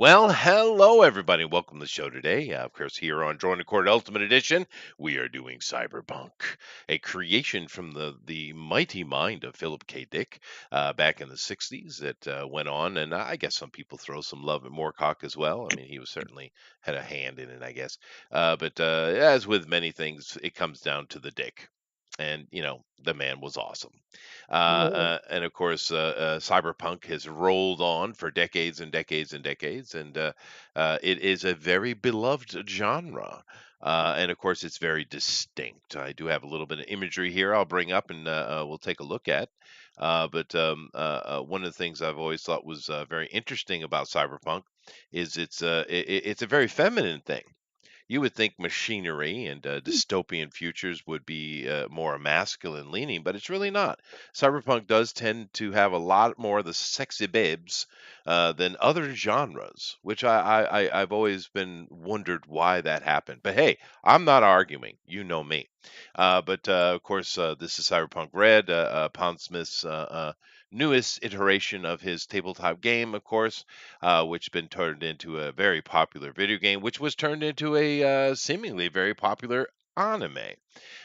Well, hello everybody. Welcome to the show today. Of course, here on Join the Court Ultimate Edition, we are doing Cyberpunk, a creation from the mighty mind of Philip K. Dick back in the '60s that went on, and I guess some people throw some love at Moorcock as well. I mean, he was certainly had a hand in it, I guess. But as with many things, it comes down to the Dick. And the man was awesome. And of course, cyberpunk has rolled on for decades and decades and decades, and it is a very beloved genre. And of course, it's very distinct. I do have a little bit of imagery here I'll bring up and we'll take a look at. But one of the things I've always thought was very interesting about cyberpunk is it's a very feminine thing. You would think machinery and dystopian futures would be more masculine leaning, but it's really not. Cyberpunk does tend to have a lot more of the sexy babes than other genres, which I've always been wondered why that happened. But hey, I'm not arguing. You know me. But of course, this is Cyberpunk Red, Pondsmith's newest iteration of his tabletop game, of course, which been turned into a very popular video game, which was turned into a seemingly very popular anime.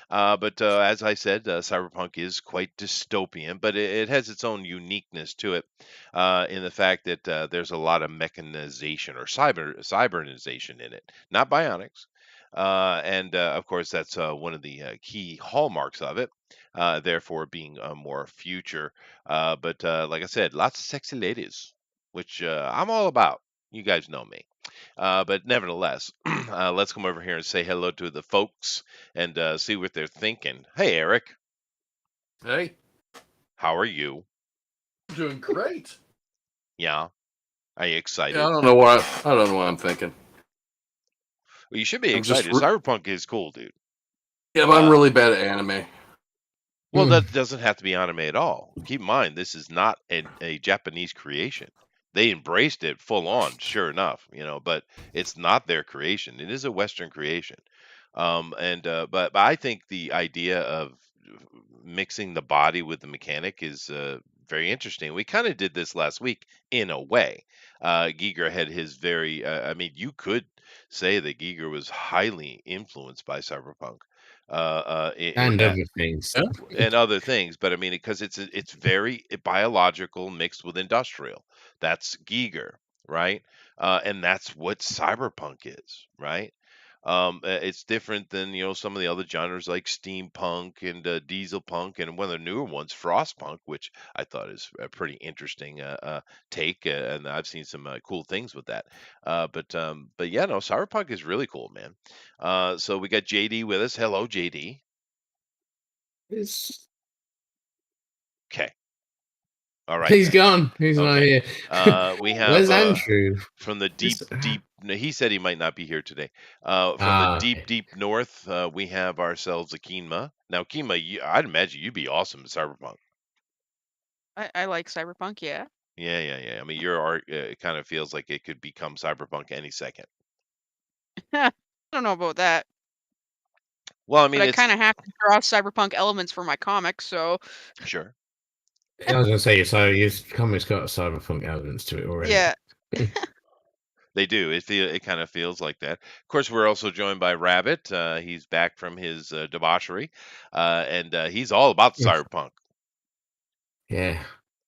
But as I said, cyberpunk is quite dystopian, but it has its own uniqueness to it in the fact that there's a lot of mechanization or cybernization in it, not bionics. And of course, that's one of the key hallmarks of it. Therefore, being more future. But like I said, lots of sexy ladies, which I'm all about. You guys know me. But nevertheless, let's come over here and say hello to the folks and see what they're thinking. Hey, Eric, Hey, how are you? doing great. Yeah, are you excited? Yeah, I don't know what I'm thinking. Well, you should be I'm just excited. Cyberpunk is cool, dude. Yeah, but I'm really bad at anime. Well, that doesn't have to be anime at all. Keep in mind, this is not a Japanese creation. They embraced it full on, sure enough, but it's not their creation. It is a Western creation. But I think the idea of mixing the body with the mechanic is very interesting. We kind of did this last week in a way. Giger had his very, I mean, you could say that Giger was highly influenced by Cyberpunk. In And that other things. Yeah. and other things, but I mean, because it's very biological mixed with industrial. That's Giger, right? And that's what cyberpunk is, right? It's different than some of the other genres like steampunk and diesel punk, and one of the newer ones, frostpunk, which I thought is a pretty interesting take, and I've seen some cool things with that. But yeah, no, cyberpunk is really cool, man. So we got JD with us. Hello, JD. It's, Okay. All right he's then. gone. He's not Okay. here. We Where's have Andrew? from the This- deep. No, he said he might not be here today. From the okay. deep north, we have ourselves a Keenma. Now, Keenma, I'd imagine you'd be awesome at Cyberpunk. I like Cyberpunk, yeah. Yeah. I mean, your art it kind of feels like it could become Cyberpunk any second. I don't know about that, Well, I mean, but I it's kind of have to draw Cyberpunk elements for my comics, so sure. I was gonna say, so your comics got cyberpunk elements to it already. yeah. They do. It kind of feels like that. Of course, we're also joined by Rabbit. He's back from his debauchery, and he's all about Yes. Cyberpunk. Yeah,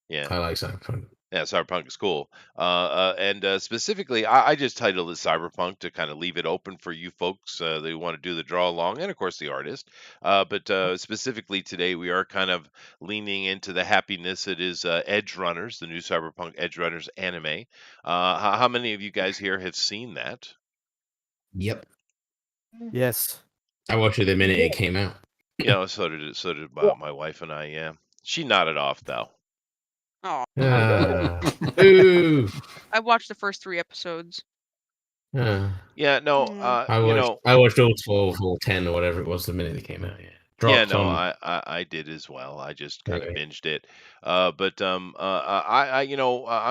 Yeah. I like cyberpunk. Yeah, Cyberpunk is cool. And specifically, I just titled it Cyberpunk to kind of leave it open for you folks that want to do the draw along, and of course the artist. But specifically today, we are kind of leaning into the happiness that is Edge Runners, the new Cyberpunk Edge Runners anime. How many of you guys here have seen that? Yep, Yes. I watched it the minute it came out. So did my wife and I. Yeah, she nodded off though. Oh, Ooh. I watched the first 3 episodes. Yeah, no, I watched all 12 or 10 or whatever it was the minute it came out. Yeah. Dropped on. I did as well. I just kind of Okay. binged it. I'm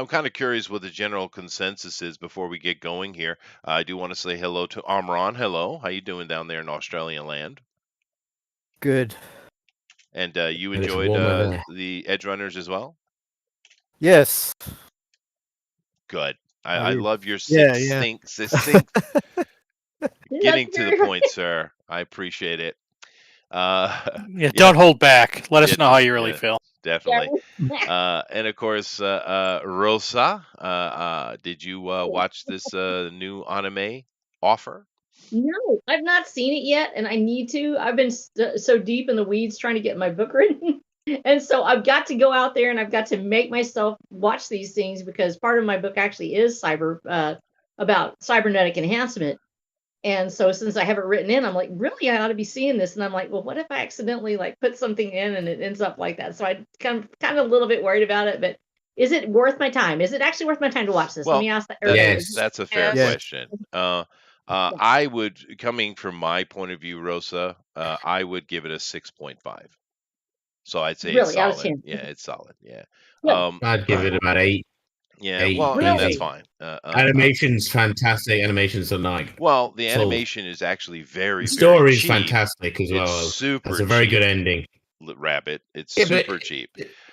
kind of curious what the general consensus is before we get going here. I do want to say hello to Amran. Hello, how you doing down there in Australian land? Good. And you And it's enjoyed warmer there. the Edge Runners as well? Yes. Good. I did. love your Yeah, succinct That's getting to the very point, sir. I appreciate it. Yeah, yeah, don't hold back. Let us yeah, know how you really yeah, feel. definitely. And of course, Rosa, did you watch this new anime offer? No, I've not seen it yet, and I need to. I've been so deep in the weeds trying to get my book written. And so I've got to go out there and I've got to make myself watch these things because part of my book actually is about cybernetic enhancement. And so since I have it written in, I'm like, really, I ought to be seeing this. And I'm like, well, what if I accidentally like put something in and it ends up like that? So I kind of a little bit worried about it, but is it worth my time? Is it actually worth my time to watch this? Let Well, me ask that. Yes. that's a fair Yes. question. I would, coming from my point of view, Rosa, I would give it a 6.5. So I'd say it's Really, out of solid. 10. Yeah, it's solid. Yeah. Good. I'd give it about 8. Yeah. 8 Well, and that's easy. Really? fine. Animation's fantastic. Animations are like Well, the full. animation is actually very, The very story is cheap. fantastic as It's well. super Has a very cheap. good ending. Rabbit. It's Yeah, but super cheap.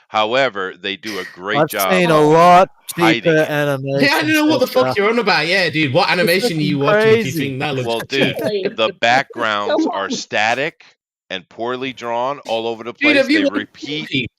However, they do a great I've job seen a lot hiding cheaper it. animation. Yeah, I don't know what the fuck you're on about. Yeah, dude. What animation are you watching if you crazy. think that looks Well, dude, Really? the backgrounds Come are on. static and poorly drawn all over the Dude, place. have you They watched repeat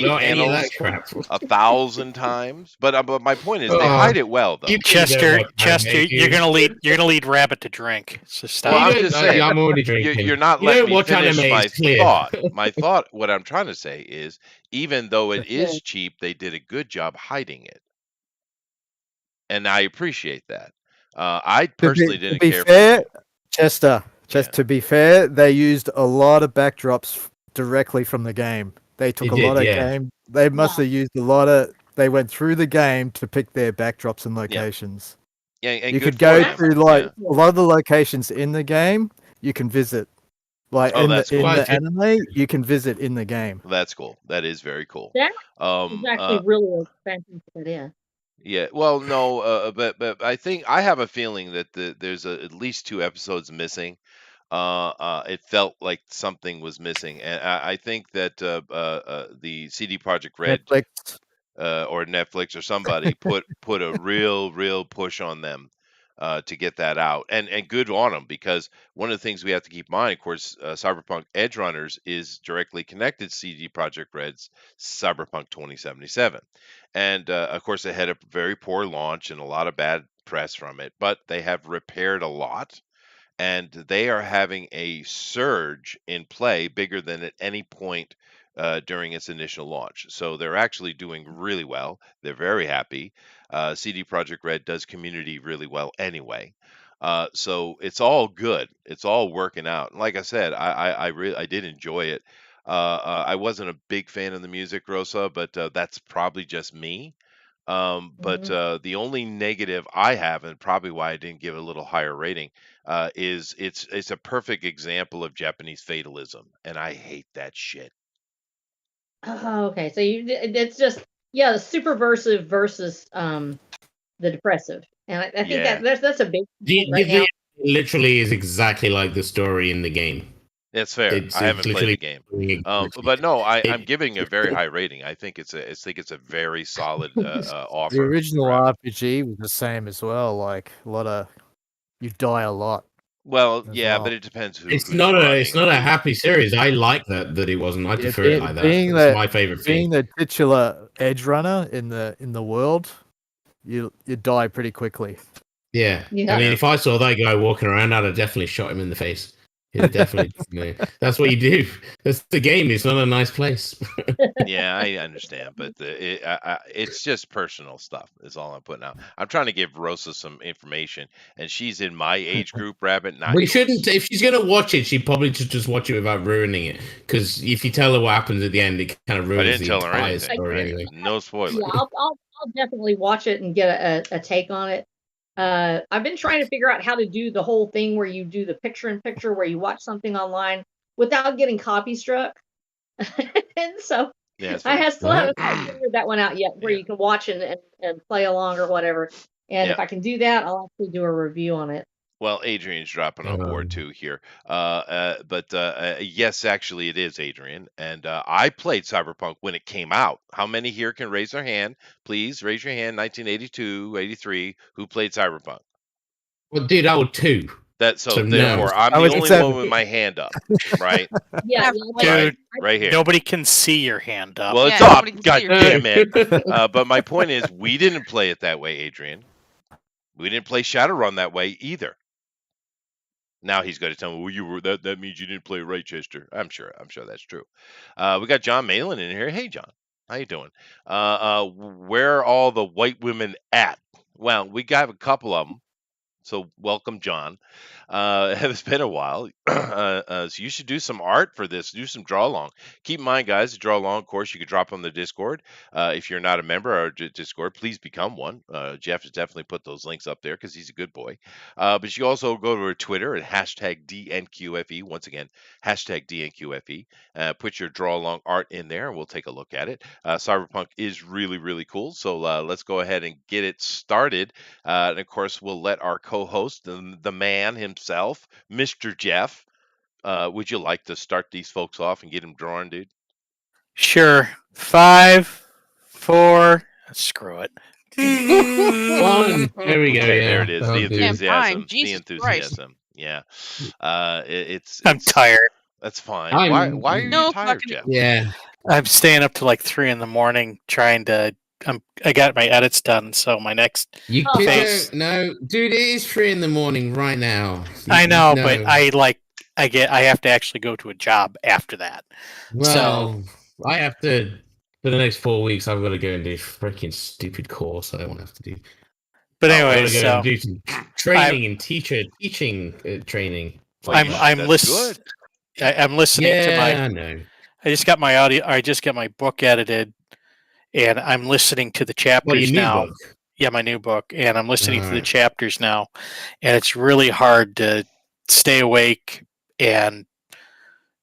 or any of that panels crap? 1,000 times. But my point is, they Oh, hide it well, though. you please don't Chester, watch Chester, anime, you're dude. gonna lead Rabbit to drink. So stop. Well, You I'm don't- just saying, I'm already drinking. you're not You letting don't me watch finish anime, my it's clear. thought. My thought, what I'm trying to say is, even though it Yeah. is cheap, they did a good job hiding it, and I appreciate that. I personally To didn't be care fair, for Chester, Yeah. to be fair, they used a lot of backdrops directly from the game. They took They a lot did, of yeah. game. They must Wow. have used a lot of. They went through the game to pick their backdrops and Yeah. locations. Yeah, and You good could for go them. through like Yeah. a lot of the locations in the game. You can visit, like Oh, in that's the cool. in the anime. You can visit in the game. That's cool. That is very cool. That is actually really a fantastic idea. Yeah. Well, no, but I think I have a feeling that there's at least 2 episodes missing. It felt like something was missing, and I think that the CD Project Red Netflix. or Netflix or somebody put a real push on them to get that out, and good on them, because one of the things we have to keep in mind, of course, Cyberpunk Edge Runners is directly connected to CD Projekt Red's Cyberpunk 2077, and of course they had a very poor launch and a lot of bad press from it, but they have repaired a lot, and they are having a surge in play bigger than at any point during its initial launch. So they're actually doing really well. They're very happy. CD Projekt Red does community really well anyway. So it's all good. It's all working out. And like I said, I did enjoy it. I wasn't a big fan of the music, Rosa, but that's probably just me. But the only negative I have, and probably why I didn't give it a little higher rating, is it's a perfect example of Japanese fatalism, and I hate that shit. Oh, okay. So it's just the superversive versus the depressive, and I think Yeah. that's a big thing right now. It literally is exactly like the story in the game. That's fair. It's I haven't played the literally game, but no, I'm giving a very high rating. I think it's a very solid offer. The original for RPG was the same as well. Like a lot of, you die a lot. Well, as yeah, well. but it depends who. It's who's not a running. happy series. I like that it wasn't. I prefer it like that. Being It's my favorite being thing. the titular edge runner in the world, you die pretty quickly. Yeah. Yeah. I mean, if I saw that guy walking around, I'd have definitely shot him in the face. He'd definitely. That's what you do. That's the game. It's not a nice place. Yeah, I understand, but it's just personal stuff. Is all I'm putting out. I'm trying to give Rosa some information, and she's in my age group, Rabbit. Not We yours. shouldn't. If she's gonna watch it, she probably should just watch it without ruining it. Because if you tell her what happens at the end, it kind of I ruins didn't the tell her entire anything. story Right? anyway. No spoiler. Yeah, I'll definitely watch it and get a take on it. I've been trying to figure out how to do the whole thing where you do the picture-in-picture, where you watch something online without getting copy struck. And so Yeah, that's I fair. still haven't quite figured that one out yet, where Yeah. you can watch and play along or whatever. And Yeah. if I can do that, I'll actually do a review on it. Well, Adrian's dropping on board too here. Yes, actually, it is Adrian. And I played Cyberpunk when it came out. How many here can raise their hand? Please raise your hand. 1982, 83. Who played Cyberpunk? Well, dude, I would too. So So no. therefore, I'm I the was only seven. one with my hand up, right? Yeah, Dude, Right here. nobody can see your hand up. Well, it's Yeah, up. nobody can see God your damn hand. it. But my point is, we didn't play it that way, Adrian. We didn't play Shadowrun that way either. Now he's going to tell me, well, you were that means you didn't play right, Chester. I'm sure that's true. We got John Malin in here. Hey, John, how you doing? Where are all the white women at? Well, we got a couple of them. So welcome, John. It's been a while. So you should do some art for this. Do some draw along. Keep in mind, guys, the draw along course you could drop on the Discord. If you're not a member of our Discord, please become one. Jeff has definitely put those links up there because he's a good boy. But you also go to our Twitter at hashtag DNQFE. Once again, hashtag DNQFE. Put your draw along art in there, and we'll take a look at it. Cyberpunk is really, really cool. So let's go ahead and get it started. And of course, we'll let our co-host, the man himself, Mr. Jeff, would you like to start these folks off and get them drawing, dude? Sure. 5, 4. Screw it. One. There we go. Okay, yeah. there it is. The That'll do. enthusiasm. The Jesus Christ. enthusiasm. Yeah. It's I'm tired. That's fine. I'm- Why are you No, tired, fucking- Jeff? Yeah. I'm staying up to like 3 in the morning trying to. I got my edits done, so my next. You Oh. could Face. no, dude. It is 3 in the morning right now. I know, No. but I have to actually go to a job after that. Well, I have to for the next 4 weeks. I've got to go and do a freaking stupid course. I don't want to have to do. But I've anyway, got to go so and do some training and teaching training. Well, I'm that's listening. good. I'm listening to my. Yeah, I know. I just got my audio. I just got my book edited, and I'm listening to the chapters Well, your new now. book. Yeah, my new book, and I'm listening to the Alright. chapters now, and it's really hard to stay awake and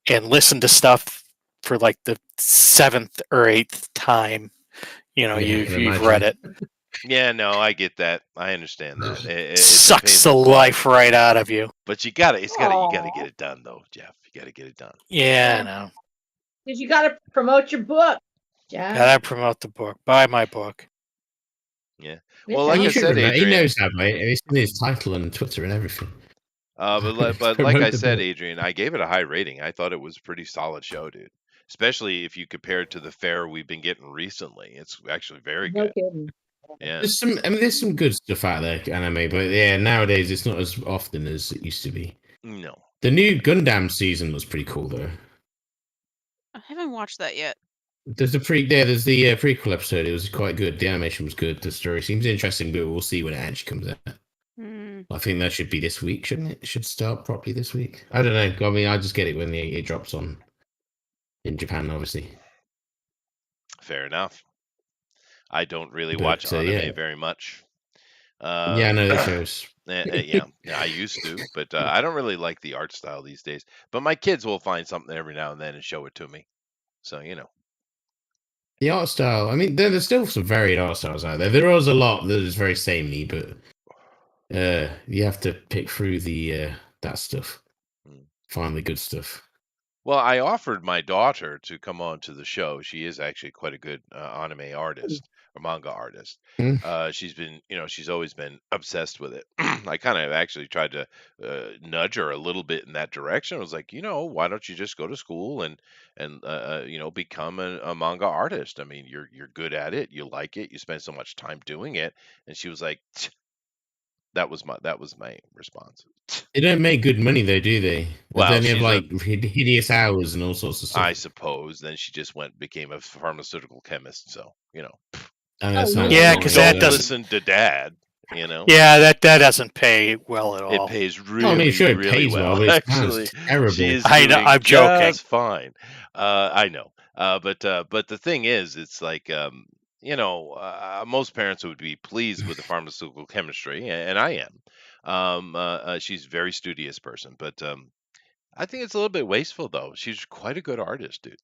listen to stuff for like the 7th or 8th time. You know, Yeah, I you've can read imagine. it. Yeah, no, I get that. I understand that. It's a Sucks the painful process. life right out of you. But you gotta get Aw. it done though, Jeff. You gotta get it done. Yeah, I know. Because you got to promote your book, Jeff. Gotta promote the book. Buy my book. Well, like You I should said, remember, he Adrian. knows that, mate. It's in his title and Twitter and everything. But like Promote I the said, book. Adrian, I gave it a high rating. I thought it was a pretty solid show, dude. Especially if you compare it to the fare we've been getting recently. It's actually very No good. kidding. Yeah. There's some good stuff out there, anime, but yeah, nowadays it's not as often as it used to be. No. The new Gundam season was pretty cool, though. I haven't watched that yet. There's the prequel episode. It was quite good. The animation was good. The story seems interesting, but we'll see when it actually comes out. Hmm. I think that should be this week, shouldn't it? It should start properly this week. I don't know. I mean, I just get it when it drops on in Japan, obviously. Fair enough. I don't really But, watch anime yeah. very much. Yeah, I know the shows. Yeah, I used to, but I don't really like the art style these days. But my kids will find something every now and then and show it to me. So, you know. The art style, I mean, there's still some varied art styles out there. There is a lot that is very samey, but you have to pick through the that stuff. Find the good stuff. Well, I offered my daughter to come on to the show. She is actually quite a good anime artist or manga artist. She's been, she's always been obsessed with it. I kind of actually tried to nudge her a little bit in that direction. I was like, why don't you just go to school and become a manga artist? I mean, you're good at it. You like it. You spend so much time doing it. And she was like, that was my response. They don't make good money though, do they? Well, They only have she's like hideous hours and all sorts of stuff. I suppose. Then she just became a pharmaceutical chemist. So, And that's Oh, not yeah, wrong 'cause with that don't doesn't- listen to dad. Yeah, that doesn't pay well at all. It pays really, No, I mean, sure, it really pays well. but it Actually, sounds terrible. she's I know, doing I'm joking. just fine. I know. But the thing is, it's like most parents would be pleased with the pharmaceutical chemistry, and I am. She's a very studious person, but I think it's a little bit wasteful though. She's quite a good artist, dude.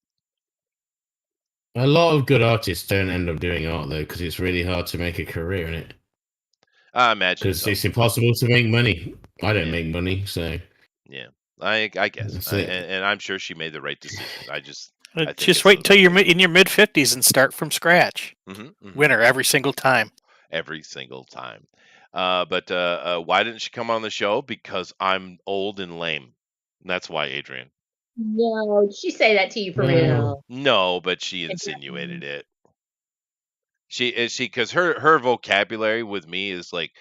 A lot of good artists don't end up doing art though, because it's really hard to make a career in it. I imagine because so. it's impossible to make money. I don't Yeah. make money, so Yeah, I guess, that's it. and I'm sure she made the right decision. I think Just it's wait until you're unbelievable. in your mid 50s and start from scratch. Winner every single time. every single time. But why didn't she come on the show? Because I'm old and lame. That's why, Adrian. No, did she say that to you for No. real? No, but she insinuated it. Because her vocabulary with me is like,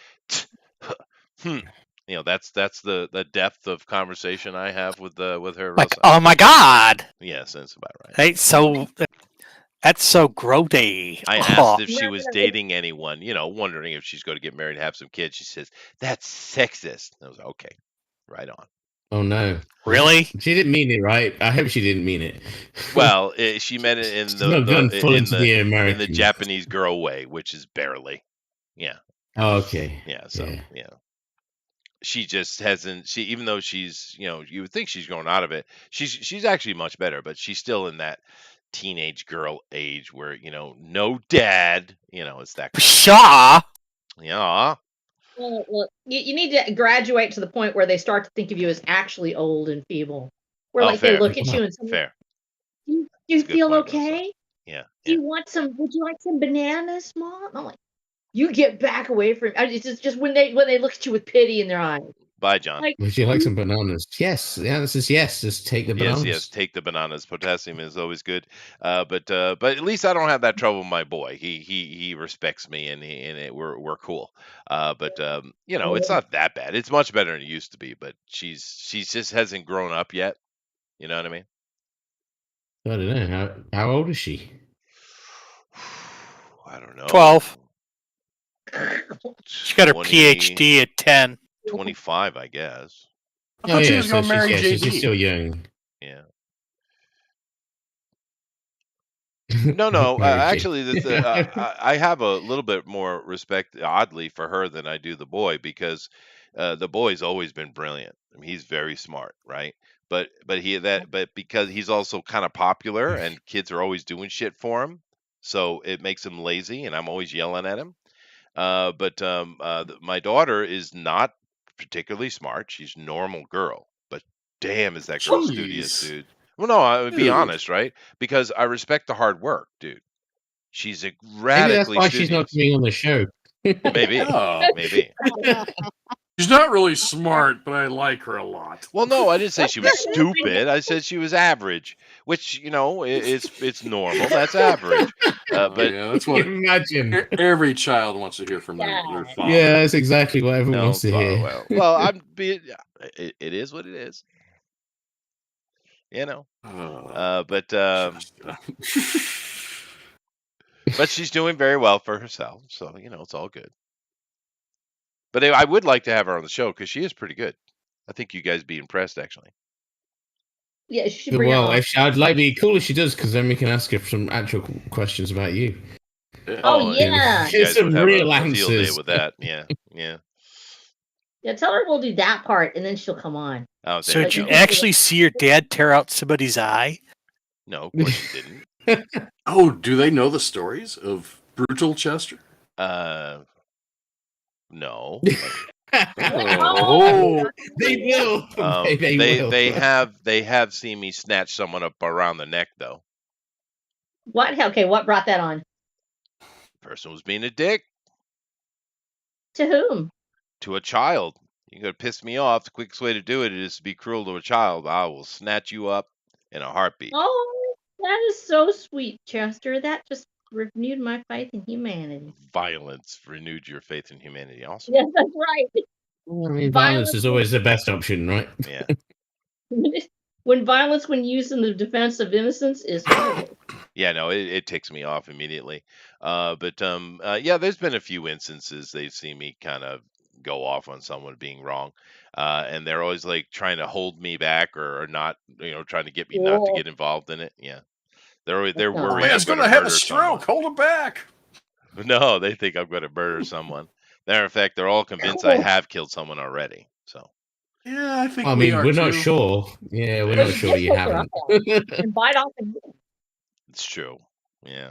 you know, that's the depth of conversation I have with her. Like, Rosa. oh my God! Yes, that's about right. Hey, so that's so grody. I asked if she No, was no, dating anyone, wondering if she's going to get married and have some kids. She says, that's sexist. I was like, okay, right on. Oh no! Really? She didn't mean it, right? I hope she didn't mean it. Well, she meant it in She's not gone full into the in American. the Japanese girl way, which is barely. Yeah. Oh, okay. Yeah. So yeah. She just hasn't. Even though she's, you would think she's grown out of it. She's actually much better, but she's still in that teenage girl age where no dad. It's that. Pshaw! Yeah. Well, look, you need to graduate to the point where they start to think of you as actually old and feeble. Where like fair. they look at you and say, Fair. Do you Good feel point, Rosa. okay? Yeah. Do you want some? Would you like some bananas, Mom? I'm like, you get back away from. It's just when they look at you with pity in their eyes. Bye, John. Like, Would you like some bananas? Yes. The answer is yes. Just take the bananas. Yes, take the bananas. Potassium is always good. But at least I don't have that trouble with my boy. He respects me, and we're cool. But it's not that bad. It's much better than it used to be. But she's just hasn't grown up yet. You know what I mean? I don't know. How old is she? I don't know. 12. She got her 20, PhD at 10. 25, I guess. I thought she was so going to marry she's JD. still young. Yeah. No. Mary Jane. Actually, I have a little bit more respect, oddly, for her than I do the boy, because the boy's always been brilliant. I mean, he's very smart, right? But because he's also kind of popular, and kids are always doing shit for him, so it makes him lazy, and I'm always yelling at him. But my daughter is not particularly smart. She's a normal girl, but damn, is that girl studious, Jeez. dude. Well, no, I would be Dude. honest, right? Because I respect the hard work, dude. She's a Maybe radically that's why studious. she's not coming on the show. Maybe, Oh. maybe. She's not really smart, but I like her a lot. Well, no, I didn't say she was stupid. I said she was average, which it's normal. That's average. But yeah, that's what Imagine. every child wants to hear from their father. Yeah, that's exactly what everyone no, wants to hear. well, it is what it is. But but she's doing very well for herself, so it's all good. But I would like to have her on the show because she is pretty good. I think you guys be impressed, actually. yeah, she should bring her Well, on. I'd like to be cool if she does, because then we can ask her some actual questions about you. Oh, yeah. You guys Some would have real a field day answers. with that. Yeah. Yeah, tell her we'll do that part, and then she'll come on. Oh, So there did you you go. actually see your dad tear out somebody's eye? No, of course you didn't. Oh, do they know the stories of Brutal Chester? No. Oh. They will. They have seen me snatch someone up around the neck, though. What? Okay, what brought that on? Person was being a dick To whom? to a child. You're gonna piss me off. The quickest way to do it is to be cruel to a child. I will snatch you up in a heartbeat. Oh, that is so sweet, Chester. That just renewed my faith in humanity. Violence renewed your faith in humanity. Awesome. Yes, that's right. I mean, violence is always the best option, right? Yeah. When violence, when used in the defense of innocence, is horrible. Yeah, no, it ticks me off immediately. But yeah, there's been a few instances they've seen me kind of go off on someone being wrong, and they're always like trying to hold me back or not, trying to get me not to get involved in it. Yeah, they're Oh, worried Man's I'm going to gonna have a murder stroke. Hold him back. someone. No, they think I'm going to murder someone. Matter of fact, they're all convinced I have killed someone already. So Yeah, I think I we mean, are we're not too. sure. Yeah, we're But not sure you get her haven't. up and bite off and it's true. Yeah.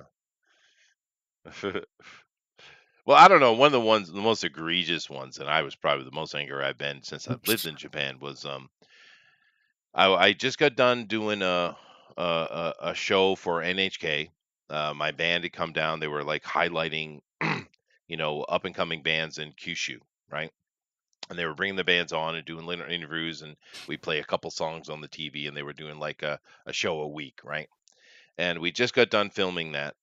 Well, I don't know. One of the most egregious ones, and I was probably the most angry I've been since I've lived in Japan, was I just got done doing a show for NHK. My band had come down. They were like highlighting, up and coming bands in Kyushu, right? And they were bringing the bands on and doing little interviews, and we play a couple songs on the TV, and they were doing like a show a week, right? And we just got done filming that,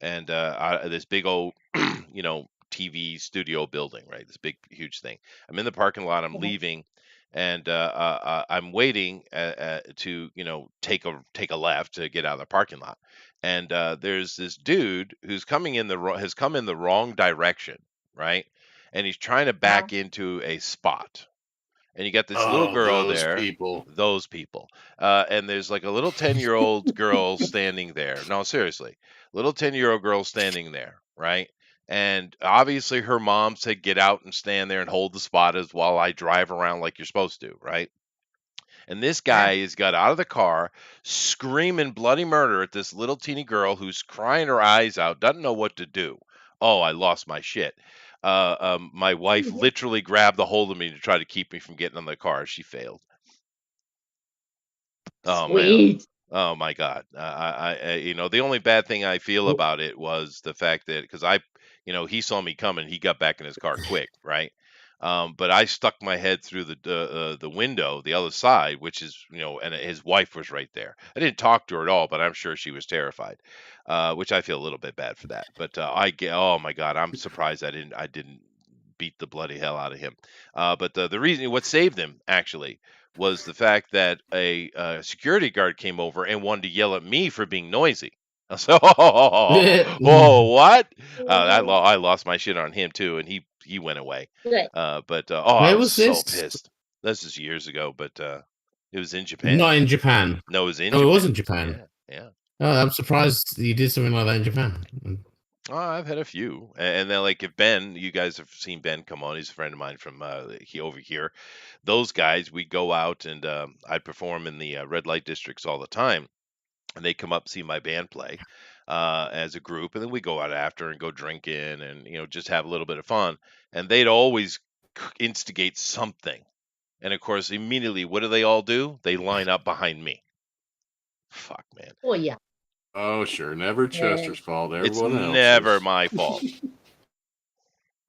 and this big old, TV studio building, right? This big, huge thing. I'm in the parking lot. I'm leaving, and I'm waiting to, take a left to get out of the parking lot. And there's this dude who's has come in the wrong direction, right? And he's trying to back into a spot, and you got this little girl those there. people. Those people. And there's like a little 10-year-old girl standing there. No, seriously. Little 10-year-old girl standing there, right? And obviously her mom said, get out and stand there and hold the spot as while I drive around like you're supposed to, right? And this guy has got out of the car screaming bloody murder at this little teeny girl who's crying her eyes out, doesn't know what to do. Oh, I lost my shit. My wife literally grabbed the hold of me to try to keep me from getting in the car. She failed. Oh man. Sweet. Oh my God. The only bad thing I feel about it was the fact that because he saw me coming, he got back in his car quick, right? But I stuck my head through the window, the other side, which is, and his wife was right there. I didn't talk to her at all, but I'm sure she was terrified, which I feel a little bit bad for that. But oh my God, I'm surprised I didn't beat the bloody hell out of him. But the reason what saved him actually was the fact that a security guard came over and wanted to yell at me for being noisy. So, whoa, what? I lost my shit on him too, and he went away. Good. I Where was was so this? pissed. This is years ago, but it was in Japan. Not in Japan. No, it was in Oh, Japan. it was in Japan. Yeah. Oh, I'm surprised you did something like that in Japan. Oh, I've had a few, and then like if Ben, you guys have seen Ben come on. He's a friend of mine from over here. Those guys, we go out and I'd perform in the red light districts all the time, and they come up see my band play as a group, and then we go out after and go drinking and just have a little bit of fun. And they'd always instigate something, and of course, immediately, what do they all do? They line up behind me. Fuck, man. Well, yeah. Oh, sure. Never Chester's fault. It's Everyone else. never my fault.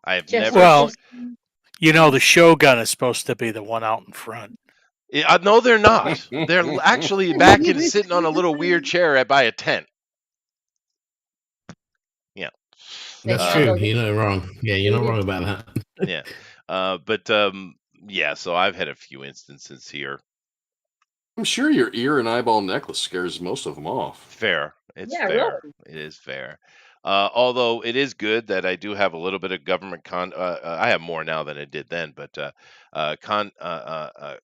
I have Chester never. Well, just- the Shogun is supposed to be the one out in front. No, they're not. They're actually back and sitting on a little weird chair by a tent. Yeah. That's true. You're not wrong. Yeah, you're not wrong about that. Yeah. Yeah, so I've had a few instances here. I'm sure your ear and eyeball necklace scares most of them off. Fair. It's Yeah, fair. really. It is fair. Although it is good that I do have a little bit of government I have more now than I did then, but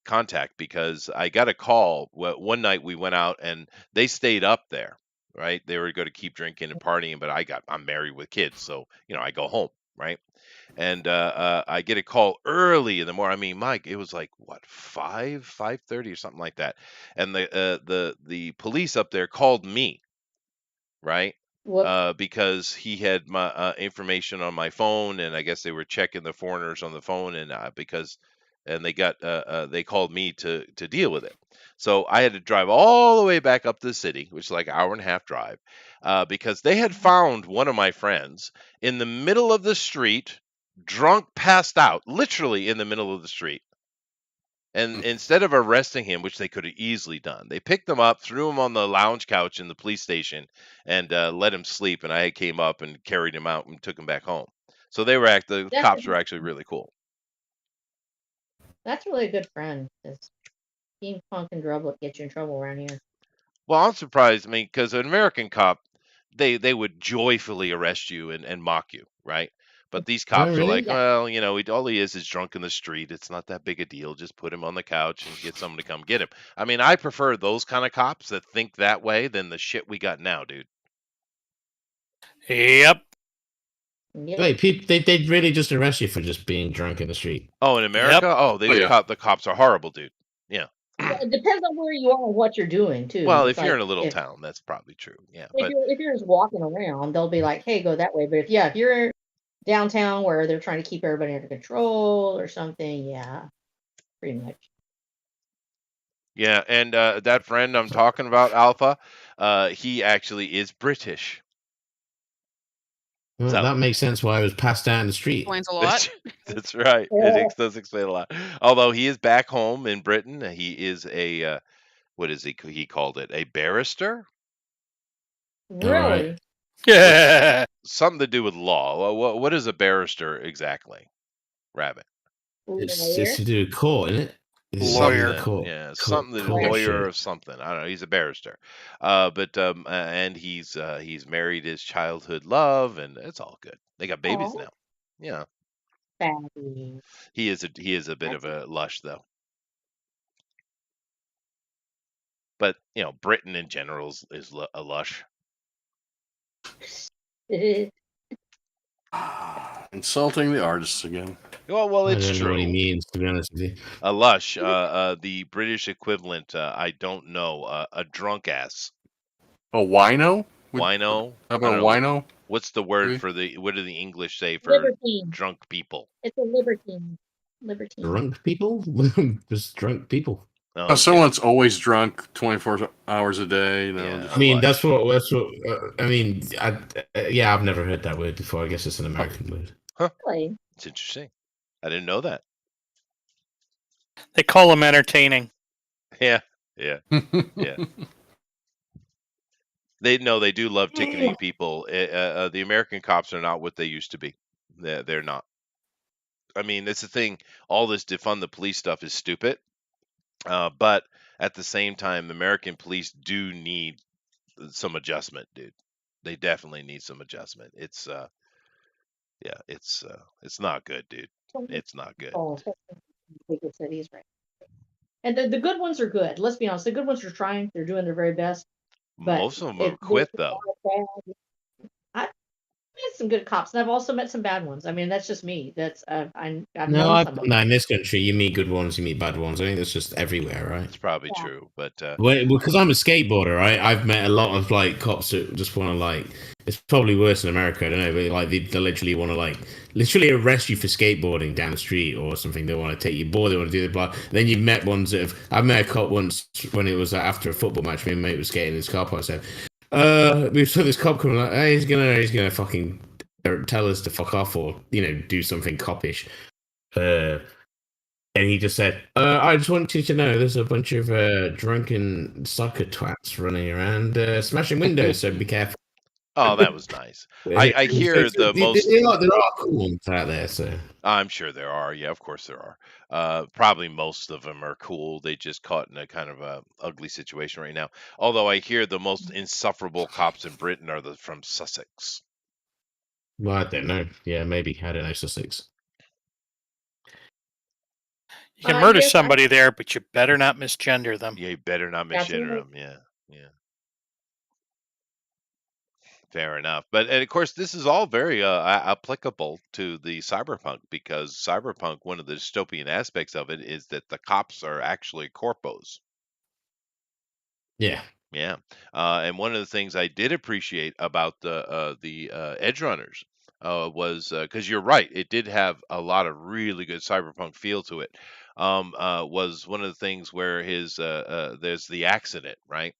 contact, because I got a call. One night we went out and they stayed up there, right? They were going to keep drinking and partying, but I'm married with kids, so I go home, right? And I get a call early in the morning. I mean, Mike, it was like what 5:30 or something like that, and the police up there called me, right? Because he had my information on my phone, and I guess they were checking the foreigners on the phone, and they called me to deal with it. So I had to drive all the way back up to the city, which is like an hour and a half drive, because they had found one of my friends in the middle of the street, drunk, passed out, literally in the middle of the street. And instead of arresting him, which they could have easily done, they picked him up, threw him on the lounge couch in the police station, and let him sleep. And I came up and carried him out and took him back home. So the cops were actually really cool. That's really a good friend. Team Punk and Drublet get you in trouble around here. Well, I'm surprised. I mean, because an American cop, they would joyfully arrest you and mock you, right? But these cops are like, well, all he is drunk in the street. It's not that big a deal. Just put him on the couch and get someone to come get him. I mean, I prefer those kind of cops that think that way than the shit we got now, dude. Yep. Wait, they'd really just arrest you for just being drunk in the street? Oh, in America? Yep. Oh, the cops are horrible, dude. Yeah. It depends on where you are and what you're doing, too. Well, if you're in a little town, that's probably true. Yeah. If you're just walking around, they'll be like, hey, go that way. But if you're downtown where they're trying to keep everybody under control or something. Yeah, pretty much. Yeah, and that friend I'm talking about, Alpha, he actually is British. Well, So that makes sense why it was passed down the street. Explains a lot. that's right. It does explain a lot. Although he is back home in Britain, he is a what is he called it? A barrister? Really? Yeah. Something to do with law. What is a barrister exactly? Rabbit. It's Lawyer? to do with court, isn't it? It's Lawyer. Something, Court, yeah, something to do court lawyer shit. or something. I don't know. He's a barrister, and he's married his childhood love, and it's all good. They got babies Oh, now. Yeah, fabulous. he is a bit of That's a lush though. But Britain in general is a lush. Insulting the artists again. Well, I it's don't know what he true. means, to be honest with you. A lush, the British equivalent. I don't know. A drunk ass. A wino? Wino. How I about a don't know. wino? What's the word Maybe? for what do the English say for libertine. drunk people? It's a libertine. Libertine. Drunk people? Just drunk people. Oh, Oh, someone that's always drunk 24 hours a day. Yeah. Just- I mean, lush. that's what. I mean, yeah, I've never heard that word before. I guess it's an American word. Really? It's interesting. I didn't know that. They call them entertaining. Yeah. Yeah. They do love ticketing people. The American cops are not what they used to be. They're not. I mean, it's the thing. All this defund the police stuff is stupid. But at the same time, the American police do need some adjustment, dude. They definitely need some adjustment. It's it's not good, dude. It's not good. Oh, bigger cities, right? And the good ones are good. Let's be honest. The good ones are trying. They're doing their very best. But Most of them if have quit though. I've met some good cops, and I've also met some bad ones. I mean, that's just me. That's I've No, known some of them. no, in this country, you meet good ones, you meet bad ones. I think that's just everywhere, right? It's probably Yeah. true, but Because I'm a skateboarder, right? I've met a lot of cops that just want to It's probably worse in America. I don't know, but they literally want to literally arrest you for skateboarding down the street or something. They want to take your board. They want to do the blah. Then you've met ones that have. I met a cop once when it was after a football match. Me and mate was skating in his car park. I said, we saw this cop coming. Hey, he's gonna fucking tell us to fuck off or do something coppish. And he just said, I just want you to know there's a bunch of drunken soccer twats running around smashing windows, so be careful. oh, that was nice. I hear the most. There are cool ones out there, so. I'm sure there are. Yeah, of course there are. Probably most of them are cool. They just caught in a kind of a ugly situation right now. Although I hear the most insufferable cops in Britain are from Sussex. Well, I don't know. Yeah, maybe. I don't know, Sussex. You can murder Yes, somebody there, but you better not misgender them. Yeah, you better not That's misgender right. them. Yeah. Fair enough. But and of course, this is all very applicable to the cyberpunk because cyberpunk, one of the dystopian aspects of it is that the cops are actually corpos. Yeah. Yeah, and one of the things I did appreciate about the Edge Runners was because you're right, it did have a lot of really good cyberpunk feel to it. Was one of the things where there's the accident, right?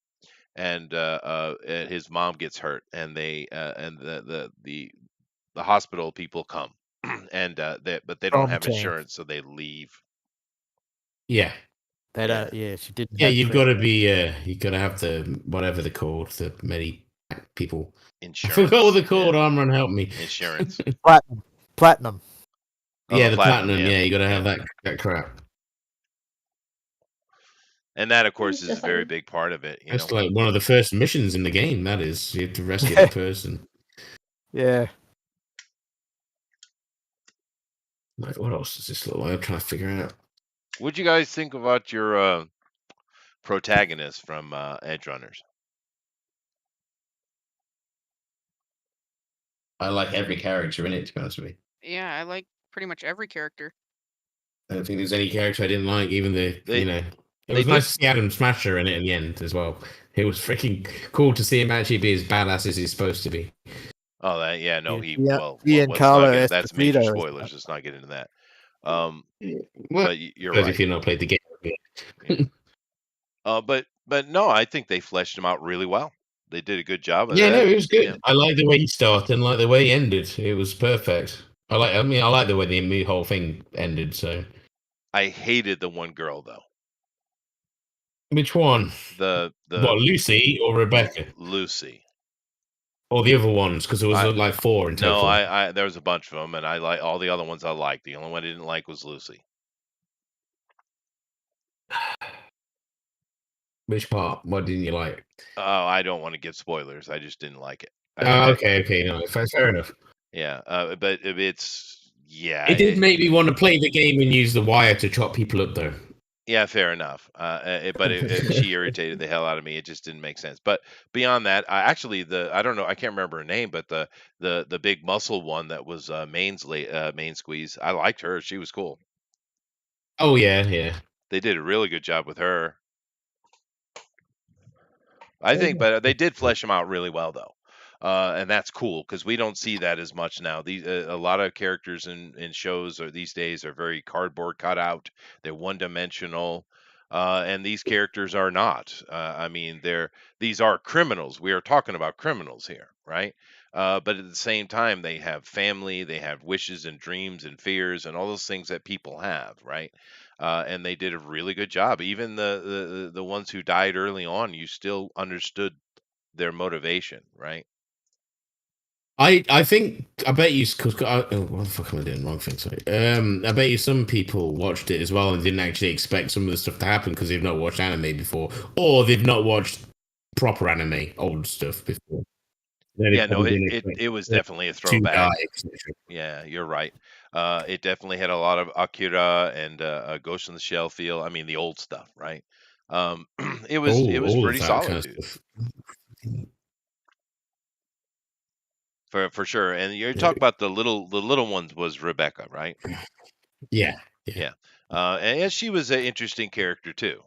And his mom gets hurt, and the hospital people come, and but they don't have Tank. insurance, so they leave. Yeah. They Yeah. don't. Yeah, she didn't. Yeah, have you've the- got to be, you got to have the, whatever they're called, the people. I Insurance. forgot what they're called, yeah, Armron, help me. Insurance. platinum. Oh, Yeah, the platinum, yeah. yeah, you got to have that crap. And that, of course, It's is a just very like- big part of it. That's like one of the first missions in the game, that is. You have to rescue the person. Yeah. Like, what else does this look like? I'm trying to figure out. What'd you guys think about your protagonist from Edge Runners? I like every character in it, to be honest with you. Yeah, I like pretty much every character. I don't think there's any character I didn't like, even It they was did- nice to see Adam Smasher in it in the end as well. It was freaking cool to see him actually be as badass as he's supposed to be. Oh, that yeah, no, well, let's not Giancarlo get that's major Esposito. spoilers. Let's not get into that. Well, But you're if right. you've not played the game. Yeah. But no, I think they fleshed him out really well. They did a good job of Yeah, no, that. it was good. Yeah. I like the way he started and like the way he ended. It was perfect. I like the way the whole thing ended. So, I hated the one girl though. which one? The What, Lucy or Rebecca? Lucy. Or the other ones? Because there was like 4 in total. No, I there was a bunch of them, and I like all the other ones. I liked. The only one I didn't like was Lucy. Which part? What didn't you like? Oh, I don't want to give spoilers. I just didn't like it. Okay, no, fair enough. Yeah, but it's yeah. It did make me want to play the game and use the wire to chop people up, though. Yeah, fair enough. She irritated the hell out of me. It just didn't make sense. But beyond that, I don't know. I can't remember her name, but the big muscle one that was main squeeze. I liked her. She was cool. Oh yeah. They did a really good job with her. I think, but they did flesh them out really well, though, and that's cool because we don't see that as much now. These a lot of characters in shows or these days are very cardboard cutout. They're one dimensional, and these characters are not. I mean, these are criminals. We are talking about criminals here, right? But at the same time, they have family, they have wishes and dreams and fears and all those things that people have, right? And they did a really good job. Even the ones who died early on, you still understood their motivation, right? I think I bet you because what the fuck am I doing? Wrong thing. Sorry. I bet you some people watched it as well and didn't actually expect some of the stuff to happen because they've not watched anime before, or they've not watched proper anime, old stuff before. Yeah, no, it was definitely a throwback. Yeah, you're right. It definitely had a lot of Akira and Ghost in the Shell feel. I mean, the old stuff, right? It was pretty solid, dude. For sure. And you're talking about the little ones was Rebecca, right? Yeah. And she was an interesting character too.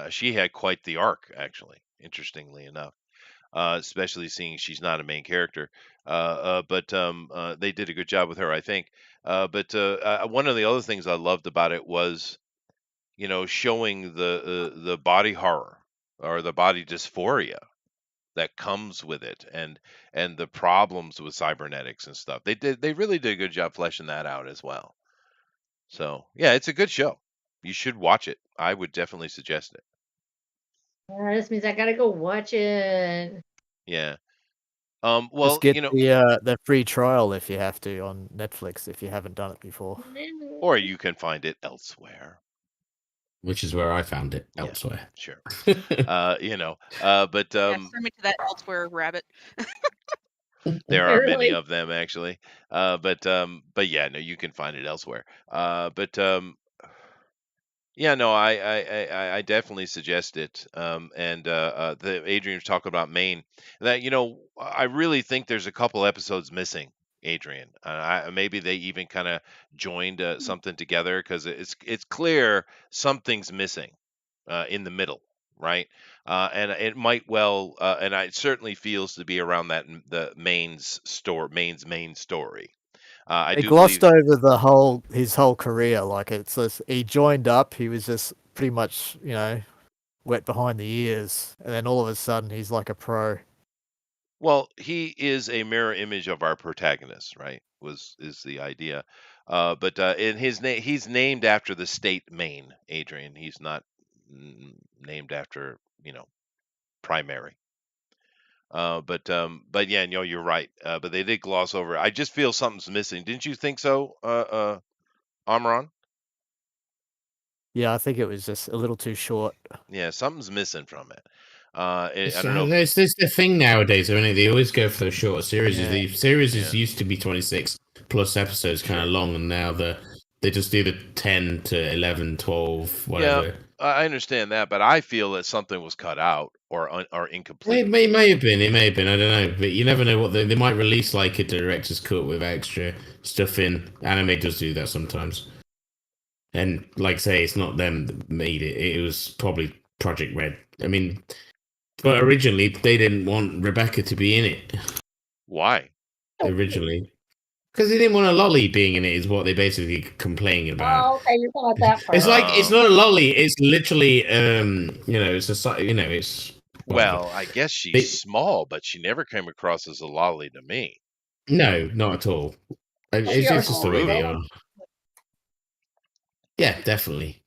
She had quite the arc, actually. Interestingly enough. Especially seeing she's not a main character. But they did a good job with her, I think. But one of the other things I loved about it was, showing the body horror or the body dysphoria that comes with it, and the problems with cybernetics and stuff. They really did a good job fleshing that out as well. So yeah, it's a good show. You should watch it. I would definitely suggest it. This means I gotta go watch it. Yeah. Just Well, get the free trial if you have to on Netflix if you haven't done it before. Or you can find it elsewhere. Which is where I found it, elsewhere. Sure. But send me to that elsewhere rabbit. there are many of them actually. But yeah, no, you can find it elsewhere. Yeah, no, I definitely suggest it. The Adrian's talking about Maine. That I really think there's a couple episodes missing, Adrian. Maybe they even kind of joined something together because it's clear something's missing in the middle, right? And it might well, and it certainly feels to be around the Maine's main story. They glossed over his whole career. Like it's just, he joined up. He was just pretty much wet behind the ears, and then all of a sudden he's like a pro. Well, he is a mirror image of our protagonist, right? Is the idea. But in his name, he's named after the state Maine, Adrian. He's not named after primary. But yeah, you're right. But they did gloss over. I just feel something's missing. Didn't you think so, Amron? Yeah, I think it was just a little too short. Yeah, something's missing from it. I don't know. There's the thing nowadays, isn't it? They always go for the shorter series. Yeah. The series used to be 26 plus episodes, kind of long, and now they just do the 10 to 11, 12, whatever. Yeah, I understand that, but I feel that something was cut out or incomplete. It may have been. I don't know. But you never know what they might release, like a director's cut with extra stuff in. Anime does do that sometimes. And like say, it's not them that made it. It was probably Project Red. I mean, but originally they didn't want Rebecca to be in it. Why? originally. Because they didn't want a lolly being in it, is what they basically complaining about. Oh, okay, you're talking about that part. It's like it's not a lolly. It's literally, it's it's. Whatever. Well, I guess she's small, but she never came across as a lolly to me. No, not at all. It's just the way they are. Yeah, definitely.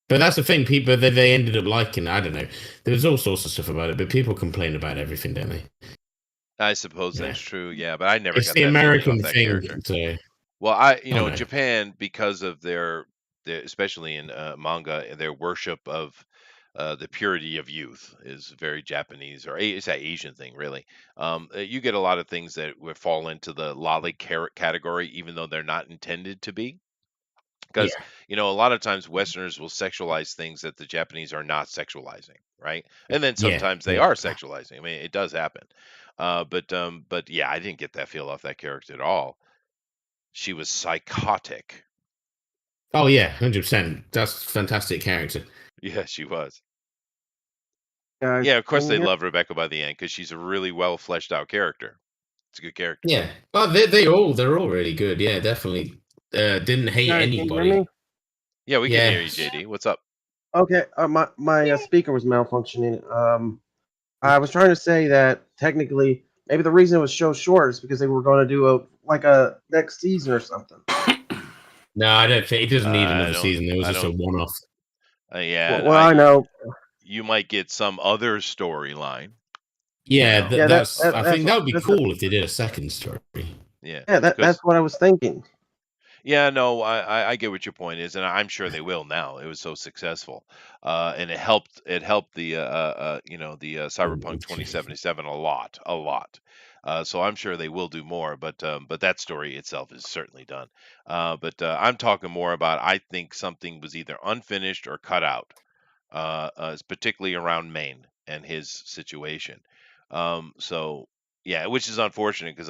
But that's the thing. People they ended up liking. I don't know. There was all sorts of stuff about it, but people complain about everything, don't they? I suppose that's true. Yeah, but I never It's got the that American feeling off that thing. character. So. Well, no. Japan, because of their especially in manga, their worship of the purity of youth is very Japanese, or it's that Asian thing, really. You get a lot of things that would fall into the lolly carrot category, even though they're not intended to be. Because a lot of times Westerners will sexualize things that the Japanese are not sexualizing, right? And then sometimes they are sexualizing. I mean, it does happen. But yeah, I didn't get that feel off that character at all. She was psychotic. Oh yeah, 100%. That's a fantastic character. Yeah, she was. Guys, Yeah, of course can they you hear- love Rebecca by the end because she's a really well fleshed out character. It's a good character. Yeah. Well, they're all really good. Yeah, definitely. Didn't hate Guys, can you hear anybody. me? Yeah, we can hear you, JD. What's up? Okay, my speaker was malfunctioning. I was trying to say that technically, maybe the reason it was so short is because they were going to do a next season or something. No, I don't think it doesn't need I another don't- season. It was I just a don't- one-off. Yeah. Well, I know. You might get some other storyline. Yeah, Yeah, that's. I that's think that would be that's- cool if they did a second story. Yeah. Yeah, that's what I was thinking. Yeah, no, I get what your point is, and I'm sure they will now. It was so successful, and it helped. It helped the Cyberpunk 2077 a lot. So I'm sure they will do more, but that story itself is certainly done. But I'm talking more about. I think something was either unfinished or cut out, particularly around Maine and his situation. So yeah, which is unfortunate because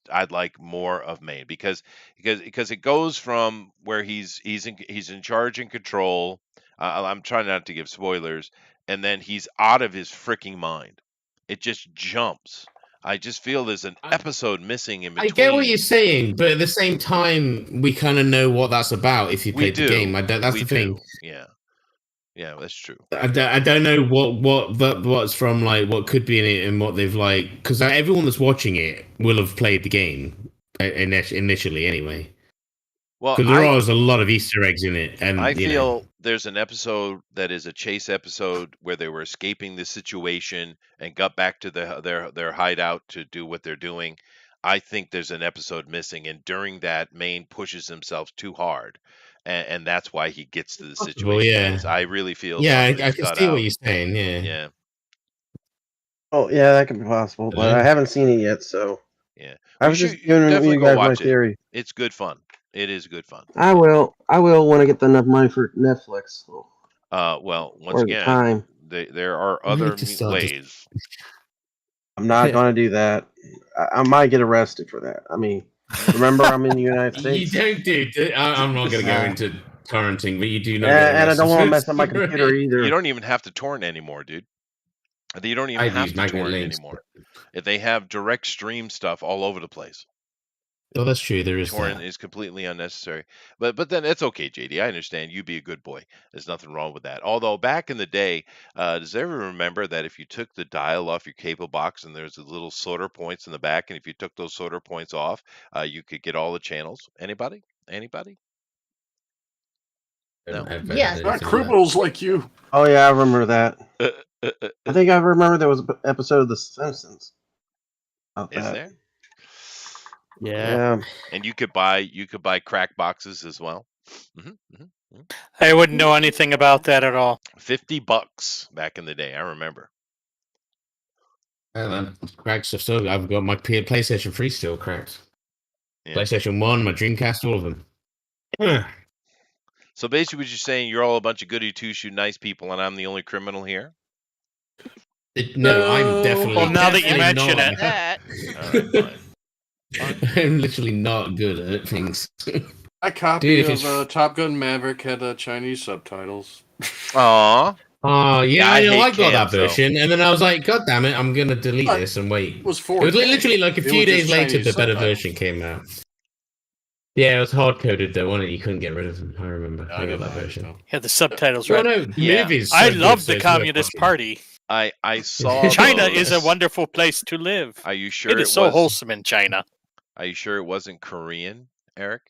I'd like more of Maine because it goes from where he's in charge and control. I'm trying not to give spoilers, and then he's out of his freaking mind. It just jumps. I just feel there's an episode missing in between. I get what you're saying, but at the same time, we kind of know what that's about if you played the game. That's the thing. Yeah, that's true. I don't know what's from like what could be in it and what they've like because everyone that's watching it will have played the game initially anyway. Well, because there is a lot of Easter eggs in it, and I feel there's an episode that is a chase episode where they were escaping the situation and got back to their hideout to do what they're doing. I think there's an episode missing, and during that, Maine pushes himself too hard, and that's why he gets to the situation. I really feel. Yeah, I can see what you're saying. Yeah. Oh yeah, that could be possible, but I haven't seen it yet, so yeah. I was just giving you guys my theory. It's good fun. It is good fun. I will when I get enough money for Netflix. So. Well, once again, there are other ways. I'm not going to do that. I might get arrested for that. I mean, remember, I'm in the United States. You don't do. I'm not going to go into torrenting, but you do know. And I don't want to mess up my computer either. You don't even have to torrent anymore, dude. You don't even have to torrent anymore. If they have direct stream stuff all over the place. Oh, that's true. There is torrent is completely unnecessary, but then it's okay, JD. I understand. You be a good boy. There's nothing wrong with that. Although back in the day, does everyone remember that if you took the dial off your cable box and there's little solder points in the back, and if you took those solder points off, you could get all the channels? Anybody? No. Yes. Not criminals like you. Oh yeah, I remember that. I think I remember there was an episode of The Simpsons. Is there? Yeah. And you could buy crack boxes as well. I wouldn't know anything about that at all. $50 back in the day, I remember. Cracked stuff. So I've got my PlayStation 3 still cracked. Yeah. PlayStation 1, my Dreamcast, all of them. So basically, what you're saying, you're all a bunch of goody two-shoe nice people, and I'm the only criminal here. No, I'm definitely. Well, now that you mention it, all right, fine. I'm literally not good at things. A copy of Top Gun Maverick had Chinese subtitles. Aww. Oh yeah, I I know. hate I got that cams, though. version, and then I was like, "God damn it, I'm gonna delete But this and wait." It was It 4K. was literally like a It few was days just later, Chinese the better subtitles. version came out. Yeah, it was hard coded though, wasn't it? You couldn't get rid of them. I remember. I I got didn't that have it, version. though. Yeah, the subtitles Well, right. no, the Yeah. movie's I so love good, so the it's worth Communist watching. Party. I saw China those. is a wonderful place to live. Are you sure It is it so was? wholesome in China. Are you sure it wasn't Korean, Eric?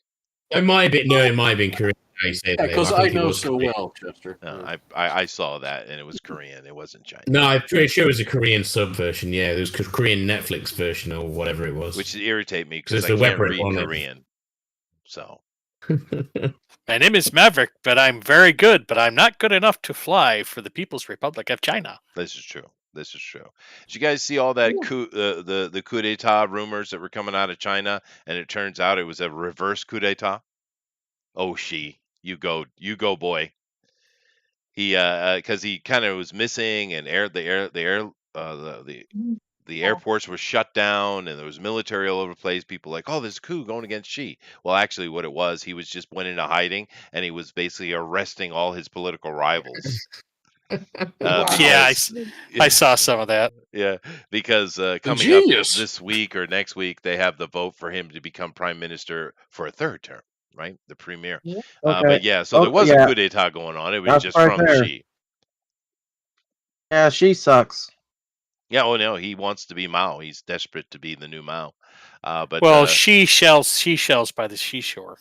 It might have been. No, it might have been Korean. I say Yeah, that. because I I think it know was so Korean. well, Chester. No, I saw that and it was Korean. It wasn't Chinese. No, I'm pretty sure it was a Korean sub version. Yeah, it was a Korean Netflix version or whatever it was. Which irritate me 'Cause because it's I the web can't rip read on it. Korean. So My name is Maverick, but I'm very good, but I'm not good enough to fly for the People's Republic of China. this is true. This is true. Did you guys see all that the coup d'état rumors that were coming out of China, and it turns out it was a reverse coup d'état? Oh, you go, boy. He because he kind of was missing, and the airports were shut down, and there was military all over the place. People like, oh, there's a coup going against Xi. Well, actually, what it was, he was just went into hiding, and he was basically arresting all his political rivals. Yeah, I saw some of that. Yeah, because coming genius. up this week or next week, they have the vote for him to become prime minister for a third term, right? The premier. Yeah. But yeah, so there was a coup d'état going on. It was That's just right from there. Xi. Yeah, she sucks. Yeah, oh no, he wants to be Mao. He's desperate to be the new Mao. But Well, she shells by the seashore.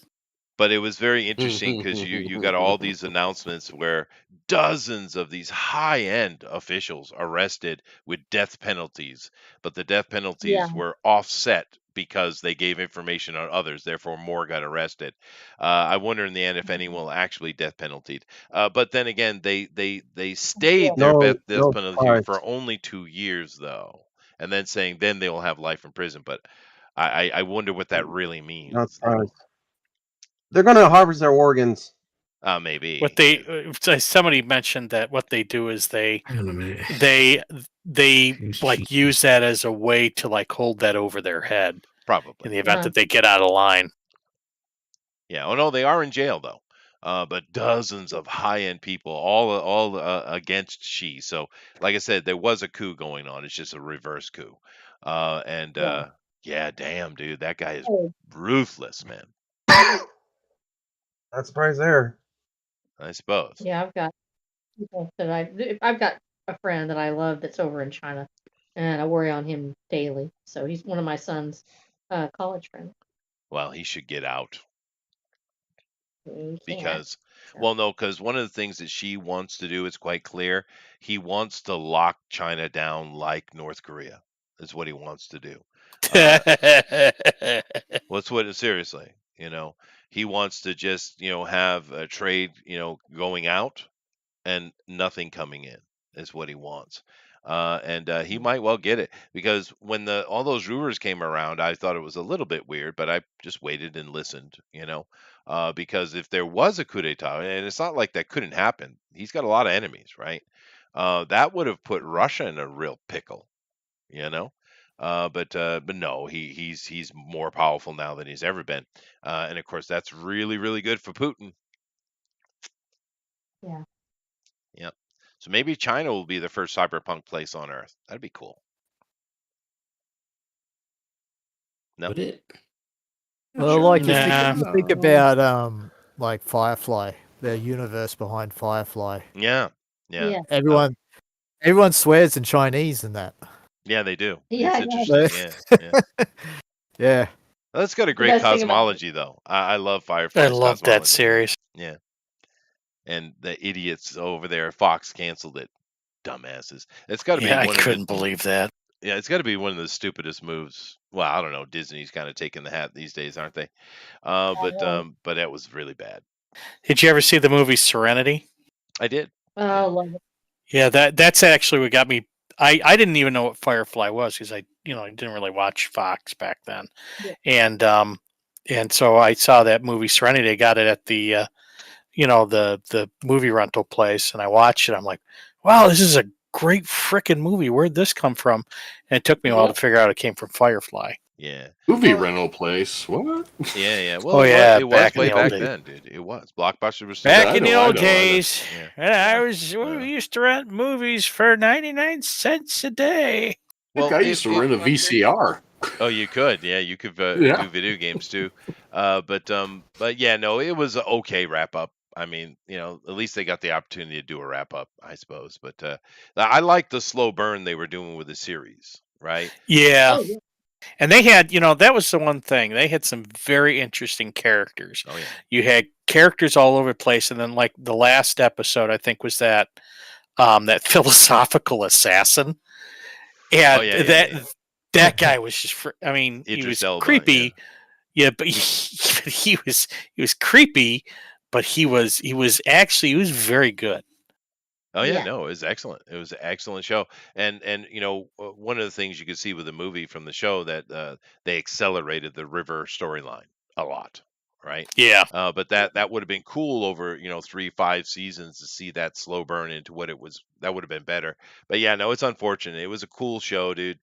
But it was very interesting because you got all these announcements where dozens of these high-end officials arrested with death penalties, but the death penalties Yeah. were offset because they gave information on others, therefore more got arrested. I wonder in the end if anyone will actually death penaltied. But then again, they stayed their death penalty surprise. for only 2 years though, and then saying then they will have life in prison. But I wonder what that really means. Not surprised. They're going to harvest their organs. Maybe. What somebody mentioned that what they do is they Hang on a minute. like use that as a way to like hold that over their head Probably in the event that they get out of line. Yeah. Oh no, they are in jail though. But dozens of high-end people, all against Xi. So, like I said, there was a coup going on. It's just a reverse coup. Yeah, damn, dude, that guy is ruthless, man. Not surprised there. I suppose. Yeah, I've got people that I've got a friend that I love that's over in China, and I worry on him daily. So he's one of my son's college friends. Well, he should get out. He Because can't. well no, because one of the things that she wants to do is quite clear. He wants to lock China down like North Korea is what he wants to do. What's what seriously, he wants to just, have a trade, going out and nothing coming in is what he wants. And he might well get it because when all those rumors came around, I thought it was a little bit weird, but I just waited and listened, because if there was a coup d'état, and it's not like that couldn't happen, he's got a lot of enemies, right? That would have put Russia in a real pickle, you know. But no, he's more powerful now than he's ever been, and of course that's really really good for Putin. Yeah. Yep. So maybe China will be the first cyberpunk place on Earth. That'd be cool. No. Would it? Well, like you Nah. think about like Firefly, the universe behind Firefly. Yeah. Everyone swears in Chinese in that. Yeah, they do. Yeah, It's I interesting. Yeah. Yeah. That's got a great best thing about cosmology, though. I love Firefly. I love that cosmology. series. Yeah. And the idiots over there, Fox canceled it. Dumbasses. It's got to be. Yeah, I one couldn't of the, believe that. Yeah, it's got to be one of the stupidest moves. Well, I don't know. Disney's kind of taking the hat these days, aren't they? But that was really bad. Did you ever see the movie Serenity? I did. Oh, love it. Yeah, that's actually what got me. I didn't even know what Firefly was because I didn't really watch Fox back then, Yeah. and so I saw that movie Serenity. I got it at the the movie rental place, and I watched it. I'm like, wow, this is a great freaking movie. Where'd this come from? And it took me a while to figure out it came from Firefly. Yeah. Movie Well, rental place. What? yeah. Well, Oh, yeah, it was back in way the old back days. then, dude. It was. Blockbuster was still Back I in the know, I old know, I know. days, Yeah. we used to rent movies for 99 cents a day. Heck, Well, I used to rent a VCR. oh, you could, yeah, you could Yeah. do video games too. But yeah, no, it was a okay wrap up. I mean, at least they got the opportunity to do a wrap up, I suppose. But I like the slow burn they were doing with the series, right? Yeah. Oh, yeah. And they had, that was the one thing. They had some very interesting characters. Oh yeah, You had characters all over the place, and then like the last episode, I think was that that philosophical assassin, and oh yeah. that guy was just, I mean, he Idris was Elba, creepy, yeah, but he was creepy, but he was very good. Oh yeah, Yeah. no, it was excellent. It was an excellent show, and one of the things you could see with the movie from the show that they accelerated the River storyline a lot, right? Yeah, But that would have been cool over 3-5 seasons to see that slow burn into what it was. That would have been better. But yeah, no, it's unfortunate. It was a cool show, dude.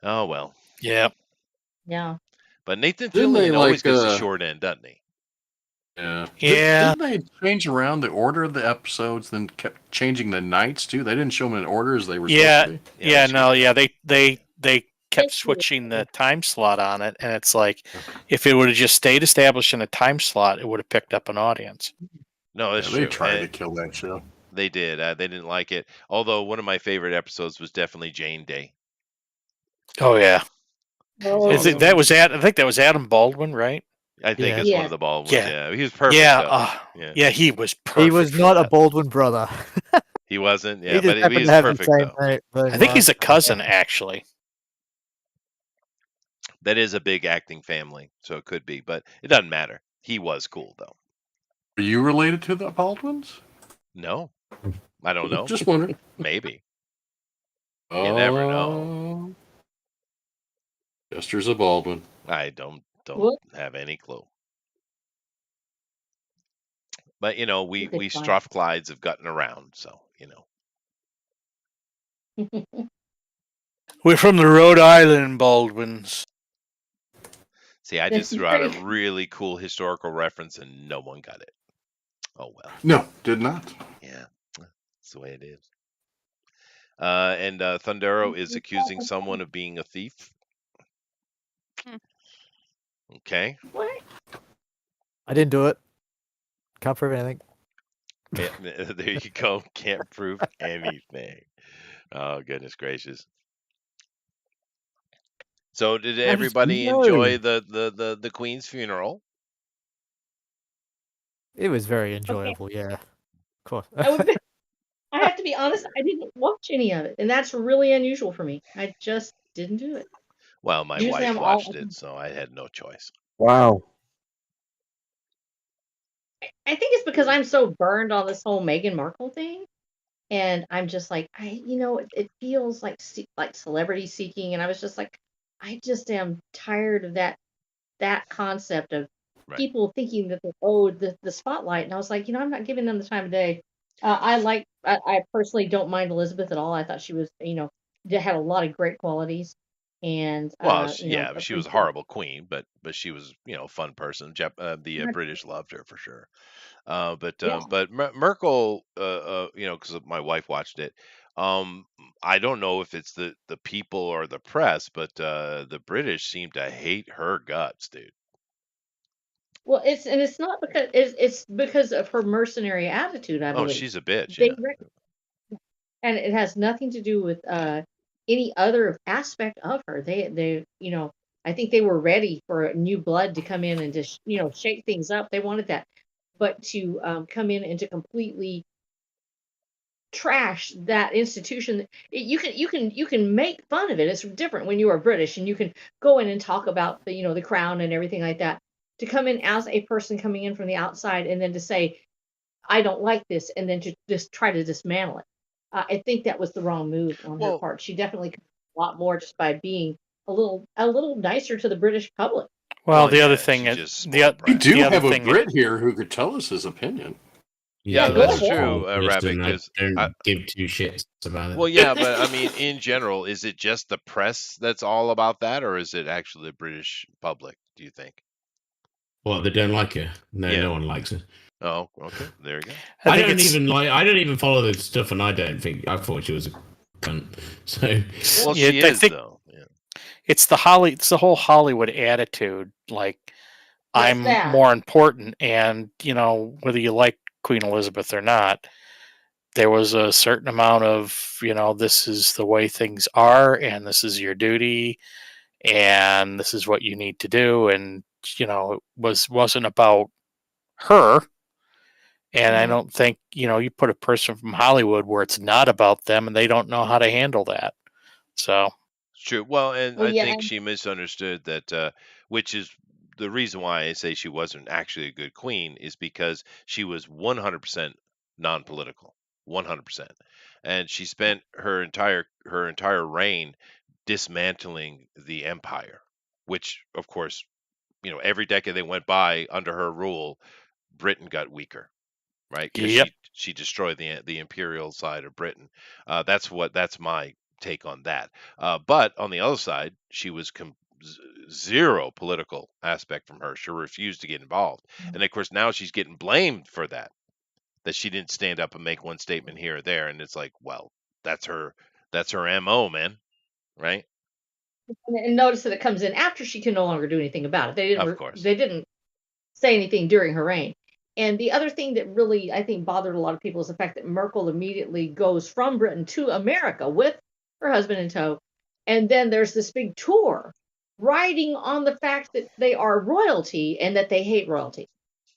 Oh well. yeah. Yeah. But Nathan Didn't they Fillion always like gets the short end, doesn't he? Yeah. Yeah. Didn't they change around the order of the episodes, then kept changing the nights too? They didn't show them in order as they were Yeah, supposed to be? Yeah, that's true. yeah. They kept Thank you. switching the time slot on it, and it's like if it would have just stayed established in a time slot, it would have picked up an audience. No, that's They true. tried to kill that show. They did. They didn't like it. Although one of my favorite episodes was definitely Jane Day. Oh yeah, Oh, I I think that was Adam Baldwin, right? I think Yeah. it's one Yeah. of the Baldwins. Yeah. Yeah, he was perfect. Yeah, though. Yeah, yeah, he was perfect. He was for not a that. Baldwin brother. he wasn't. He Yeah, just but he happened was to have the perfect same though. name. I think he's a cousin, actually. That is a big acting family, so it could be, but it doesn't matter. He was cool though. Are you related to the Baldwins? No, I don't know. Just wondering. Maybe. You never know. Chester's a Baldwin. I don't Whoop. have any clue. But we could find- Strathclydes have gotten around, so We're from the Rhode Island Baldwins. See, I just threw out a really cool historical reference and no one got it. Oh well. No, did not. Yeah, that's the way it is. And Thundero is accusing someone of being a thief. Okay. What? I didn't do it. Can't prove anything. Yeah, there you go. Can't prove anything. Oh, goodness gracious. So did everybody no. enjoy the Queen's funeral? It was very enjoyable. Yeah, of course. I have to be honest, I didn't watch any of it, and that's really unusual for me. I just didn't do it. Well, my Usually wife I'm all- watched it, so I had no choice. Wow. I think it's because I'm so burned on this whole Meghan Markle thing, and I'm just like, it feels like celebrity seeking, and I was just like, I just am tired of that concept of Right. people thinking that they're owed the spotlight, and I was like, I'm not giving them the time of day. I personally don't mind Elizabeth at all. I thought she was, had a lot of great qualities, and Well, she was a horrible queen, but she was a fun person. The British loved her for sure. But Merkel, because my wife watched it. I don't know if it's the people or the press, but the British seem to hate her guts, dude. Well, it's not because it's because of her mercenary attitude, I Oh, believe. she's a bitch. They Yeah. and it has nothing to do with any other aspect of her. They I think they were ready for new blood to come in and just shake things up. They wanted that, but to come in and to completely trash that institution, you can make fun of it. It's different when you are British and you can go in and talk about the crown and everything like that. To come in as a person coming in from the outside and then to say, I don't like this, and then to just try to dismantle it. I think that was the wrong move on her part. She definitely could do a lot more just by being a little nicer to the British public. Well, Well, the other yeah, thing she is just the spoiled We brat. do the other have a thing Brit here who could tell us his opinion. Yeah, Yeah, go that's ahead. true, Rabbit. I Because don't give two shits about well, it. yeah, but I mean, in general, is it just the press that's all about that, or is it actually the British public? Do you think? What, they don't like her? No, Yeah. no one likes her. Oh, okay. There you go. I I think don't it's even like. I don't even follow the stuff, and I thought she was a cunt. So Well, yeah, she I is think though. Yeah. it's the whole Hollywood attitude. Like Yes, I'm that. more important, and whether you like Queen Elizabeth or not, there was a certain amount of this is the way things are, and this is your duty, and this is what you need to do, and it wasn't about her. And I Mhm. don't think you put a person from Hollywood where it's not about them, and they don't know how to handle that. So It's true. Well, and Well, I yeah, think she misunderstood that, which is the reason why I say she wasn't actually a good queen, is because she was 100% non-political, 100%, and she spent her entire reign dismantling the empire, which, of course, every decade they went by under her rule, Britain got weaker, right? Because yep, she destroyed the imperial side of Britain. That's my take on that. But on the other side, she was zero political aspect from her. She refused to get involved, and of course now she's getting blamed for that she didn't stand up and make one statement here or there, and it's like, well, that's her mo, man, right? and notice that it comes in after she can no longer do anything about it. Of course, They didn't say anything during her reign. And the other thing that really I think bothered a lot of people is the fact that Merkel immediately goes from Britain to America with her husband in tow, and then there's this big tour riding on the fact that they are royalty and that they hate royalty,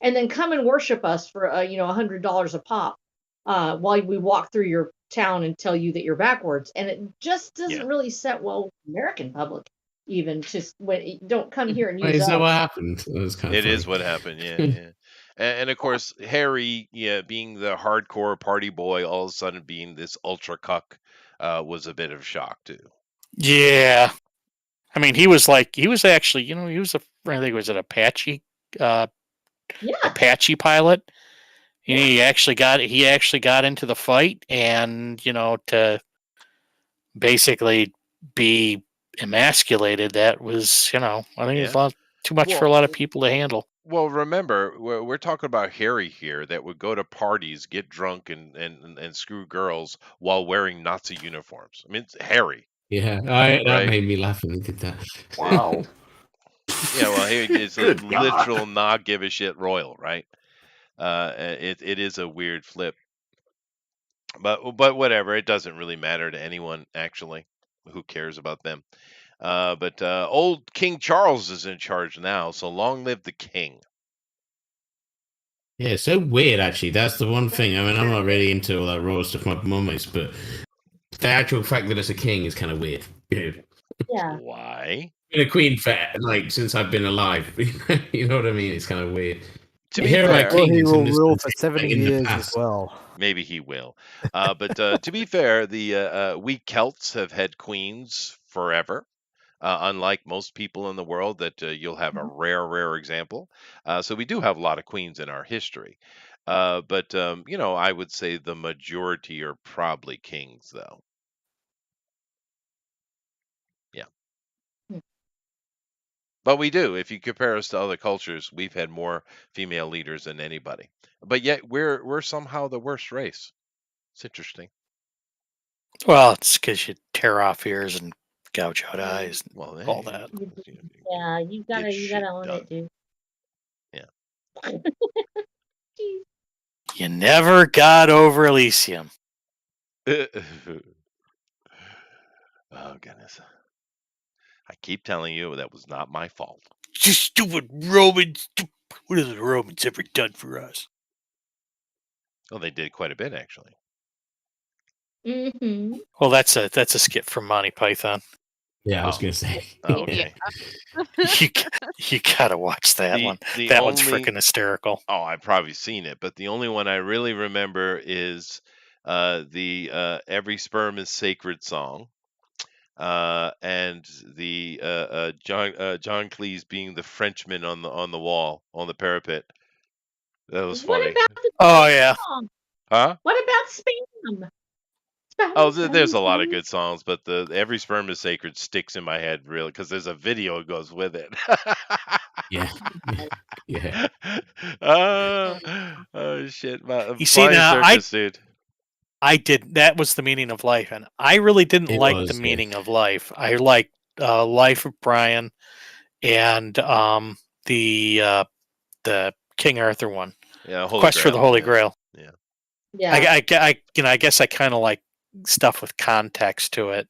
and then come and worship us for $100 a pop while we walk through your town and tell you that you're backwards. And it just yeah. doesn't really set well with the American public. Even just when don't come here and wait, use is that what us. happened? That was kind of It is funny. what happened, yeah, yeah. And of course, Harry, yeah, being the hardcore party boy, all of a sudden being this ultra cuck, was a bit of a shock too. yeah. I mean, he was actually he was I think it was an uh, Yeah. Apache pilot. He actually got into the fight, and to basically be emasculated, that was I think it's Yeah. a lot too much for a Well, lot of people to handle. well, remember, we're talking about Harry here that would go to parties, get drunk, and screw girls while wearing Nazi uniforms. I mean, it's Harry, Yeah, that right? made me laugh when he did that. Wow. Yeah, well, he is a Good God. literal not give a shit royal, right? It is a weird flip. But whatever, it doesn't really matter to anyone actually. Who cares about them? But old King Charles is in charge now, so long live the king. Yeah, it's so weird actually. That's the one thing. I mean, I'm not really into all that royal stuff, my mum is, but the actual fact that it's a king is kind of weird. Yeah. Why? Been a queen for like since I've been alive. You know what I mean? It's kind of weird. To be Here are fair, Well, he kings will in this rule for country, 70 like, in the years as past. well. maybe he will. But to be fair, the we Celts have had queens forever. Unlike most people in the world, that you'll have a rare example. So we do have a lot of queens in our history. But I would say the majority are probably kings, though. Yeah. Hmm. But we do. If you compare us to other cultures, we've had more female leaders than anybody. But yet we're somehow the worst race. It's interesting. Well, it's because you tear off ears and gouge out eyes and Well, all hey, that. Yeah, you get gotta shit own done. it, dude. Yeah. Jeez. You never got over Elysium. Oh goodness. I keep telling you that was not my fault. You stupid Romans. What have the Romans ever done for us? Well, they did quite a bit actually. Mm-hmm. Well, that's a skit from Monty Python. Yeah, I was Oh. gonna say. Oh, Yeah. okay. You gotta watch that one. The That one's only freaking hysterical. Oh, I've probably seen it, but the only one I really remember is the "Every Sperm is Sacred" song, and the John Cleese being the Frenchman on the wall on the parapet. That was What funny. about the Oh yeah. song? Huh? What about Spam? Oh, Spam, there's a spam, lot of spam. good songs, but the Every Sperm is Sacred sticks in my head really because there's a video that goes with it. Yeah. Yeah. uh, oh shit! You see Flying now, circus, dude. I did. That was the meaning of life, and I really didn't It like the was, yeah. meaning of life. I liked Life of Brian and the King Arthur one, Yeah, Holy Quest for the Grail. Holy Yeah. Grail. Yeah. Yeah. I guess I kind of like stuff with context to it,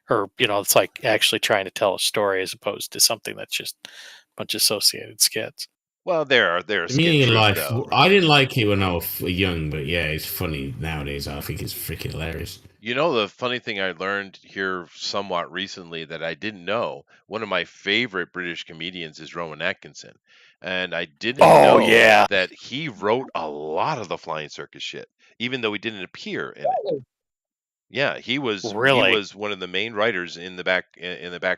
or it's like actually trying to tell a story as opposed to something that's just a bunch of associated skits. Well, they're The skit meaning of troupe, life. though. I didn't like it when I was young, but yeah, it's funny nowadays. I think it's freaking hilarious. You know, the funny thing I learned here somewhat recently that I didn't know, one of my favorite British comedians is Rowan Atkinson. And I didn't Oh know yeah, that he wrote a lot of the Flying Circus shit, even though he didn't appear in it. Really? Yeah, he really. was one of the main writers in the back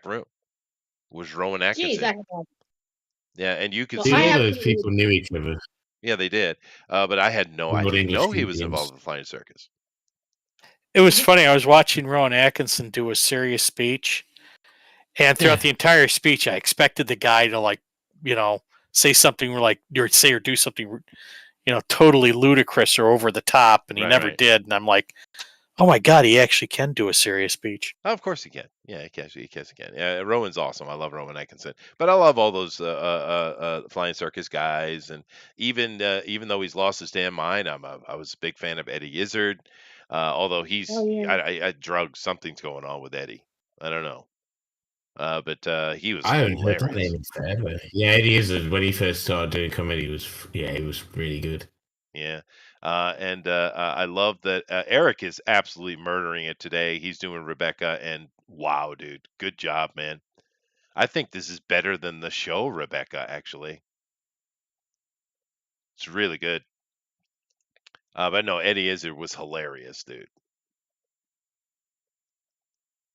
room. Was Rowan Geez, Atkinson. I have. Yeah, and you could Well, See, I see all have those to. people knew each other. yeah, they did. But I All didn't English know he was involved comedians. in the Flying Circus. It was funny. I was watching Rowan Atkinson do a serious speech, and throughout the entire speech, I expected the guy to say something or do something totally ludicrous or over the top, and he never Right. did. And I'm like, oh my god, he actually can do a serious speech. Oh, of course he can. Yeah, he can. He can. Yeah, Rowan's awesome. I love Rowan Atkinson, but I love all those Flying Circus guys, and even though he's lost his damn mind, I was a big fan of Eddie Izzard. Although Oh yeah. I drugs, something's going on with Eddie. I don't know. But he was I haven't heard that hilarious. name forever. Yeah, Eddie Izzard, when he first started doing comedy, he was really good. Yeah. I love that Eric is absolutely murdering it today. He's doing Rebecca, and wow, dude, good job, man. I think this is better than the show Rebecca, actually. It's really good. But no, Eddie Izzard was hilarious, dude.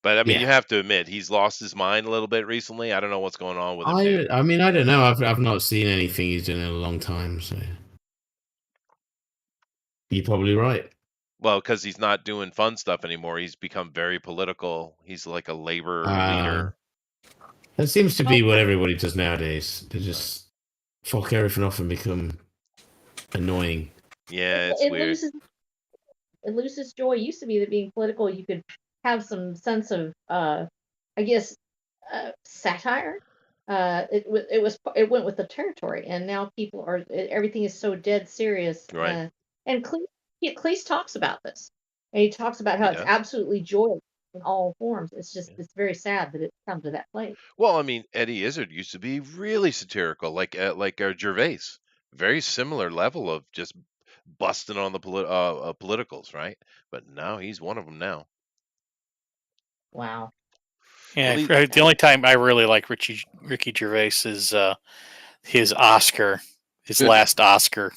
But I mean, you Yeah. have to admit he's lost his mind a little bit recently. I don't know what's going on with him, dude. I mean, I don't know. I've not seen anything he's done in a long time, so you're probably right. Well, because he's not doing fun stuff anymore. He's become very political. He's like a labor leader. That seems to be what everybody does nowadays. They just fuck everything off and become annoying. Yeah, it's It weird. loses joy. It used to be that being political, you could have some sense of, I guess, satire. It went with the territory, and now people are everything is so dead serious. Right. And Cleese talks about this, and he talks about how He it's does. absolutely joyous in all forms. It's just it's very sad that it's come to that place. Well, I mean, Eddie Izzard used to be really satirical, like Gervais. Very similar level of just busting on the politicals, right? But now he's one of them now. Wow. Yeah, least- the only time I really like Ricky Gervais is his Oscar, his last Oscar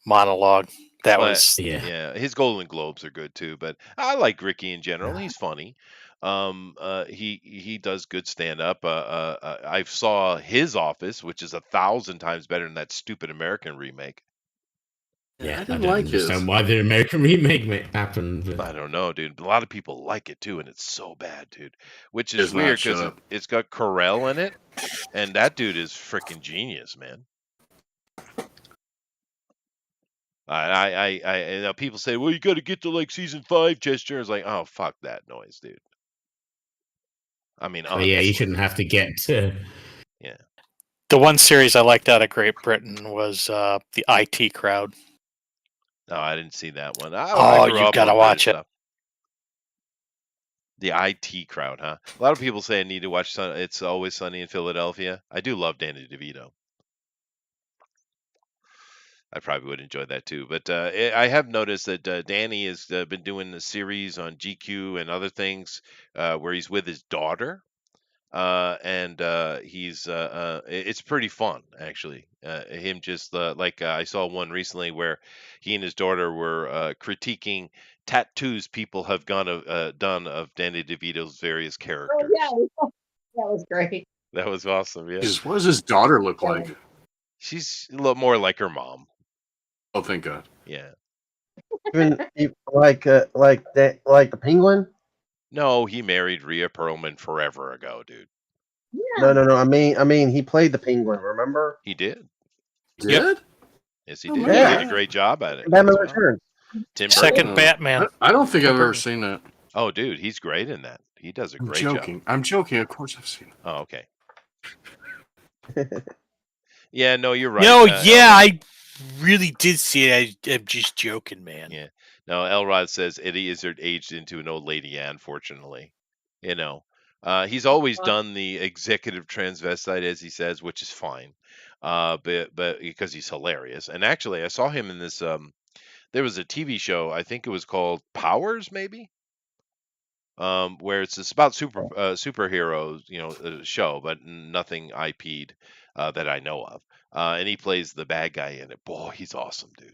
monologue. That But was yeah, his Golden Globes are good too. But I like Ricky in general. He's funny. He does good stand up. I saw His Office, which is 1,000 times better than that stupid American remake. Yeah, I I didn't don't like his. understand why the American remake happened. But I don't know, dude. A lot of people like it too, and it's so bad, dude. Which is Does not weird shut because up. it's got Carell in it, and that dude is freaking genius, man. You know, people say, well, you got to get to like season 5, Chester. It's like, oh, fuck that noise, dude. I mean, but yeah, you honestly. shouldn't have to get to. Yeah. the one series I liked out of Great Britain was the IT Crowd. No, I didn't see that one. Oh, grew you've up got to on watch British it. stuff. The IT Crowd, huh? A lot of people say I need to watch It's Always Sunny in Philadelphia. I do love Danny DeVito. I probably would enjoy that too. But I have noticed that Danny has been doing a series on GQ and other things where he's with his daughter. And it's pretty fun actually. Him just I saw one recently where he and his daughter were critiquing tattoos people have done of Danny DeVito's various characters. Oh yeah, that was great. That was awesome. Yeah. What does his daughter look like? She's a little more like her mom. Oh, thank God. Yeah. Even like the Penguin. No, he married Rhea Perlman forever ago, dude. No, Yeah. no, no. I mean, he played the Penguin. Remember? He did. Yep. Did? Yes, he Oh, did. He did a Yeah. great job at it Batman as well. Returns. Tim Burton. Second No. Batman. I don't think Tim I've ever Burton. seen that. Oh, dude, he's great in that. He does a I'm great job. joking. I'm joking. Of course I've seen it. Oh, okay. Yeah, no, you're right. No, yeah, Elrod. I really did see it. I'm just joking, man. Yeah. No, Elrod says Eddie Izzard aged into an old lady, yeah, unfortunately. You know. He's always done the executive transvestite, as he says, which is fine. But because he's hilarious. And actually I saw him in this there was a TV show, I think it was called Powers, maybe? Where it's about superheroes, show, but nothing IP'd that I know of. And he plays the bad guy in it. Boy, he's awesome, dude.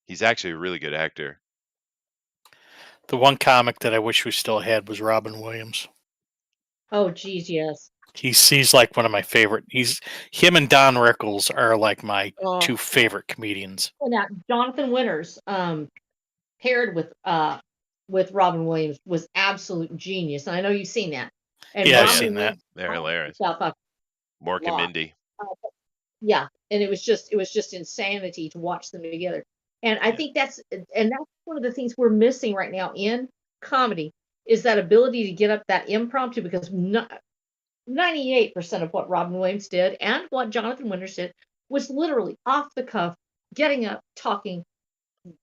He's actually a really good actor. The one comic that I wish we still had was Robin Williams. Oh, geez, yes. He's like one of my favorite. Him and Don Rickles are like my Oh. two favorite comedians. And that Jonathan Winters, paired with Robin Williams, was absolute genius. And I know you've seen that. And Yeah, I've Robin seen that. Williams They're hilarious. himself up Mork a and lot. Mindy. Yeah, and it was just insanity to watch them together. And I think that's one of the things we're missing right now in comedy is that ability to get up that impromptu, because 98% of what Robin Williams did and what Jonathan Winters did was literally off the cuff, getting up, talking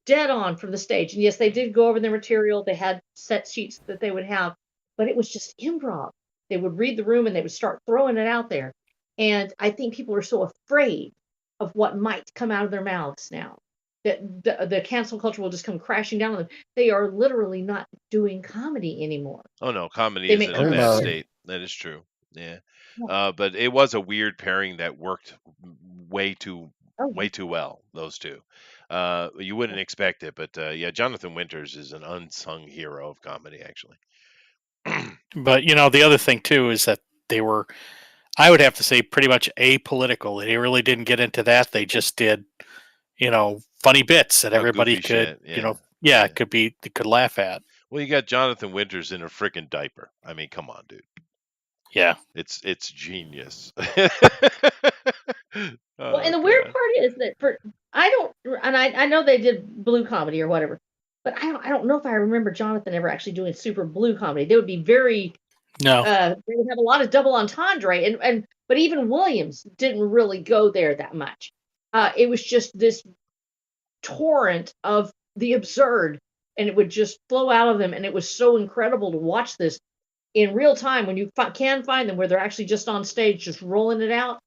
dead on from the stage. And yes, they did go over their material. They had set sheets that they would have, but it was just improv. They would read the room and they would start throwing it out there. And I think people are so afraid of what might come out of their mouths now that the cancel culture will just come crashing down on them. They are literally not doing comedy anymore. Oh no, comedy They is make in a fun of bad it. state. That is true. Yeah. Yeah. But it was a weird pairing that worked way too Oh, well, those two. You wouldn't expect it, but yeah, Jonathan Winters is an unsung hero of comedy, actually. But the other thing too is that they were, I would have to say, pretty much apolitical. They really didn't get into that. They just did, funny bits that everybody goofy could, shit, yeah. could laugh at. Well, you got Jonathan Winters in a freaking diaper. I mean, come on, dude. Yeah. It's genius. well, and the weird part is that I know they did blue comedy or whatever, but I don't know if I remember Jonathan ever actually doing super blue comedy. They would be very No. they would have a lot of double entendre, but even Williams didn't really go there that much. It was just this torrent of the absurd, and it would just flow out of them, and it was so incredible to watch this in real time when you can find them where they're actually just on stage just rolling it out.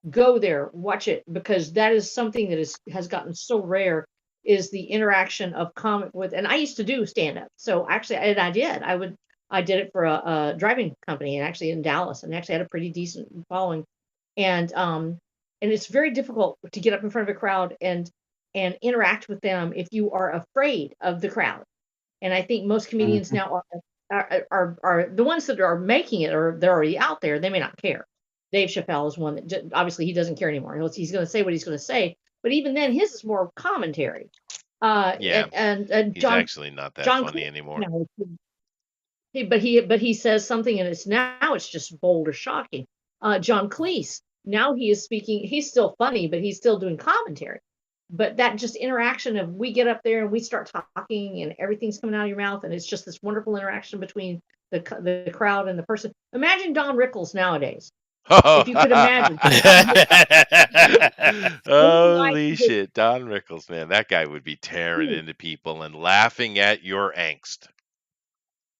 Go there, watch it, because that is something that has gotten so rare, is the interaction of comic with. And I used to do stand up, so actually I did it for a driving company, and actually in Dallas, and actually had a pretty decent following. And it's very difficult to get up in front of a crowd and interact with them if you are afraid of the crowd. And I think most comedians now are the ones that are making it, or they're already out there. They may not care. Dave Chappelle is one that obviously he doesn't care anymore. He's going to say what he's going to say, but even then, his is more commentary. Yeah, and he's John actually not that John funny Cleese anymore. now, but he says something, and it's just bold or shocking. John Cleese, now he is speaking. He's still funny, but he's still doing commentary. But that just interaction of, we get up there and we start talking and everything's coming out of your mouth, and it's just this wonderful interaction between the crowd and the person. Imagine Don Rickles nowadays. If you could imagine. Holy shit, Don Rickles, man, that guy would be tearing into people and laughing at your angst.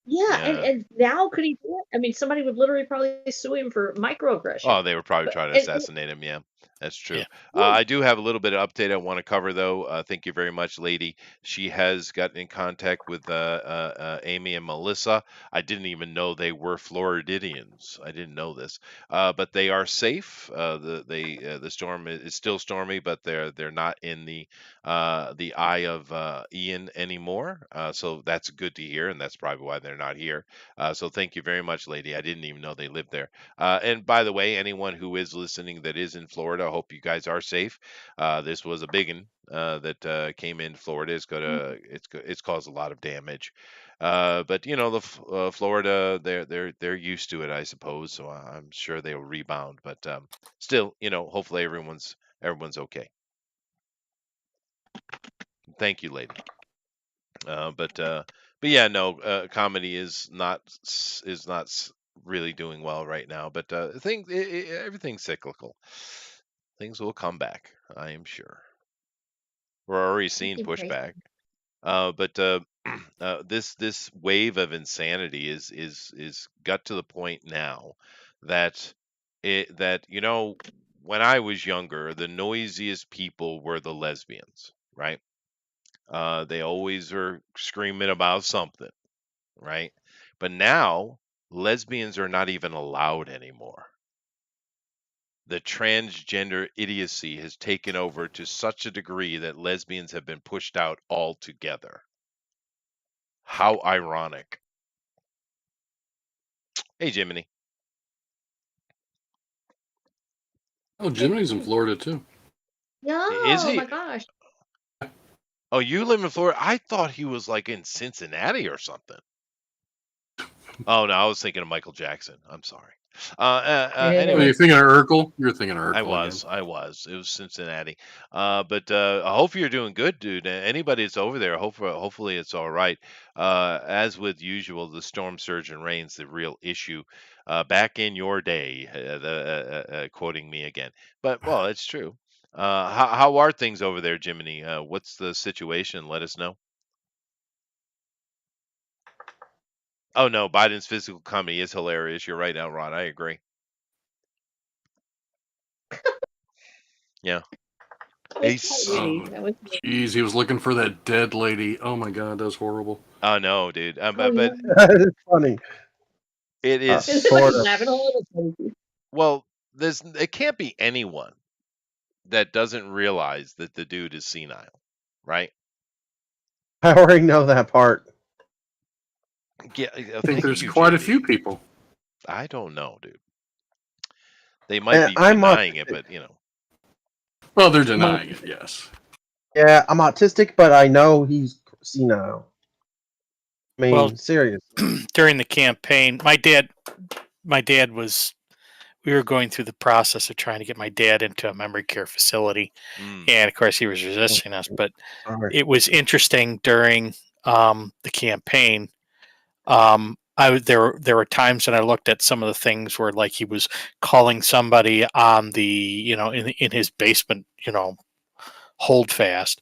Yeah, and now could he do it? I mean, somebody would literally probably sue him for microaggression. Oh, they were probably trying to assassinate him. Yeah, that's true. Yeah. I do have a little bit of update I want to cover, though. Thank you very much, lady. She has gotten in contact with Amy and Melissa. I didn't even know they were Floridians. I didn't know this, but they are safe. The storm is still stormy, but they're not in the eye of Ian anymore. So that's good to hear, and that's probably why they're not here. So thank you very much, lady. I didn't even know they lived there. And by the way, anyone who is listening that is in Florida, I hope you guys are safe. This was a big one that came in Florida. It's caused a lot of damage. But Florida, they're used to it, I suppose. So I'm sure they'll rebound. But still, hopefully everyone's okay. Thank you, lady. But yeah, no, comedy is not really doing well right now. But everything's cyclical. Things will come back, I am sure. We're already seeing pushback. But this wave of insanity is got to the point now that when I was younger, the noisiest people were the lesbians, right? They always are screaming about something, right? But now lesbians are not even allowed anymore. The transgender idiocy has taken over to such a degree that lesbians have been pushed out altogether. How ironic. Hey, Jiminy. Oh, Jiminy's in Florida too. Is Oh he? my gosh. Oh, you live in Florida? I thought he was like in Cincinnati or something. Oh, no, I was thinking of Michael Jackson. I'm sorry. Oh, Anyway, you're thinking of Urkel? You're thinking of Urkel I again. was. It was Cincinnati. But I hope you're doing good, dude. Anybody that's over there, hopefully it's all right. As with usual, the storm surge and rain's the real issue. Back in your day, quoting me again. But well, it's true. How are things over there, Jiminy? What's the situation? Let us know. Oh no, Biden's physical comedy is hilarious. You're right, Elrod. I agree. Yeah. That was He's quite witty. Oh, That was jeez, he was looking for that dead lady. Oh my God, that was horrible. Oh no, dude. oh yeah. But It's funny. it is It's like Sort of. laughing a little crazy. well. It can't be anyone that doesn't realize that the dude is senile, right? I already know that part. Yeah. I think Thank there's you, quite a JB. few people. I don't know, dude. They might be I'm denying it, autistic. but Well, they're denying it, yes. Yeah, I'm autistic, but I know he's senile. I mean, Well, seriously. during the campaign, my dad was. We were going through the process of trying to get my dad into a memory care facility, and of course, he was resisting us. But Sorry. it was interesting during the campaign. There were times that I looked at some of the things where like he was calling somebody on the in his basement hold fast,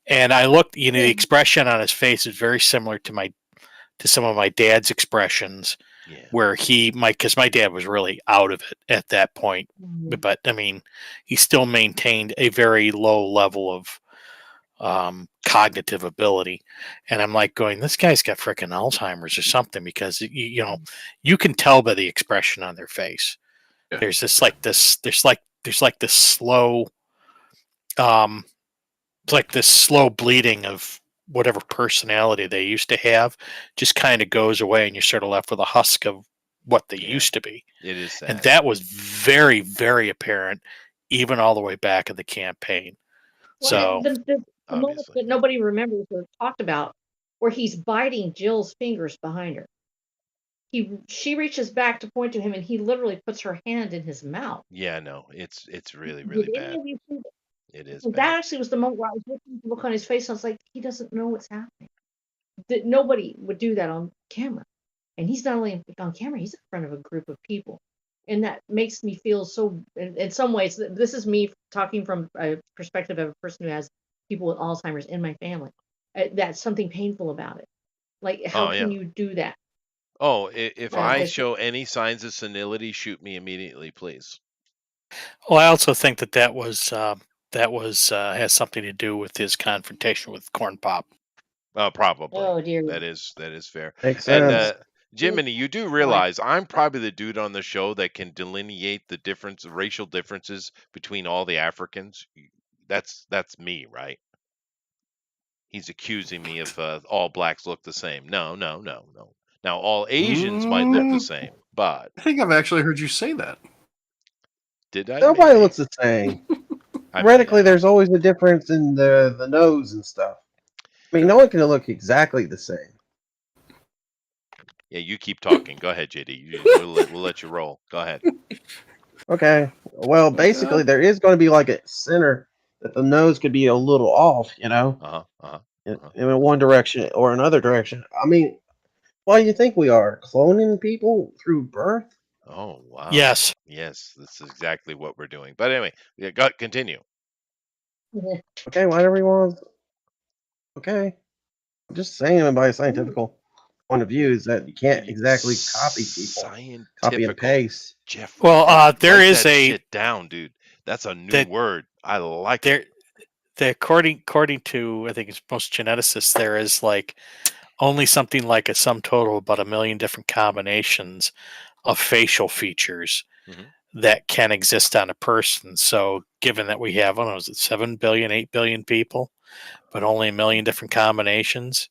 and I looked the expression on his face is very similar to some of my dad's expressions yeah. where because my dad was really out of it at that point, but I mean he still maintained a very low level of cognitive ability, and I'm like going, this guy's got freaking Alzheimer's or something, because you can tell by the expression on their face. Yeah. There's this slow it's like this slow bleeding of whatever personality they used to have just kind of goes away, and you're sort of left with a husk of what they used to be. It is sad. And that was very, very apparent even all the way back in the campaign. Well, So the moment that nobody remembers or talked about, where he's biting Jill's fingers behind her. She reaches back to point to him, and he literally puts her hand in his mouth. Yeah, no, it's really, Did really any bad. of you see that? It is That bad. actually was the moment where I was looking at the look on his face. And I was like, he doesn't know what's happening. That nobody would do that on camera, and he's not only on camera; he's in front of a group of people, and that makes me feel so. In some ways, this is me talking from a perspective of a person who has people with Alzheimer's in my family. That's something painful about it. Like, how Oh can yeah. you do that? Oh, if I It's show any signs of senility, shoot me immediately, please. well, I also think that was has something to do with his confrontation with Corn Pop. Probably. oh dear. That is fair. Makes And sense. Jiminy, you do realize I'm probably the dude on the show that can delineate the racial differences between all the Africans. That's me, right? He's accusing me of all blacks look the same. No. Now, all Asians might look the same, but I think I've actually heard you say that. did I? Nobody Maybe? looks the same. I might Theoretically, have. there's always a difference in the nose and stuff. I mean, no one can look exactly the same. Yeah, you keep talking. Go ahead, JD. We'll let you roll. Go ahead. Okay. Well, basically, there is going to be like a center that the nose could be a little off, in one direction or another direction. I mean, why do you think we are cloning people through birth? Oh, wow. Yes. Yes, this is exactly what we're doing. But anyway, continue. Okay, whatever you want. Okay, I'm just saying by a scientific point of view is that you can't exactly copy people, copy and Scientifical. paste. Jeff, Well, there write is that a shit down, dude. That's a new that- word. I like it. according to I think it's most geneticists, there is like only something like a sum total of about 1 million different combinations of facial features that can exist on a person. So given that we have, I don't know, is it 7 billion, 8 billion people, but only 1 million different combinations,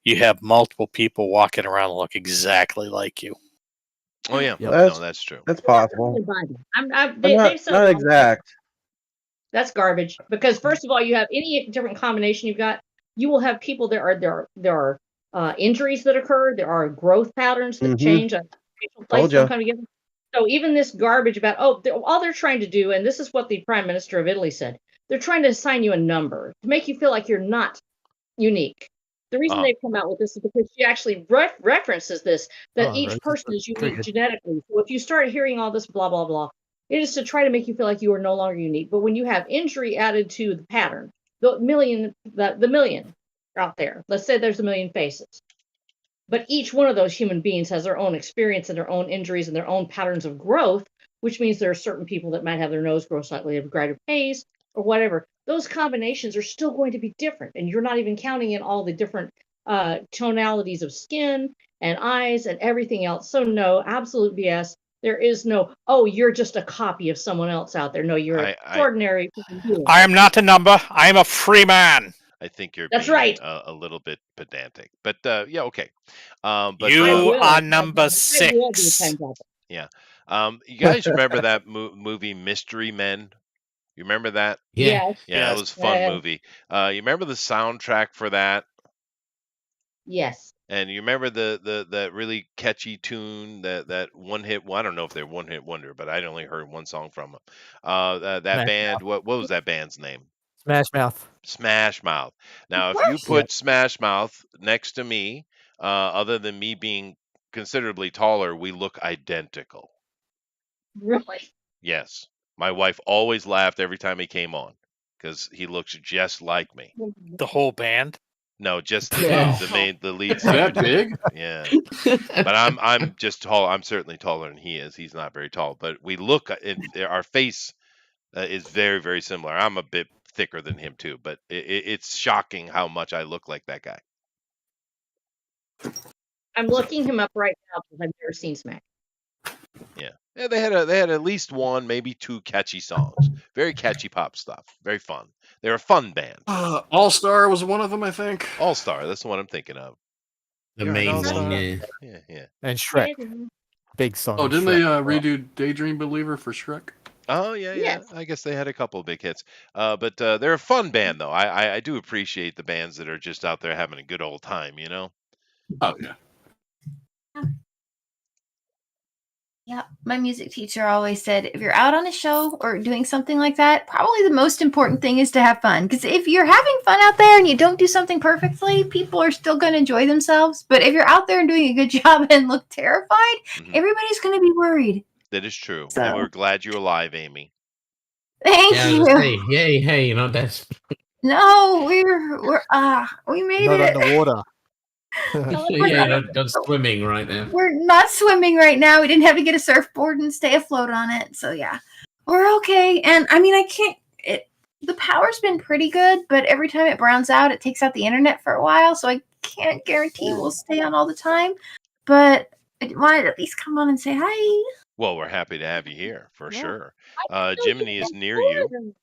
you have multiple people walking around that look exactly like you. Oh yeah, Yep. no, that's true. That's possible. They sell Not all- exact. That's garbage. Because first of all, you have any different combination you've got, you will have people. There are injuries that occur. There are growth patterns that change. Facial plates don't come together. So even this garbage about all they're trying to do, and this is what the Prime Minister of Italy said, they're trying to assign you a number to make you feel like you're not unique. The reason they've come out with this is because she actually references this, that each person is unique genetically. So if you start hearing all this blah, blah, blah, it is to try to make you feel like you are no longer unique. But when you have injury added to the pattern, the million out there, let's say there's 1 million faces. But each one of those human beings has their own experience and their own injuries and their own patterns of growth, which means there are certain people that might have their nose grow slightly at a greater pace or whatever. Those combinations are still going to be different. And you're not even counting in all the different tonalities of skin and eyes and everything else. So no, absolute BS. There is no, you're just a copy of someone else out there. No, you're extraordinary. I am not a number. I am a free man. I think you're That's being right. a little bit pedantic, but yeah, okay. But you are number 6. Yeah. You guys remember that movie Mystery Men? You remember that? Yeah. Yeah, it was a fun movie. You remember the soundtrack for that? Yes. And you remember that really catchy tune, that one hit? Well, I don't know if they're one hit wonder, but I'd only heard one song from them. That band. What was that band's name? Smash Mouth. Smash Mouth. Now, if you put Smash Mouth next to me, other than me being considerably taller, we look identical. Really? Yes. My wife always laughed every time he came on because he looks just like me. The whole band? No, just Yeah. the lead singer. That big? Yeah. But I'm just tall. I'm certainly taller than he is. He's not very tall, but we look. Our face is very, very similar. I'm a bit thicker than him too, but it's shocking how much I look like that guy. I'm looking him up right now because I've never seen Smack. Yeah, they had at least one, maybe two catchy songs. Very catchy pop stuff. Very fun. They're a fun band. All Star was one of them, I think. All Star. That's the one I'm thinking of. The main one, yeah. Yeah. And Shrek. Big song. Oh, didn't they redo Daydream Believer for Shrek? Oh yeah. Yes. I guess they had a couple of big hits. But they're a fun band though. I do appreciate the bands that are just out there having a good old time. You know. Oh yeah. Yeah, my music teacher always said, if you're out on a show or doing something like that, probably the most important thing is to have fun. Because if you're having fun out there and you don't do something perfectly, people are still going to enjoy themselves. But if you're out there and doing a good job and look terrified, everybody's going to be worried. That is true. So. And we're glad you're alive, Amy. Thank you. Hey, you're not dead. No, we made Not it. underwater. You're not swimming right now. We're not swimming right now. We didn't have to get a surfboard and stay afloat on it. So yeah, we're okay. And I mean, the power's been pretty good, but every time it browns out, it takes out the internet for a while. So I can't guarantee we'll stay on all the time. But I wanted to at least come on and say hi. Well, we're happy to have you here for sure. Jiminy is near you.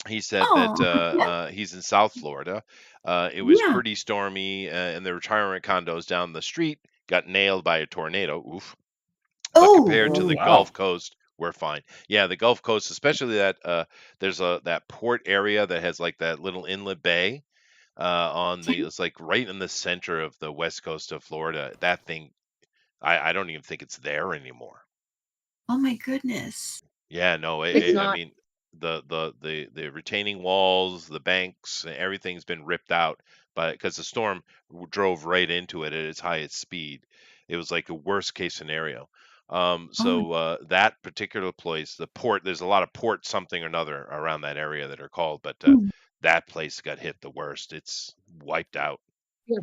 He said that he's in South Florida. It was pretty stormy in the retirement condos down the street. got nailed by a tornado. Oof. But Oh, compared to the wow. Gulf Coast, we're fine. Yeah, the Gulf Coast, especially there's that port area that has like that little inlet bay it's like right in the center of the west coast of Florida. That thing, I don't even think it's there anymore. oh my goodness. Yeah, no, It's I not. mean the retaining walls, the banks, everything's been ripped out, but because the storm drove right into it at its highest speed, it was like a worst case scenario. Oh, So that particular place, the port, there's a lot of port something or another around that area that are called, but mm, that place got hit the worst. It's wiped out. Yeah,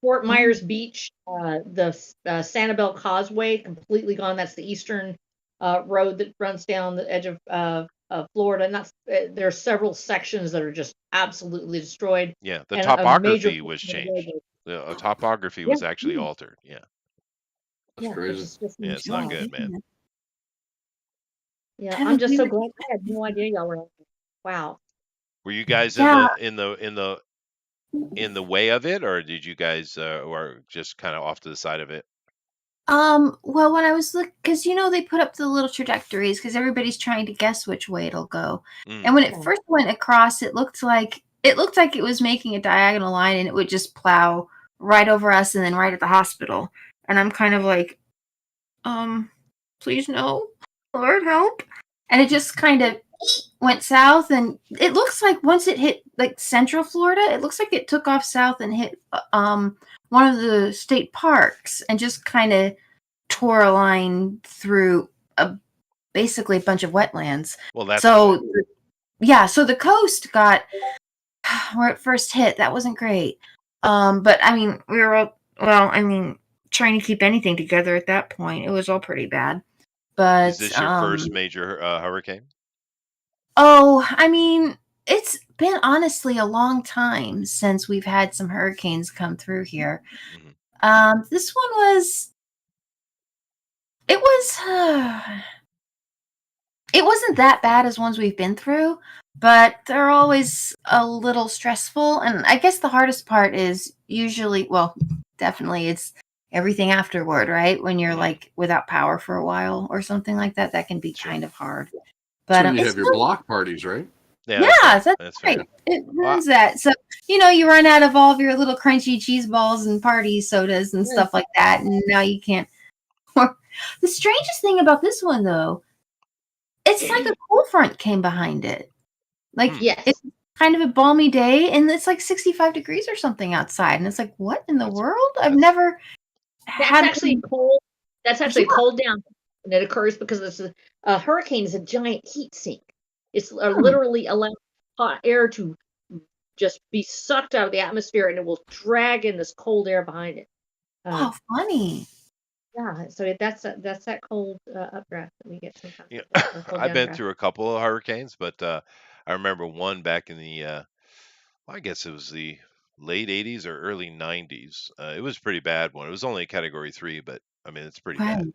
Fort oh, Myers Beach, the Sanibel Causeway, completely gone. That's the eastern road that runs down the edge of Florida. And there are several sections that are just absolutely destroyed, Yeah, the and a major topography portion was of the road. changed. The topography Yeah, was actually altered. Yeah, That's yeah, crazy. just yeah, it's not oh, good, man. goodness. yeah. I I'm haven't just so even. glad. I had no idea y'all were. Wow. Were you guys in Yeah. the way of it, or did you guys or just kind of off to the side of it? Well, when I was because they put up the little trajectories because everybody's trying to guess which way it'll go. And when it Yeah. first went across, it looked like it was making a diagonal line and it would just plow right over us and then right at the hospital. And I'm kind of like, please no, Lord help. And it just kind of went south, and it looks like once it hit like central Florida, it looks like it took off south and hit one of the state parks and just kind of tore a line through basically a bunch of wetlands. Well, that's So good. yeah, so the coast got where it first hit. That wasn't great. But I mean, we were all, well, I mean, trying to keep anything together at that point. It was all pretty bad. Is But this your first major hurricane? oh, I mean, it's been honestly a long time since we've had some hurricanes come through here. This one was it was it wasn't that bad as ones we've been through, but they're always a little stressful. And I guess the hardest part is usually, well, definitely it's everything afterward, right? When you're like without power for a while or something like that, that can be kind of hard. But That's when you it's have your still, block parties, right? Yeah, yeah, that's fair. right. It ruins that. So, you run out of all of your little crunchy cheese balls and party sodas and stuff like that. And now you can't. The strangest thing about this one, though, it's like a cold front came behind it. Like, Yes. it's kind of a balmy day, and it's like 65 degrees or something outside. And it's like, what in the world? I've never had. That's actually cold. That's actually Yeah. cold down, and it occurs because a hurricane is a giant heat sink. It's literally allowing hot air to just be sucked out of the atmosphere, and it will drag in this cold air behind it. Oh, funny. Yeah, so that's that cold updraft that we get sometimes. Yeah, or cold I've been downdraft. through a couple of hurricanes, but I remember one back in the I guess it was the late 80s or early 90s. It was a pretty bad one. It was only a category 3, but I mean it's pretty bad.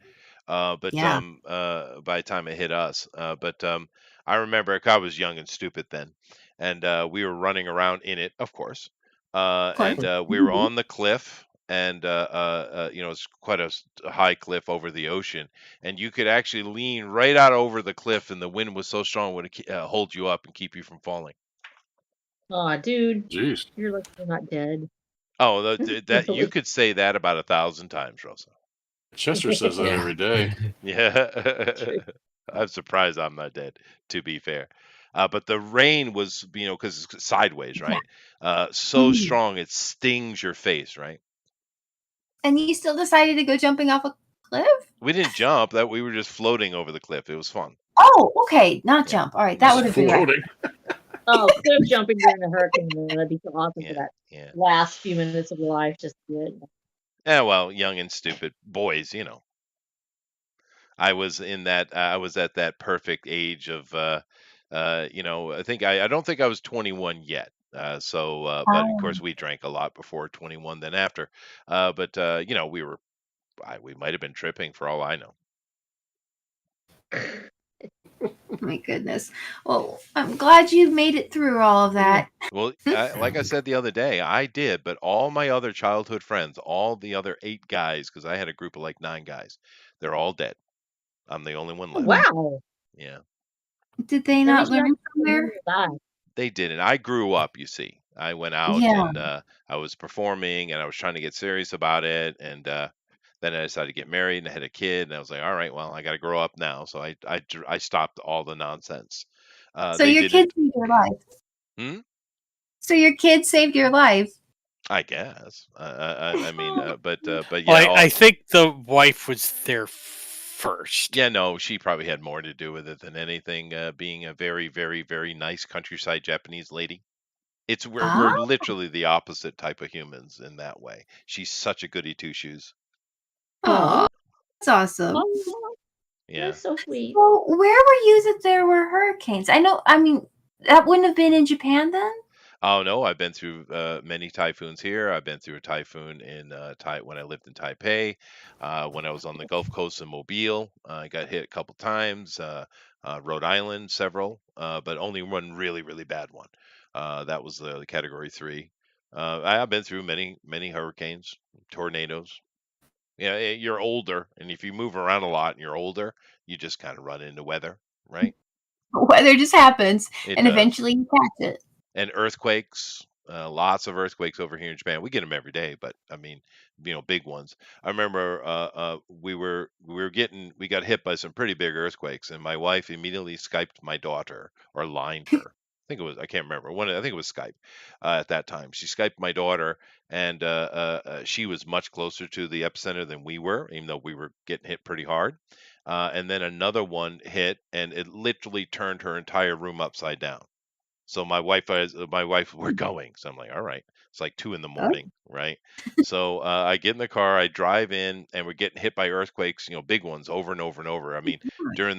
Right. But Yeah. by the time it hit us, but I remember I was young and stupid then, and we were running around in it, of course, and we were on the cliff, and it's quite a high cliff over the ocean, and you could actually lean right out over the cliff, and the wind was so strong it would hold you up and keep you from falling. Aw, dude, Jeez. you're lucky you're not dead. Oh, that you could say that about 1,000 times, Rosa. Chester says that every day. Yeah. I'm surprised I'm not dead, to be fair. But the rain was, because it's sideways, right? So Mhm. strong it stings your face, right? And you still decided to go jumping off a cliff? We didn't jump. That we were just floating over the cliff. It was fun. Oh, okay, not Yeah. jump. All right, that would have been right. Floating. Oh, cliff jumping during a hurricane, that'd be so awesome for that Yeah. last few minutes of your life. Just good. Yeah, well, young and stupid boys, I was in that. I was at that perfect age of, I don't think I was 21 yet. But of course we drank a lot before 21 than after. But we might have been tripping for all I know. my goodness. Well, I'm glad you made it through all of that. Well, like I said the other day, I did, but all my other childhood friends, all the other 8 guys, because I had a group of like 9 guys, they're all dead. I'm the only one Oh, left. wow. Yeah. Did they That not means you learn have from to their? die. They didn't. I grew up, you see. I went out Yeah. and I was performing and I was trying to get serious about it. And then I decided to get married and I had a kid. And I was like, all right, well, I got to grow up now. So I stopped all the nonsense. So They your didn't. kid saved your life. Hmm? So your kid saved your life. I guess. I mean, but Well, yeah, I think the wife was there first. yeah, no, she probably had more to do with it than anything. Being a very, very, very nice countryside Japanese lady. We're Oh, literally the opposite type of humans in that way. She's such a goody two shoes. oh, that's awesome. Oh, Yeah. that's so sweet. Well, where were you that there were hurricanes? I mean, that wouldn't have been in Japan then? Oh no, I've been through many typhoons here. I've been through a typhoon in when I lived in Taipei. When I was on the Gulf Coast in Mobile, I got hit a couple times. Rhode Island, several, but only one really, really bad one. That was the Category 3. I've been through many, many hurricanes, tornadoes. Yeah, you're older, and if you move around a lot and you're older, you just kind of run into weather, right? Weather just happens, It and does. eventually you catch it. And earthquakes, lots of earthquakes over here in Japan. We get them every day, but I mean, big ones. I remember we got hit by some pretty big earthquakes, and my wife immediately Skyped my daughter or lined her. I can't remember. I think it was Skype at that time. She Skyped my daughter, and she was much closer to the epicenter than we were, even though we were getting hit pretty hard. And then another one hit, and it literally turned her entire room upside down. So my wife, we're going. So I'm like, all right. It's like 2 in the Oh, morning, right? So I get in the car, I drive in, and we're getting hit by earthquakes, big ones over and over and over. I mean, God. during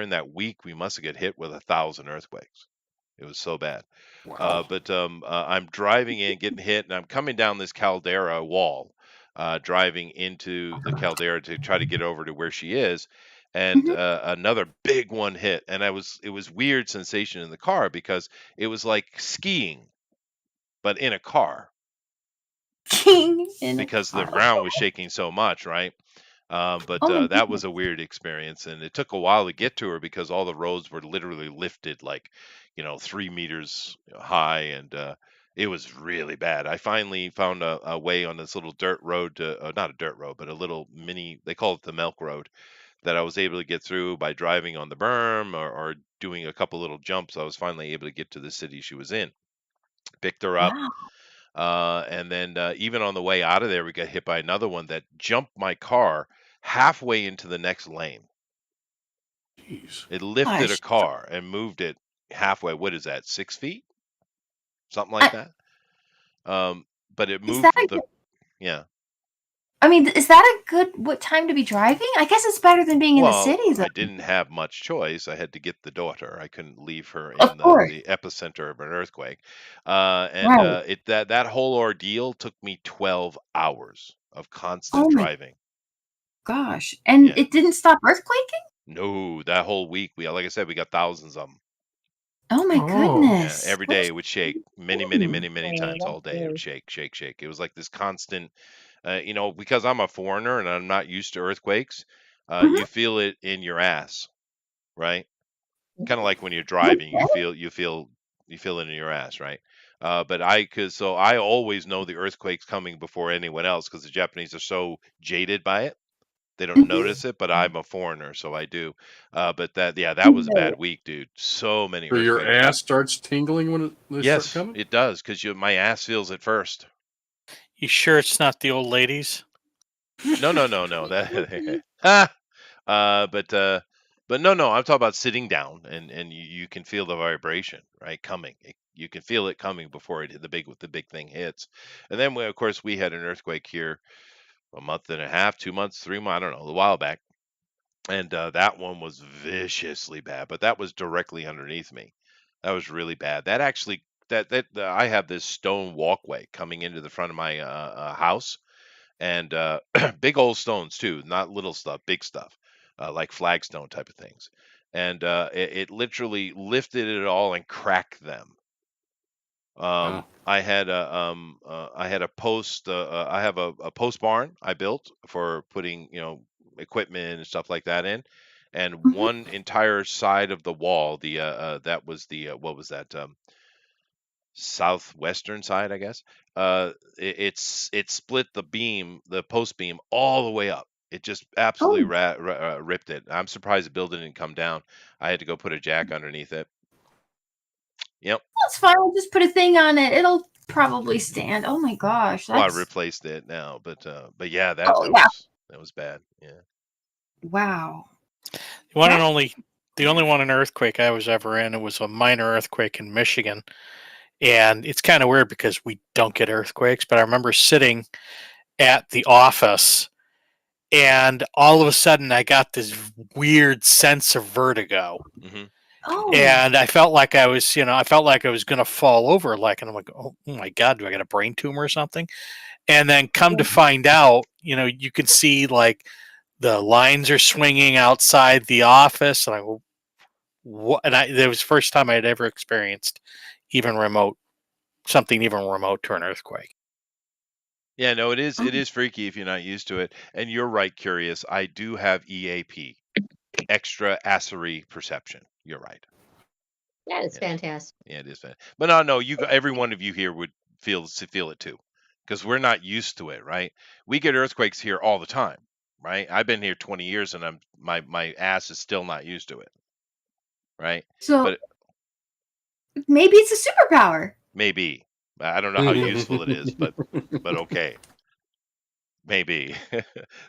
that week, we must have get hit with 1,000 earthquakes. It was so bad. Wow. But I'm driving in, getting hit, and I'm coming down this caldera wall, driving into the caldera to try to get over to where she is. And Mhm. another big one hit, and it was weird sensation in the car because it was like skiing, but in a car King in a because the car. ground was shaking so much, right? But Oh my that goodness. was a weird experience, and it took a while to get to her because all the roads were literally lifted like, 3 meters high, and it was really bad. I finally found a way on this little dirt road not a dirt road, but a little mini. They call it the Milk Road, that I was able to get through by driving on the berm or doing a couple little jumps. I was finally able to get to the city she was in. Picked her up. Wow. And then even on the way out of there, we got hit by another one that jumped my car halfway into the next lane. Jeez. It lifted a Gosh. car and moved it halfway. What is that? 6 feet? Something like I, that. But it is that moved a the good, yeah. I mean, is that a good what time to be driving? I guess it's better than being in the Well, cities. I didn't have much choice. I had to get the daughter. I couldn't leave her in Of course. the epicenter of an earthquake. And Right. that whole ordeal took me 12 hours of constant Oh my driving. gosh. And Yeah. it didn't stop earthquaking? No, that whole week, like I said, we got thousands of them. Oh my Oh. Yeah, goodness. every day it would shake many, many, many, many times all day. It would Good. shake, shake, shake. It was like this constant, because I'm a foreigner and I'm not used to earthquakes, Mhm. you feel it in your ass, right? Kind of like when you're driving, you feel it in your ass, right? But so I always know the earthquake's coming before anyone else because the Japanese are so jaded by it. They don't Mhm. notice it, but I'm a foreigner, so I do. But that was a bad week, dude. So many So your earthquakes. ass starts tingling when they start Yes, coming? it does, because my ass feels it first. You sure it's not the old ladies? No, no, no, no. That ah, but no. I'm talking about sitting down, and you can feel the vibration, right, coming. You can feel it coming before the big thing hits. And then of course we had an earthquake here a month and a half, 2 months, 3 months, I don't know, a while back, and that one was viciously bad. But that was directly underneath me. That was really bad. That actually I have this stone walkway coming into the front of my house, and big old stones too, not little stuff, big stuff, like flagstone type of things. and it literally lifted it all and cracked them. Wow. I had a post. I have a post barn I built for putting equipment and stuff like that in, and Mhm. one entire side of the wall. That was the what was that? Southwestern side, I guess. It split the post beam all the way up. It just absolutely Oh, ripped it. I'm surprised the building didn't come down. I had to go put a jack underneath it. Yep. that's fine. We'll just put a thing on it. It'll probably stand. Oh my gosh, Well, I that's replaced it now, but yeah, that oh that yeah. was bad. Yeah. Wow. The only one an earthquake I was ever in. It was a minor earthquake in Michigan, and it's kind of weird because we don't get earthquakes. But I remember sitting at the office, and all of a sudden I got this weird sense of vertigo. Hmm. Oh. And I felt like I was going to fall over, and I'm like, oh my God, do I got a brain tumor or something? And then come to find out, you can see like the lines are swinging outside the office, and I go, what? And it was the first time I had ever experienced something even remote to an earthquake. Yeah, no, it is freaky if you're not used to it. And you're right, Curious. I do have EAP, extra acerry perception. You're right. That is Yes. fantastic. Yeah, it is fantastic. But no, every one of you here would feel it too, because we're not used to it, right? We get earthquakes here all the time, right? I've been here 20 years, and my ass is still not used to it, right? So But maybe it's a superpower. maybe I don't know how useful it is, but okay, maybe the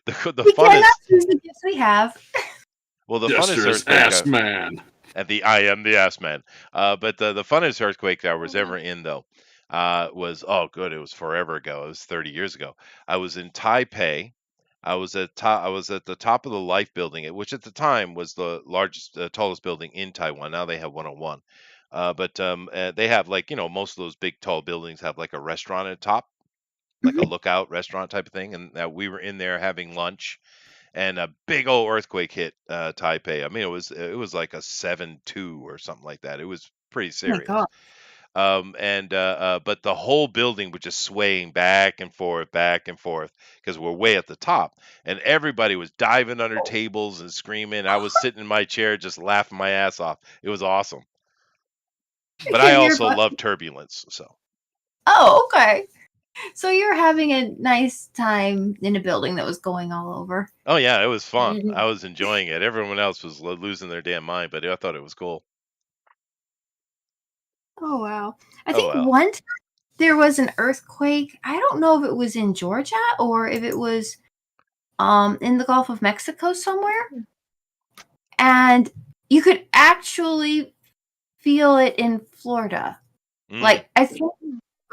We fun cannot is use the gifts we have. well, the Yes, funnest there is earthquake. ass man. At the I am the ass man. But the funnest earthquake that I was ever in, though, was it was forever ago. It was 30 years ago. I was in Taipei. I was at the top of the Life Building, which at the time was the largest, tallest building in Taiwan. Now they have 101. But they have, like, most of those big tall buildings have like a restaurant at the top, like a lookout restaurant type of thing. And we were in there having lunch, and a big old earthquake hit Taipei. I mean, it was like a 7.2 or something like that. It was pretty Oh my serious. god. But the whole building was just swaying back and forth, because we're way at the top, and everybody was diving under tables and screaming. I was sitting in my chair just laughing my ass off. It was awesome. But I also love turbulence, so. Oh, okay. So you're having a nice time in a building that was going all over. Oh yeah, it was fun. Mhm. I was enjoying it. Everyone else was losing their damn mind, but I thought it was cool. Oh wow. I Oh, think wow. one time there was an earthquake. I don't know if it was in Georgia or if it was in the Gulf of Mexico somewhere. And you could actually feel it in Florida. Like, I think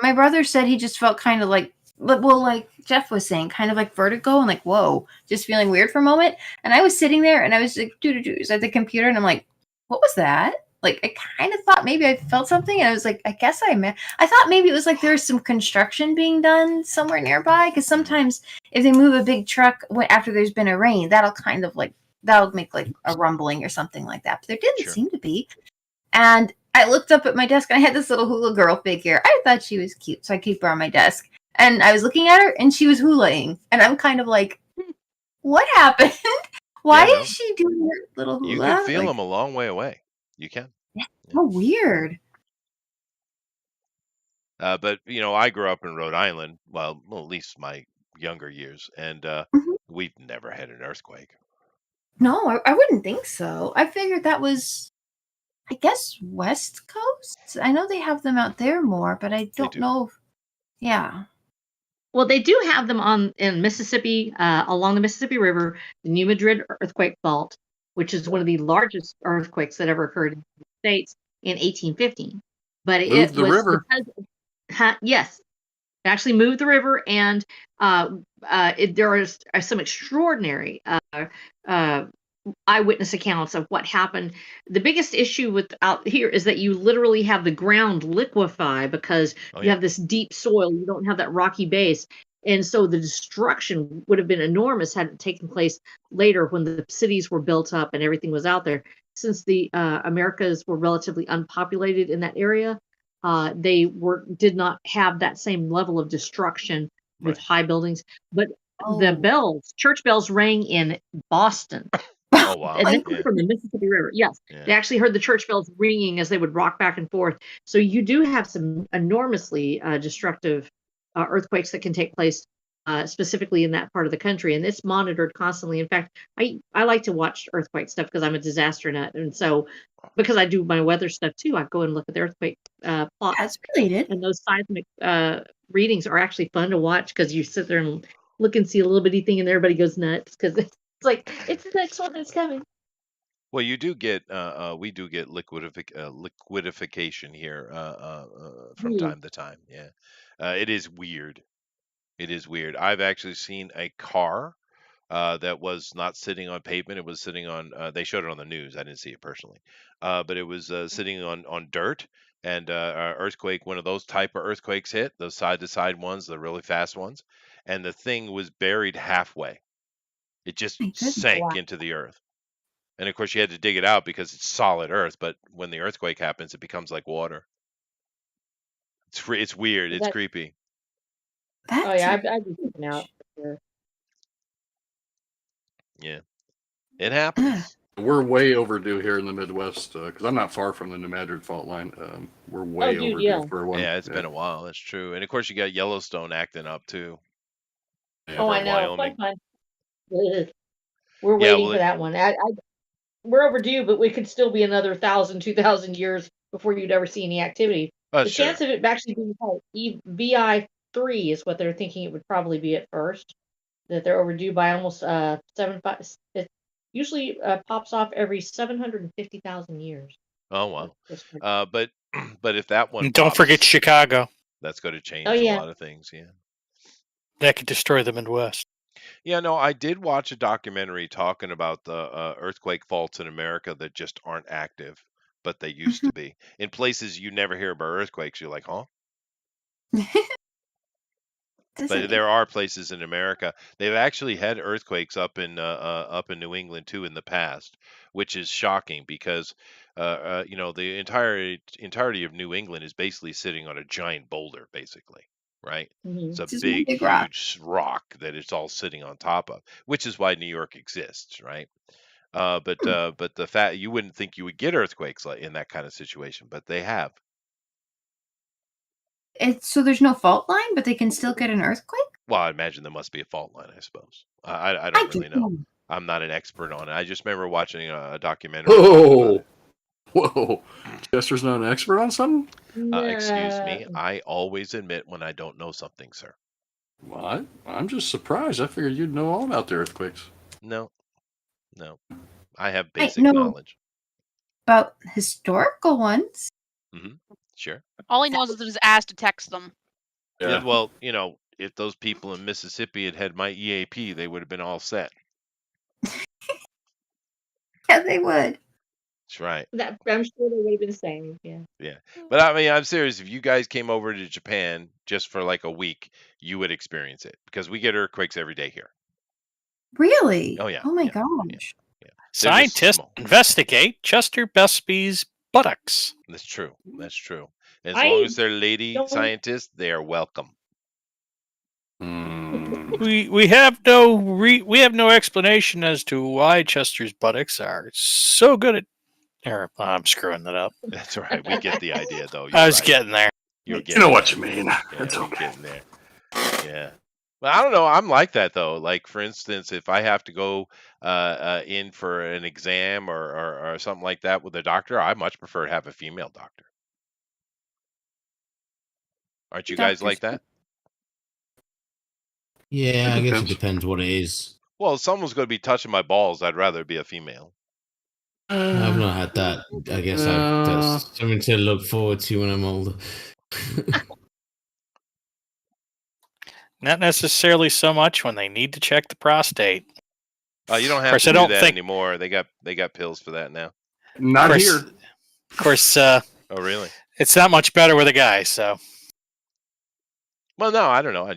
my brother said he just felt kind of like, well, like Jeff was saying, kind of like vertigo and like, whoa, just feeling weird for a moment. And I was sitting there and I was like, at the computer, and I'm like, what was that? Like, I kind of thought maybe I felt something, and I was like, I guess I thought maybe it was like there was some construction being done somewhere nearby, because sometimes if they move a big truck after there's been a rain, that'll make like a rumbling or something like that. But there didn't seem to be. And I looked up at my desk, and I had this little hula girl figure. I thought she was cute, so I keep her on my desk. And I was looking at her, and she was hulaing. And I'm kind of like, what happened? Why is she doing her little hula? You can feel them a long way away. You can. Yeah. Oh, weird. But I grew up in Rhode Island. Well, at least my younger years, and we've never had an earthquake. No, I wouldn't think so. I figured that was, I guess, West Coast. I know they have them out there more, but I don't know. Yeah. Well, they do have them in Mississippi, along the Mississippi River, the New Madrid earthquake fault, which is one of the largest earthquakes that ever occurred in the States in 1815. But Moved the river. Yes, it actually moved the river, and there are some extraordinary eyewitness accounts of what happened. The biggest issue out here is that you literally have the ground liquefy because you have this deep soil. You don't have that rocky base. And so the destruction would have been enormous had it taken place later when the cities were built up and everything was out there. since the Americas were relatively unpopulated in that area, they did not have that same level of destruction with high buildings. But the church bells rang in Boston. Oh wow! And they come from the Mississippi River. Yes, they actually heard the church bells ringing as they would rock back and forth. So you do have some enormously destructive earthquakes that can take place, specifically in that part of the country, and it's monitored constantly. In fact, I like to watch earthquake stuff because I'm a disaster nut, and so because I do my weather stuff too, I go and look at the earthquake plots. That's related. And those seismic readings are actually fun to watch because you sit there and look and see a little bitty thing, and everybody goes nuts because it's like it's the next one that's coming. Well, you do get we do get liquidification here from time to time. Yeah, it is weird. It is weird. I've actually seen a car that was not sitting on pavement. It was sitting on. They showed it on the news. I didn't see it personally, but it was sitting on dirt. And earthquake, one of those type of earthquakes hit, those side to side ones, the really fast ones, and the thing was buried halfway. It just sank into the earth. And of course, you had to dig it out because it's solid earth. But when the earthquake happens, it becomes like water. It's weird. It's creepy. Oh yeah, I've been freaking out for sure. Yeah, it happens. We're way overdue here in the Midwest because I'm not far from the New Madrid fault line. We're way overdue for one. Yeah, it's been a while. That's true. And of course, you got Yellowstone acting up too. Yeah, I know. Fun. We're waiting for that one. We're overdue, but we could still be another 1,000, 2,000 years before you'd ever see any activity. The chance of it actually being VI3 is what they're thinking it would probably be at first. That they're overdue by almost 7.5. It usually pops off every 750,000 years. Oh wow! But if that one, don't forget Chicago. That's going to change a lot of things. Yeah, that could destroy the Midwest. Yeah, no, I did watch a documentary talking about the earthquake faults in America that just aren't active, but they used to be in places you never hear about earthquakes. You're like, huh? But there are places in America. They've actually had earthquakes up in New England too in the past, which is shocking because the entirety of New England is basically sitting on a giant boulder, basically, right? It's a big huge rock that it's all sitting on top of, which is why New York exists, right? But the fact you wouldn't think you would get earthquakes like in that kind of situation, but they have. So there's no fault line, but they can still get an earthquake? Well, I imagine there must be a fault line, I suppose. I don't really know. I'm not an expert on it. I just remember watching a documentary. Whoa. Chester's not an expert on something? Excuse me. I always admit when I don't know something, sir. Well, I'm just surprised. I figured you'd know all about the earthquakes. No. I have basic knowledge. About historical ones? Mm-hmm. Sure. All he knows is that his ass detects them. Yeah. Well, if those people in Mississippi had my EAP, they would have been all set. Yeah, they would. That's right. I'm sure they would have been saying, yeah. Yeah. But I mean, I'm serious. If you guys came over to Japan just for like a week, you would experience it because we get earthquakes every day here. Really? Oh, yeah. Oh, my gosh. Yeah. Scientists investigate Chester Busby's buttocks. That's true. As long as they're lady scientists, they are welcome. We have no explanation as to why Chester's buttocks are so good at. I'm screwing that up. That's all right. We get the idea, though. I was getting there. You know what you mean. Yeah, it's okay. Getting there. Yeah. Well, I don't know. I'm like that though. Like for instance, if I have to go in for an exam or something like that with a doctor, I much prefer to have a female doctor. Aren't you guys like that? Yeah, I guess it depends what it is. Well, if someone's going to be touching my balls, I'd rather it be a female. I've not had that. I guess that's something to look forward to when I'm older. Not necessarily so much when they need to check the prostate. Oh, you don't have to do that anymore. They got pills for that now. Not here. Of course. Oh, really? It's not much better with a guy, so. Well, no, I don't know.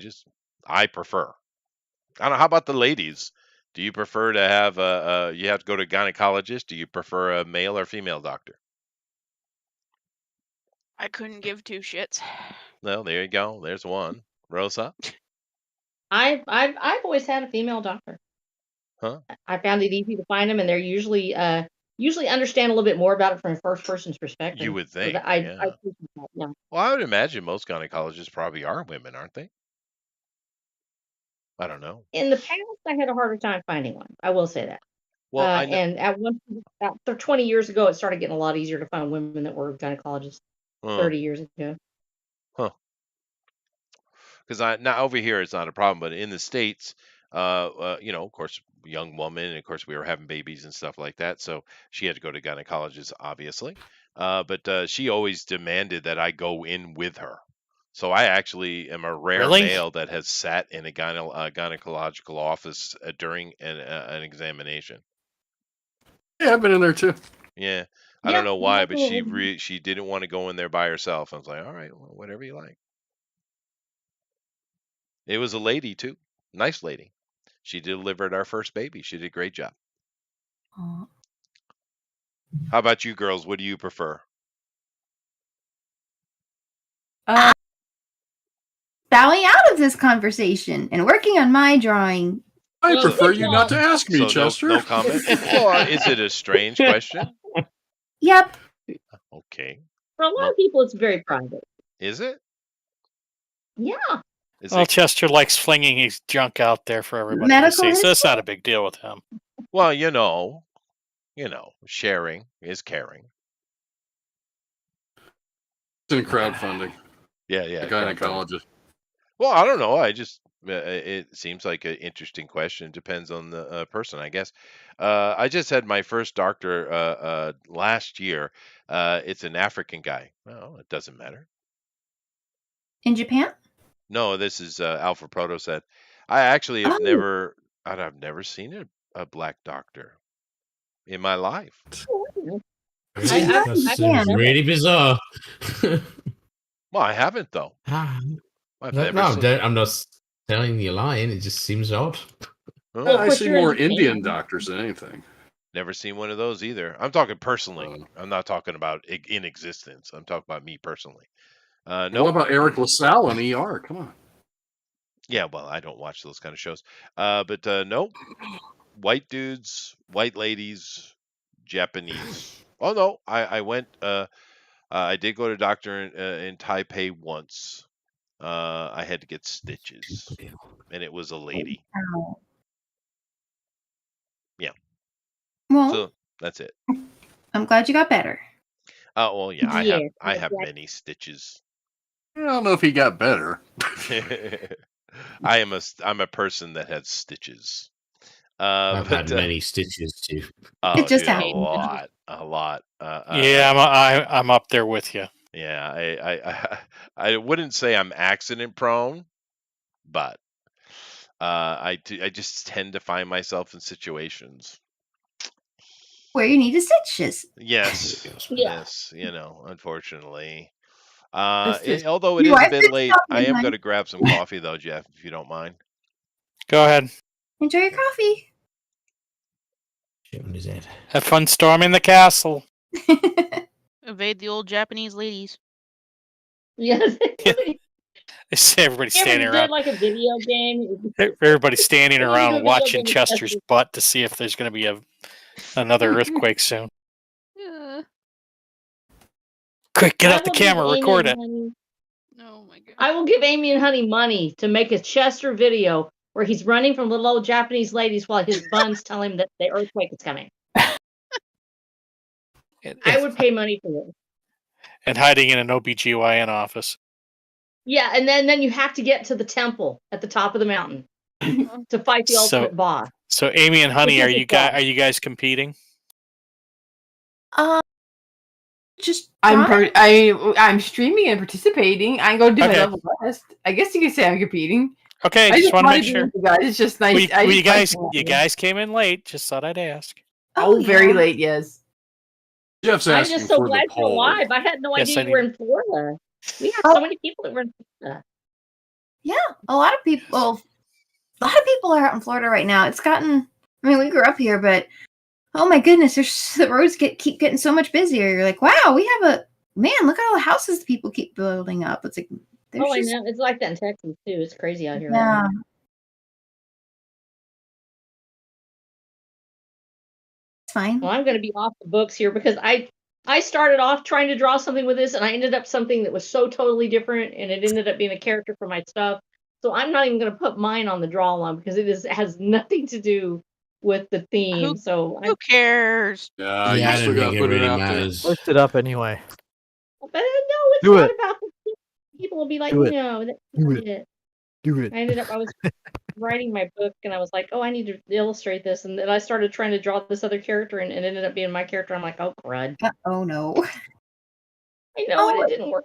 I prefer. I don't know. How about the ladies? Do you prefer to have you have to go to a gynecologist? Do you prefer a male or female doctor? I couldn't give two shits. Well, there you go. There's one. Rosa? I've always had a female doctor. Huh? I found it easy to find them, and they're usually understand a little bit more about it from a first person's perspective. You would So think, that I yeah. appreciate that, yeah. Well, I would imagine most gynecologists probably are women, aren't they? I don't know. In the past, I had a harder time finding one. I will say that. Well, I know. And after 20 years ago, it started getting a lot easier to find women that were gynecologists. 30 years ago. Huh. Because now over here it's not a problem, but in the States, of course, young woman, and of course we were having babies and stuff like that, so she had to go to gynecologist, obviously. But she always demanded that I go in with her. So I actually am a rare male that has sat in a gynecological office during an examination. Yeah, I've been in there too. Yeah, I don't know why, but she didn't want to go in there by herself. I was like, all right, well, whatever you like. It was a lady too, nice lady. She delivered our first baby. She did a great job. Aww. How about you girls? What do you prefer? Bowing out of this conversation and working on my drawing. I prefer you not to ask me, Chester. No comment. Well, is it a strange question? Yep. Okay. For a lot of people, it's very private. Is it? Yeah. Well, Chester likes flinging his junk out there for everybody to see, so it's not a big deal with him. Well, sharing is caring. It's in crowdfunding. Yeah. Gynecologist. Well, I don't know. It seems like an interesting question. Depends on the person, I guess. I just had my first doctor last year. It's an African guy. Well, it doesn't matter. In Japan? No, this is Alpha Proto said. I actually have I've never seen a black doctor in my life. That's really bizarre. Well, I haven't though. I'm not telling you lying. It just seems odd. Well, I see more Indian doctors than anything. Never seen one of those either. I'm talking personally. I'm not talking about in existence. I'm talking about me personally. What about Eric LaSalle on ER? Come on. Yeah, well, I don't watch those kind of shows. But no, white dudes, white ladies, Japanese. Oh no, I went. I did go to a doctor in Taipei once. I had to get stitches, and it was a lady. Wow. Yeah. Well, so that's it. I'm glad you got better. Oh well, yeah. I have many stitches. I don't know if he got better. I'm a person that has stitches. I've had many stitches too. Oh, it just dude, a lot. Yeah, I'm up there with you. Yeah, I wouldn't say I'm accident prone, but I just tend to find myself in situations where you need stitches. Yes, Yeah. yes, unfortunately. Although it is a bit late, I am going to grab some coffee though, Jeff, if you don't mind. Go ahead. Enjoy your coffee. Have fun storming the castle. Evade the old Japanese ladies. Yes. Everybody's standing around. Like a video game. Everybody's standing around watching Chester's butt to see if there's going to be another earthquake soon. Quick, get out the camera, record it. Oh my god! I will give Amy and Honey money to make a Chester video where he's running from little old Japanese ladies while his buns tell him that the earthquake is coming. I would pay money for this. And hiding in an OBGYN office. Yeah, and then you have to get to the temple at the top of the mountain to fight the ultimate boss. So Amy and Honey, are you guys competing? I'm streaming and participating. I go do my level best. I guess you could say I'm competing. Okay, I just want to make sure. It's just nice. You guys came in late. Just thought I'd ask. Very late. Yes. Jeff's asking I'm just so for glad the you're poll. alive. I had no idea you were in Florida. We have so many people that were in Florida. Yeah, a lot of people are out in Florida right now. It's gotten I mean, we grew up here, but oh my goodness, the roads keep getting so much busier. You're like, wow, we have a man. Look at all the houses people keep building up. It's like, I know. It's like that in Texas too. It's crazy out here. Yeah. Right now. It's fine. Well, I'm going to be off the books here because I started off trying to draw something with this, and I ended up something that was so totally different, and it ended up being a character for my stuff. So I'm not even going to put mine on the draw along because it has nothing to do with the theme. Who cares? Yeah, Yeah, you I still don't got think to it put it really out matters. Post it up anyway. But no, it's Do not it. about the theme. People will be like, Do it. no, that's Do not it. it. Do it. I was writing my book, and I was like, oh, I need to illustrate this, and then I started trying to draw this other character, and it ended up being my character. I'm like, oh, crud. Oh no. I know, and it didn't work.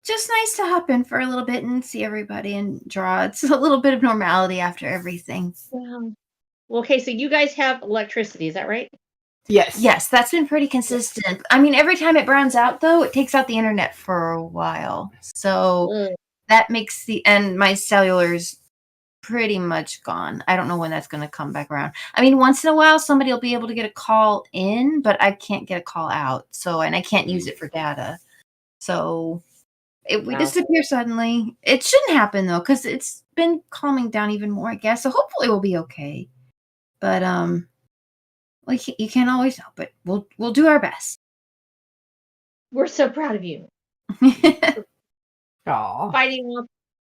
Just nice to hop in for a little bit and see everybody and draw. It's a little bit of normality after everything. Well, okay, so you guys have electricity, is that right? Yes. Yes, that's been pretty consistent. I mean, every time it browns out, though, it takes out the internet for a while. So that makes and my cellular's pretty much gone. I don't know when that's going to come back around. I mean, once in a while, somebody will be able to get a call in, but I can't get a call out. And I can't use it for data. So we disappear suddenly. It shouldn't happen, though, because it's been calming down even more, I guess. So hopefully we'll be okay. But, well, you can't always help it. We'll do our best. We're so proud of you. Aww. Fighting off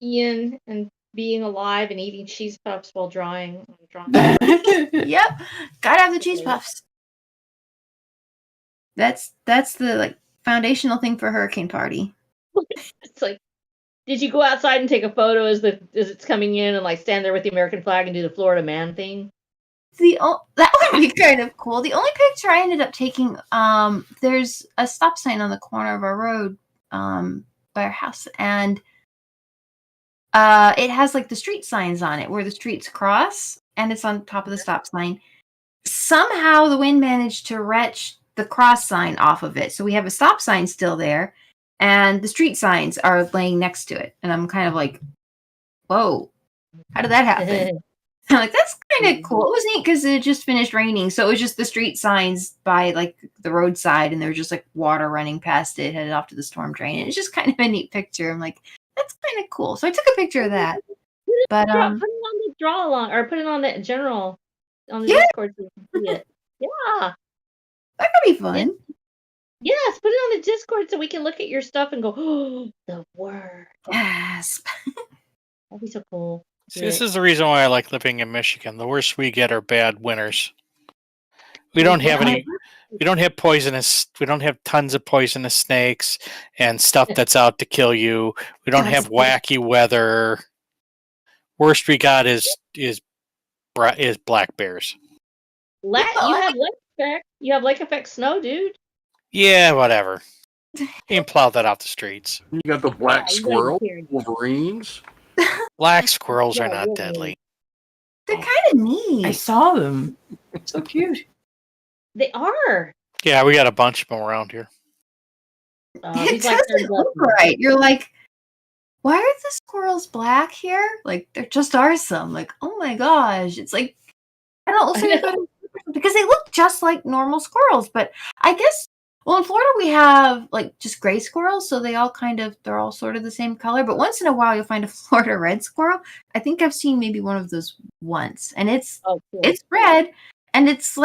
Ian and being alive and eating cheese puffs while drawing. Yep, gotta have the cheese puffs. That's the foundational thing for Hurricane Party. It's like, did you go outside and take a photo as it's coming in and stand there with the American flag and do the Florida man thing? That would be kind of cool. The only picture I ended up taking, there's a stop sign on the corner of our road, by our house, and it has the street signs on it where the streets cross, and it's on top of the stop sign. Somehow the wind managed to wrench the cross sign off of it, so we have a stop sign still there, and the street signs are laying next to it, and I'm kind of like, whoa, how did that happen? I'm like, that's kind of cool. It was neat because it just finished raining, so it was just the street signs by the roadside, and there was just water running past it, headed off to the storm drain. And it's just kind of a neat picture. I'm like, that's kind of cool. So I took a picture of that. But put it on the draw along, or put it on the general on the Discord so you can see it. Yeah, that could be fun. Yes, put it on the Discord so we can look at your stuff and go, oh, the word. Gasp. That'd be so cool. See, this is the reason why I like living in Michigan. The worst we get are bad winters. We don't have any. We don't have poisonous. We don't have tons of poisonous snakes and stuff that's out to kill you. We don't have wacky weather. Worst we got is black bears. You have lake effect. You have lake effect snow, dude. Yeah, whatever. You can plow that off the streets. You got the black squirrel, Wolverines. Black squirrels are not deadly. They're kind of neat. I saw them. So cute. They are. Yeah, we got a bunch of them around here. It doesn't look right. You're like, why are the squirrels black here? There just are some. Oh my gosh. It's I don't listen because they look just like normal squirrels. But I guess, well, in Florida we have just gray squirrels, so they're all sort of the same color. But once in a while you'll find a Florida red squirrel. I think I've seen maybe one of those once, and it's red, and it's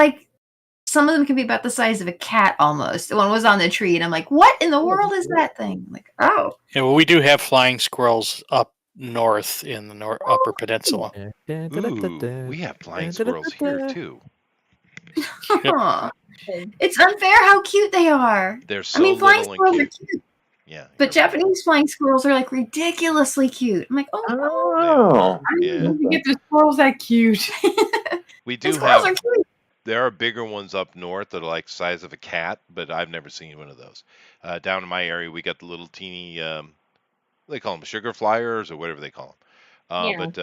some of them can be about the size of a cat almost. One was on the tree, and I'm like, what in the world is that thing? I'm like, oh. Yeah, well, we do have flying squirrels up north in the upper peninsula. Ooh, we have flying squirrels here too. It's unfair how cute they are. They're so flying little squirrels and cute. are cute. Yeah. But Japanese flying squirrels are ridiculously cute. I'm like, oh. I didn't get the squirrels that cute. We do squirrels have. Are cute. There are bigger ones up north that are the size of a cat, but I've never seen one of those. Down in my area, we got the little teeny, they call them sugar flyers or whatever they call them.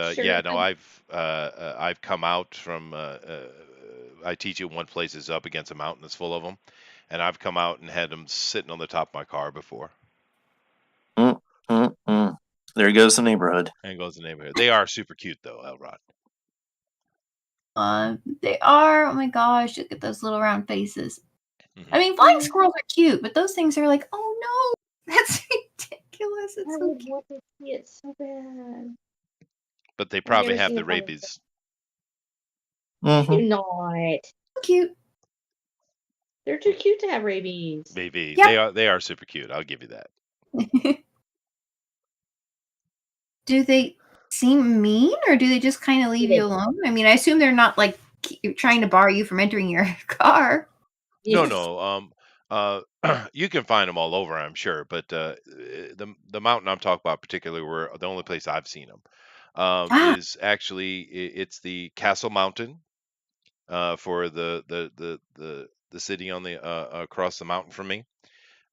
I've come out from. I teach at one place is up against a mountain that's full of them, and I've come out and had them sitting on the top of my car before. There goes the neighborhood. There goes the neighborhood. They are super cute though, Elrod. They are. Oh my gosh, look at those little round faces. Mm-hmm. I mean, flying squirrels are cute, but those things are like, oh no, that's ridiculous. It's so cute. Want to see it so bad. But they probably have the rabies. They do not. Cute. They're too cute to have rabies. Maybe. Yep. They are super cute. I'll give you that. Do they seem mean, or do they just kind of leave you alone? I mean, I assume they're not like trying to bar you from entering your car. No. You can find them all over, I'm sure. But the mountain I'm talking about, particularly, where the only place I've seen them is actually it's the Castle Mountain for the city on the across the mountain from me.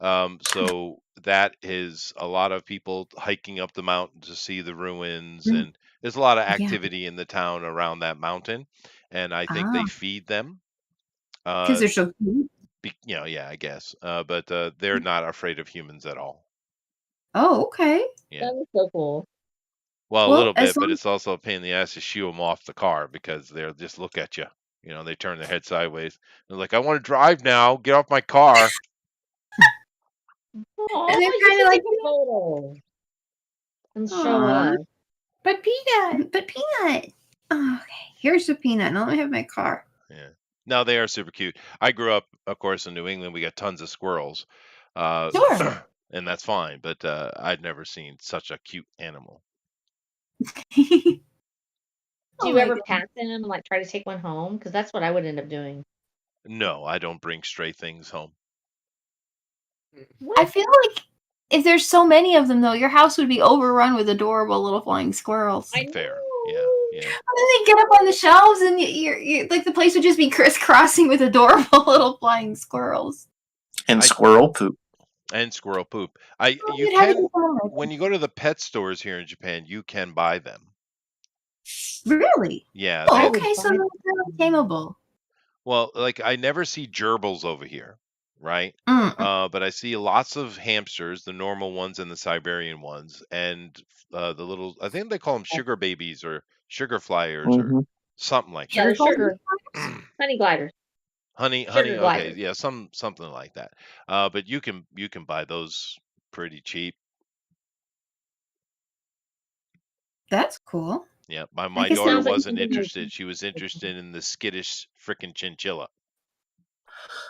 So that is a lot of people hiking up the mountain to see the ruins, and there's a lot of activity in the town around that mountain, and I think they feed them because they're so cute. yeah, I guess. But they're not afraid of humans at all. Oh, okay. Yeah. That was so cool. Well, a little bit, but it's also a pain in the ass to shoo them off the car because they'll just look at you. You know, they turn their head sideways. They're like, "I want to drive now. Get off my car." Oh, And they're you kind should of like, take a photo and show us. But Peanut. Oh, okay, here's the Peanut. Now let me have my car. Yeah. No, they are super cute. I grew up, of course, in New England. We got tons of squirrels. Sure. And that's fine, but I'd never seen such a cute animal. Do you ever pat them and like try to take one home? Because that's what I would end up doing. No, I don't bring stray things home. I feel like if there's so many of them, though, your house would be overrun with adorable little flying squirrels. Fair, yeah. And then they get up on the shelves, and you're like the place would just be crisscrossing with adorable little flying squirrels. And squirrel poop. And squirrel poop. You can when you go to the pet stores here in Japan, you can buy them. Really? Yeah. Oh, okay, so they're tameable. Well, like I never see gerbils over here, right? But I see lots of hamsters, the normal ones and the Siberian ones, and the little, I think they call them sugar babies or sugar flyers or something like Yeah, that. sugar honey gliders. Honey, Sugar okay, gliders. yeah, something like that. But you can buy those pretty cheap. That's cool. Yeah, my daughter wasn't interested. She was interested in the skittish frickin' chinchilla.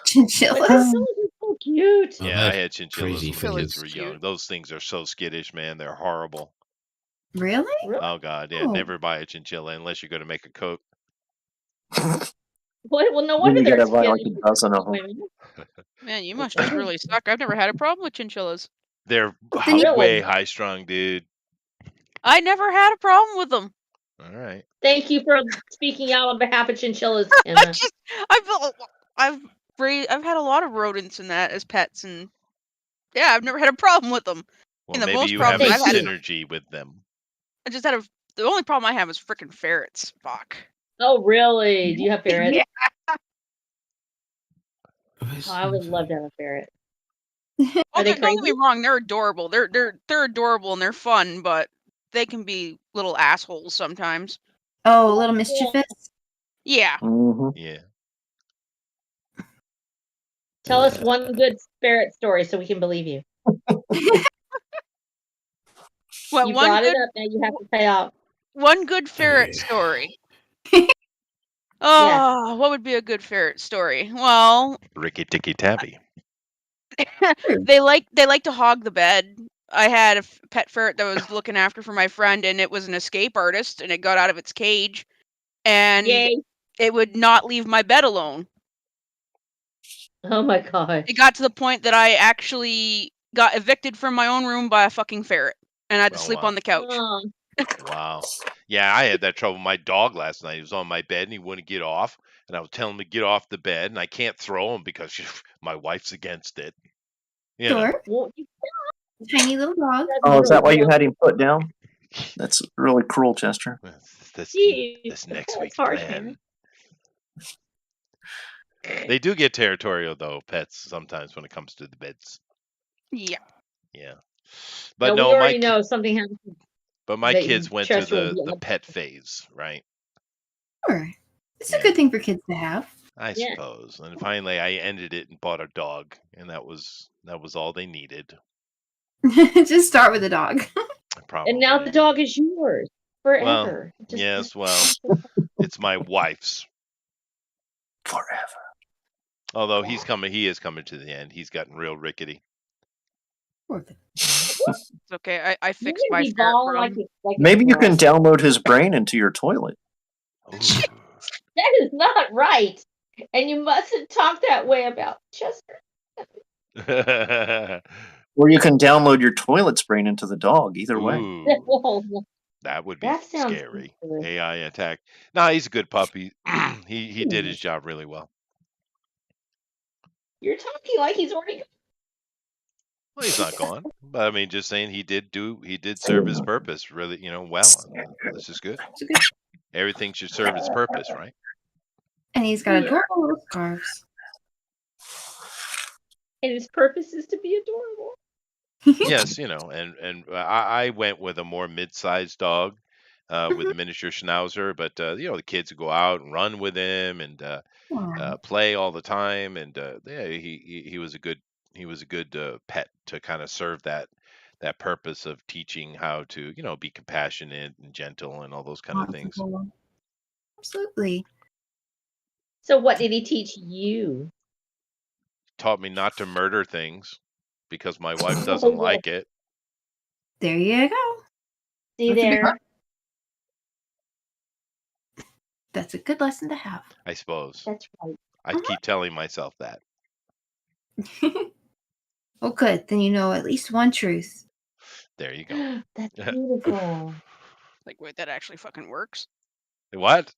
Chinchillas? So cute. Yeah, I had chinchillas crazy when the kids things. were young. Those things are so skittish, man. They're horrible. Really? Oh God, yeah. Never buy a chinchilla unless you're going to make a coat. Well, no wonder You they're gotta buy like skittish. a dozen of them. Man, you must just really suck. I've never had a problem with chinchillas. They're way high strung, dude. I never had a problem with them. All right. Thank you for speaking out on behalf of chinchillas, Emma. I've had a lot of rodents in that as pets, and yeah, I've never had a problem with them. Well, the maybe most you have a problems I've had, synergy with them. I just had the only problem I have is freaking ferrets. Fuck. Oh, really? Do you have ferrets? Yeah. Oh, I would love to have a ferret. Don't get me wrong, they're adorable. They're adorable and they're fun, but they can be little assholes sometimes. Oh, a little mischievous. Yeah. Yeah. Tell us one good ferret story so we can believe you. Well, you brought it up, now you have to pay out. One good ferret story. Oh, what would be a good ferret story? Well, Ricky Ticky Tabby. they like to hog the bed. I had a pet ferret that was looking after for my friend, and it was an escape artist, and it got out of its cage, and it would not leave my bed alone. Oh my god! It got to the point that I actually got evicted from my own room by a fucking ferret, and I had to sleep on the couch. Wow. Yeah, I had that trouble with my dog last night. He was on my bed and he wouldn't get off. And I would tell him to get off the bed, and I can't throw him because my wife's against it. You know. Tiny little dog. Oh, is that why you had him put down? That's really cruel, Chester. This next week's plan. They do get territorial though, pets, sometimes when it comes to the beds. Yeah. Yeah. But we already know something happened. But my kids went to the pet phase, right? Sure. It's a good thing for kids to have. I suppose. And finally, I ended it and bought a dog, and that was all they needed. Just start with a dog. Probably. And now the dog is yours forever. Well, yes, well, it's my wife's. Forever. Although he is coming to the end. He's gotten real rickety. It's okay. I fixed my fair problem. Maybe you can download his brain into your toilet. That is not right. And you mustn't talk that way about Chester. Or you can download your toilet's brain into the dog. Either way. That would be scary. AI attack. No, he's a good puppy. He did his job really well. You're talking like he's already gone. Well, he's not gone. But I mean, just saying he did serve his purpose really, well. This is good. Everything should serve its purpose, right? And he's got adorable little scarves. And his purpose is to be adorable. Yes, and I went with a more mid-sized dog with a miniature schnauzer, but the kids would go out and run with him and play all the time, and he was a good pet to kind of serve that purpose of teaching how to be compassionate and gentle and all those kind of things. Absolutely. So what did he teach you? Taught me not to murder things because my wife doesn't like it. There you go. See there. That's a good lesson to have. I suppose. That's right. I keep telling myself that. Well, good. Then you know at least one truth. There you go. That's beautiful. Like, wait, that actually fucking works? What?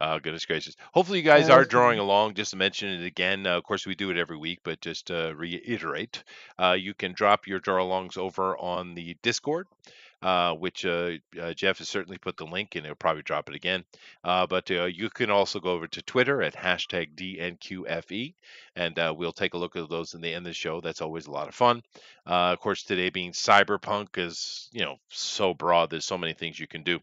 Oh, goodness gracious. Hopefully you guys are drawing along. Just to mention it again, of course, we do it every week, but just to reiterate, you can drop your draw-alongs over on the Discord, which Jeff has certainly put the link, and he'll probably drop it again. But you can also go over to Twitter at #DNQFE, and we'll take a look at those in the end of the show. That's always a lot of fun. Of course, today being Cyberpunk is, so broad. There's so many things you can do.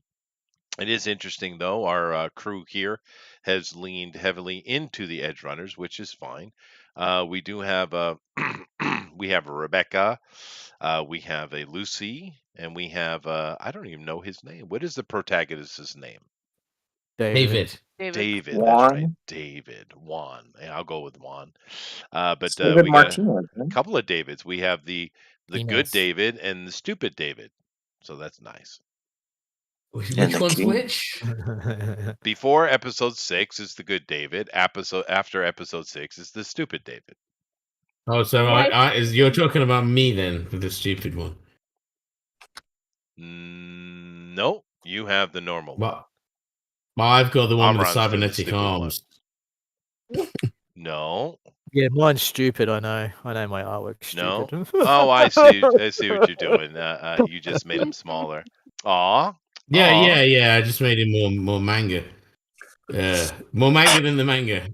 It is interesting, though. Our crew here has leaned heavily into the Edge Runners, which is fine. We do have we have a Rebecca, we have a Lucy, and we have I don't even know his name. What is the protagonist's name? David. David. Juan. That's right. David. Juan. Yeah, I'll go with Juan. But David we got Martinez. a couple of Davids. We have the good David and the stupid David. So that's nice. Which one's which? Before episode 6 is the good David. After episode 6 is the stupid David. Oh, so you're talking about me then, with the stupid one? No, you have the normal one. I've got the one with the Amron's cybernetic arms. No. Yeah, mine's stupid. I know my artwork's stupid. No. Oh, I see what you're doing. You just made him smaller. Aw. Yeah. I just made it more manga. More manga than the manga.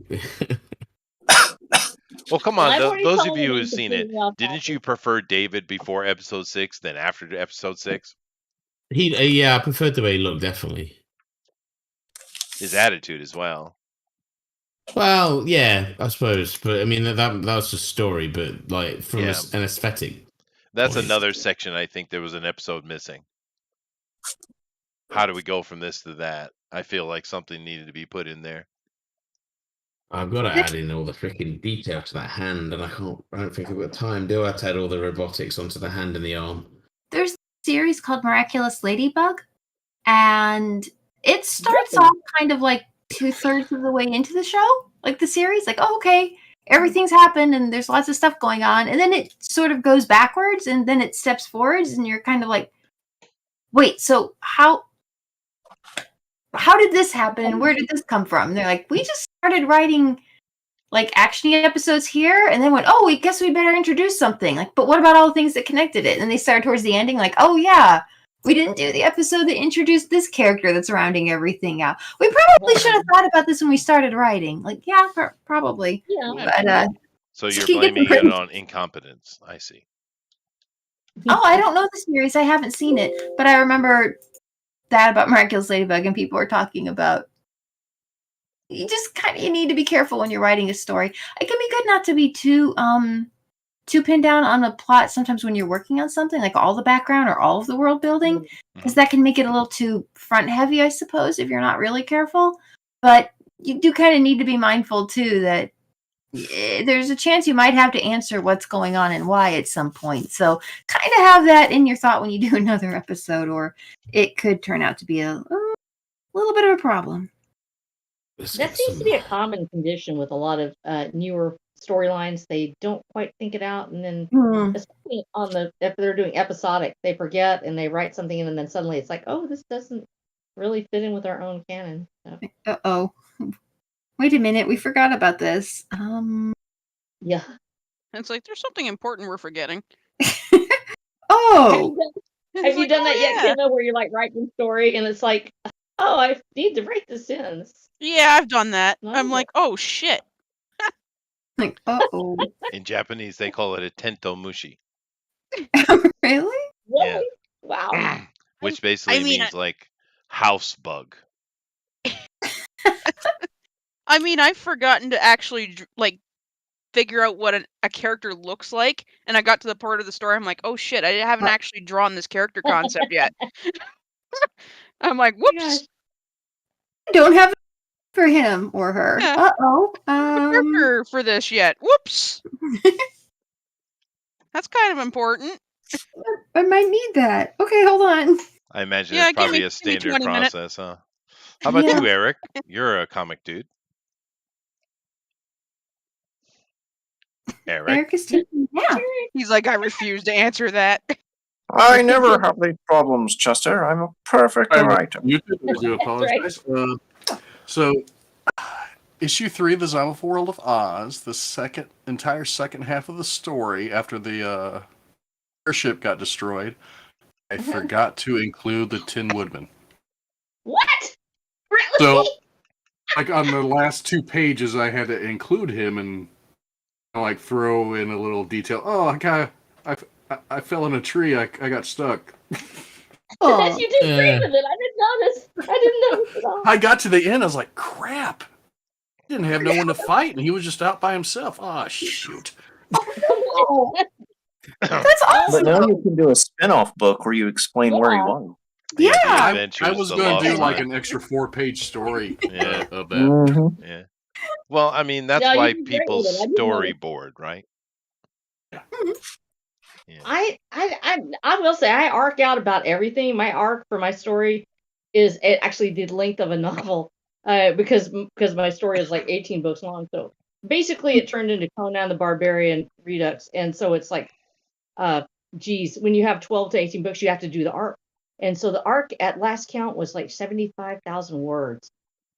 Well, come on. Those of you who have seen it, didn't you prefer David before episode 6 than after episode 6? I preferred the way he looked, definitely. His attitude as well. Well, yeah, I suppose. But I mean, that was just story, but like from an aesthetic. That's another section I think there was an episode missing. How do we go from this to that? I feel like something needed to be put in there. I've got to add in all the freaking detail to that hand, and I don't think I've got time, do I, to add all the robotics onto the hand and the arm? There's a series called Miraculous Ladybug, and it starts off kind of like 2/3 of the way into the show, like the series, like, oh, okay, everything's happened and there's lots of stuff going on, and then it sort of goes backwards and then it steps forwards, and you're kind of like, wait, so how did this happen and where did this come from? And they're like, we just started writing like action episodes here, and then went, oh, we guess we better introduce something, like, but what about all the things that connected it? And they started towards the ending, like, oh yeah, we didn't do the episode that introduced this character that's rounding everything out. We probably should have thought about this when we started writing. Like, yeah, probably. Yeah. But, so you're blaming it on incompetence. I see. Oh, I don't know the series. I haven't seen it, but I remember that about Miraculous Ladybug, and people were talking about you just you need to be careful when you're writing a story. It can be good not to be too pinned down on a plot sometimes when you're working on something, like all the background or all of the world building, because that can make it a little too front heavy, I suppose, if you're not really careful. But you do kind of need to be mindful too that there's a chance you might have to answer what's going on and why at some point. So kind of have that in your thought when you do another episode, or it could turn out to be a little bit of a problem. That seems to be a common condition with a lot of newer storylines. They don't quite think it out, and then especially if they're doing episodic, they forget and they write something in, and then suddenly it's like, oh, this doesn't really fit in with our own canon. So. Uh-oh. Wait a minute, we forgot about this. Yeah. It's like there's something important we're forgetting. Oh. Have you done that yet, Kenna, where you're like writing a story and it's like, oh, I need to write this in. Yeah, I've done that. I'm like, oh shit. Like, uh-oh. In Japanese, they call it a tento mushi. Really? Yeah. Wow. Which basically means like house bug. I mean, I've forgotten to actually like figure out what a character looks like, and I got to the part of the story. I'm like, oh shit, I haven't actually drawn this character concept yet. I'm like, whoops. I don't have for him or her. Yeah. Uh-oh. For this yet. Whoops. That's kind of important. I might need that. Okay, hold on. I imagine it's probably a standard process, huh? How about you, Eric? You're a comic dude. Eric is taking a nap. He's like, I refuse to answer that. I never have these problems, Chester. I'm a perfect writer. You do apologize. So, issue 3 of the Xylophone World of Oz, the entire second half of the story after the airship got destroyed, I forgot to include the Tin Woodman. What? Really? So, like on the last 2 pages, I had to include him and like throw in a little detail. Oh, I fell in a tree. I got stuck. Oh, you did great with it. I didn't notice at all. I got to the end. I was like, crap. He didn't have no one to fight, and he was just out by himself. Oh, shoot. Oh, that's awesome. But now you can do a spin-off book where you explain where he was. Yeah. I was going to do like an extra 4-page story of that. Yeah. Well, I mean, that's why people storyboard, right? Yeah. Yeah. I will say I arc out about everything. My arc for my story is actually the length of a novel because my story is like 18 books long. So basically it turned into Conan the Barbarian Redux. And so it's like, when you have 12 to 18 books, you have to do the arc. And so the arc at last count was like 75,000 words.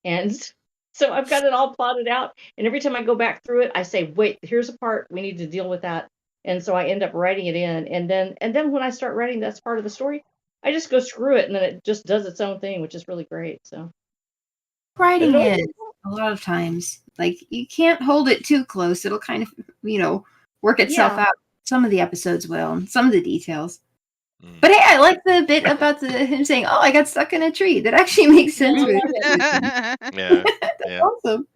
And so I've got it all plotted out. And every time I go back through it, I say, wait, here's a part. We need to deal with that. And so I end up writing it in. And then when I start writing that's part of the story, I just go screw it. And then it just does its own thing, which is really great. So writing it a lot of times, like you can't hold it too close. It'll kind of, work itself out. Some of the episodes will, and some of the details. But hey, I like the bit about him saying, "Oh, I got stuck in a tree." That actually makes sense. Yeah, That's awesome.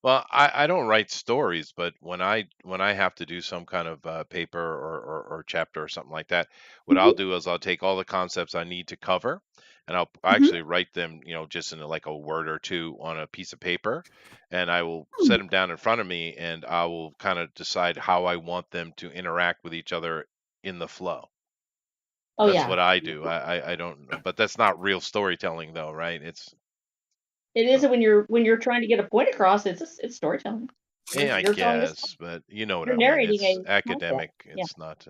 Well, I don't write stories, but when I have to do some kind of paper or chapter or something like that, what I'll do is I'll take all the concepts I need to cover, and I'll actually write them, just in like a word or two on a piece of paper, and I will set them down in front of me, and I will kind of decide how I want them to interact with each other in the flow. Oh, that's what I do. I don't, but that's not real storytelling, though, right? It is when you're trying to get a point across. It's storytelling. Yeah, I guess, but you know what I mean. It's academic. It's not.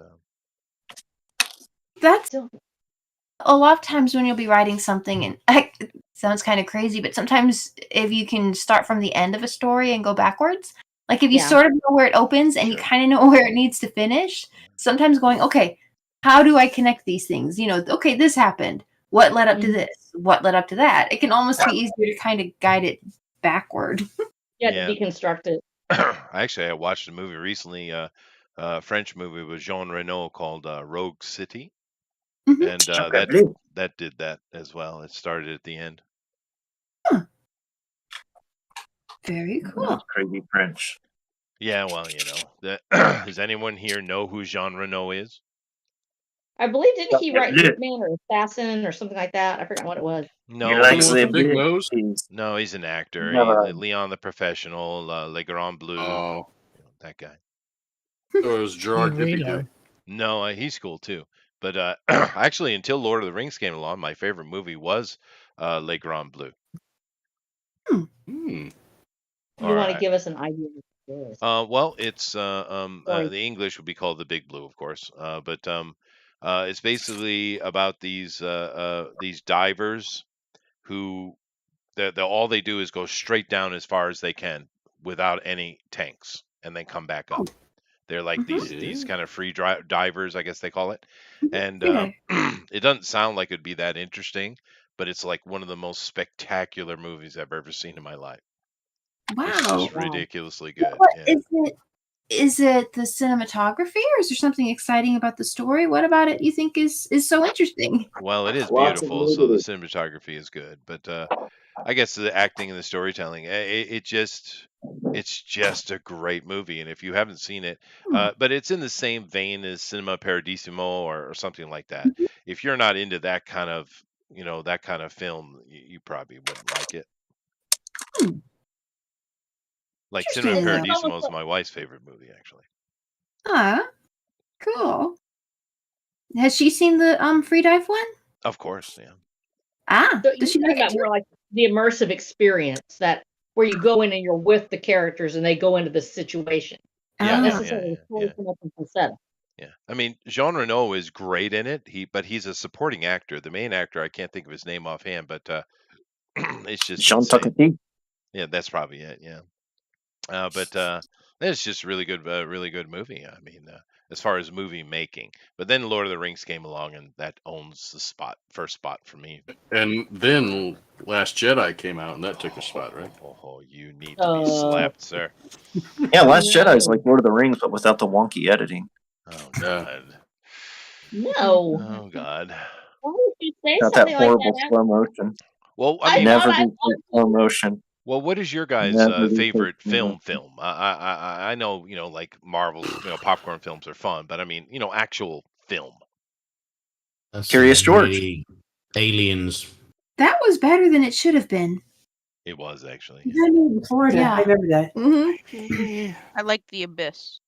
That's a lot of times when you'll be writing something, and it sounds kind of crazy, but sometimes if you can start from the end of a story and go backwards, like if you sort of know where it opens and you kind of know where it needs to finish, sometimes going, okay, how do I connect these things? Okay, this happened. What led up to this? What led up to that? It can almost be easier to kind of guide it backward. To deconstruct it. Actually, I watched a movie recently French movie with Jean Reno called Rogue City, Mhm. and that did that as well. It started at the end. Very cool. That's crazy French. Yeah, well, does anyone here know who Jean Reno is? I believe, didn't he write Hitman or Assassin or something like that? I forgot what it was. No, He likes with the the big nose. No, he's an actor. Never. Leon the Professional, Le Grand Bleu, Oh, that guy. so it was Gerard Dippy. No, he's cool too. But actually, until Lord of the Rings came along, my favorite movie was Le Grand Bleu. Hmm. You want to give us an idea of what it is? Well, it's the English would be called The Big Blue, of course. But it's basically about these divers who all they do is go straight down as far as they can without any tanks, and then come back up. They're like these kind of free divers, I guess they call it. And it doesn't sound like it'd be that interesting, but it's like one of the most spectacular movies I've ever seen in my life. Wow. It's just ridiculously good. What Yeah. is it the cinematography, or is there something exciting about the story? What about it you think is so interesting? Well, it is beautiful, so the cinematography is good. But I guess the acting and the storytelling, it's just a great movie. And if you haven't seen it, but it's in the same vein as Cinema Paradiso or something like that. If you're not into that kind of film, you probably wouldn't like it. Like Cinema Paradiso is my wife's favorite movie, actually. Cool. Has she seen the free dive one? Of course, yeah. So does she talking like about more like the immersive experience that where you go in and you're with the characters and they go into the situation. Yeah, Not necessarily the setup. Yeah, I mean, Jean Reno is great in it. But he's a supporting actor. The main actor, I can't think of his name offhand, but it's just Jean insane. Tuckety. Yeah, that's probably it. Yeah, but it's just really good movie. I mean, as far as movie making. But then Lord of the Rings came along, and that owns the first spot for me. And then Last Jedi came out, and that took a spot, right? Oh, you need to be slapped, sir. Yeah, Last Jedi is like Lord of the Rings, but without the wonky editing. Oh God. No. Oh God. Why would you say Not something that like horrible that? slow motion. Well, I mean, never do slow motion. Well, what is your guys' Never do favorite slow film? I know, like Marvel's, popcorn films are fun, but I mean, actual film. Curious George. Aliens. That was better than it should have been. It was actually. In Florida, Yeah. I remember that. Mm-hmm. I like The Abyss.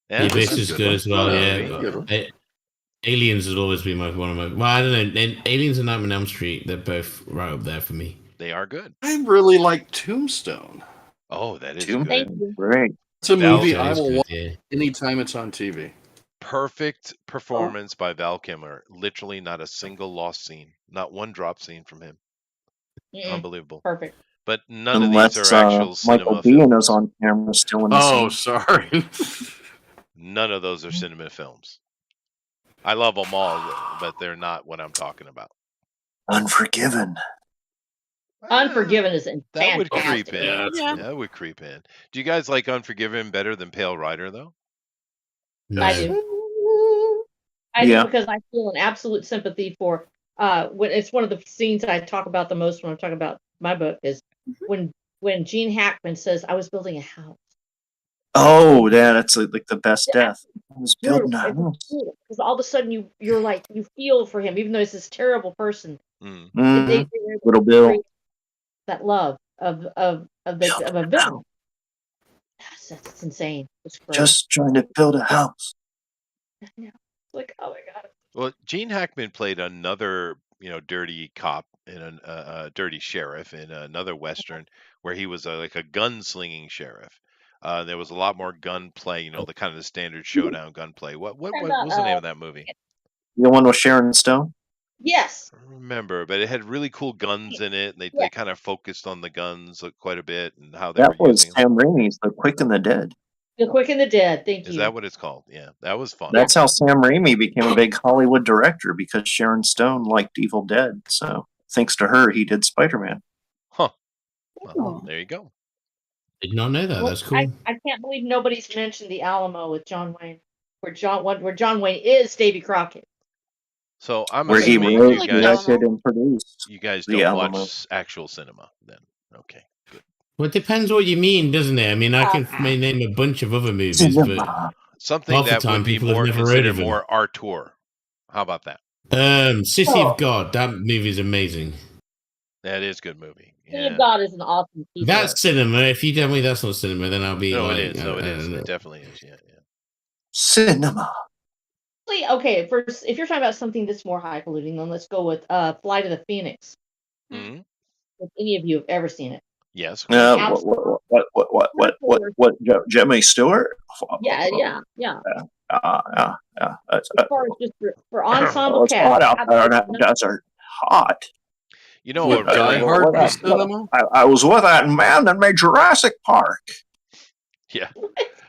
Yeah, The Abyss is good as well. Yeah, Aliens has always been one of my. Well, I don't know. Aliens and Nightmare on Elm Street, they're both right up there for me. They are good. I really like Tombstone. Oh, that is Tombstone. good. Great. It's a movie I is will good, watch yeah. anytime it's on TV. Perfect performance by Val Kilmer. Literally not a single lost scene. Not one drop scene from him. Unbelievable. Perfect. But none of these are actual Michael cinema films. Biehn is on camera still in the Oh, scene. sorry. None of those are cinema films. I love them all, but they're not what I'm talking about. Unforgiven. Unforgiven is That would fantastic. creep in. Yeah, That would creep in. Do you guys like Unforgiven better than Pale Rider, though? No. I do. I do because I feel an absolute sympathy for when it's one of the scenes I talk about the most when I'm talking about my book is when Gene Hackman says, "I was building a house." Oh, yeah, that's like the best death. I was building a house. Because all of a sudden you're like you feel for him, even though he's this terrible person. Mhm. Little Bill. That love of a villain. That's insane. It's great. Just trying to build a house. Yeah. Like, oh my god. Well, Gene Hackman played another, dirty cop in a dirty sheriff in another Western where he was like a gunslinging sheriff. There was a lot more gunplay, the kind of the standard showdown gunplay. What was the name of that movie? The one with Sharon Stone? Yes. I don't remember, but it had really cool guns in it, and they kind of focused on the guns quite a bit and how they That were was using them. Sam Raimi's The Quick and the Dead. The Quick and the Dead. Thank you. Is that what it's called? Yeah, that was fun. That's how Sam Raimi became a big Hollywood director because Sharon Stone liked Evil Dead. So thanks to her, he did Spider-Man. Huh. Well, there you go. Did not know that. Well, That's cool. I can't believe nobody's mentioned the Alamo with John Wayne, where John Wayne is Davy Crockett. So I'm Where he assuming wrote, you guys, directed, and produced you guys the don't Alamo. watch actual cinema then. Okay, good. Well, it depends what you mean, doesn't it? I mean, I can name a bunch of other movies, but Something half the that time would be people have more never heard considered of them. more auteur. How about that? City Oh. of God. That movie is amazing. That is a good movie. City Yeah. of God is an awesome piece of That's work. cinema. If you tell me that's not cinema, then I'll be No, like, it is. No, it is. know. It definitely is. Yeah, yeah. Cinema. Okay, first, if you're talking about something that's more highfalutin, then let's go with Flight of the Phoenix. Mm-hmm. If any of you have ever seen it. Yes. What? Jimmy Stewart? Yeah. Yeah. As far as just for ensemble It's cast, hot out there in that desert. Hot. You know What, what? Die Really? Hard was cinema? I was with that man that made Jurassic Park. Yeah.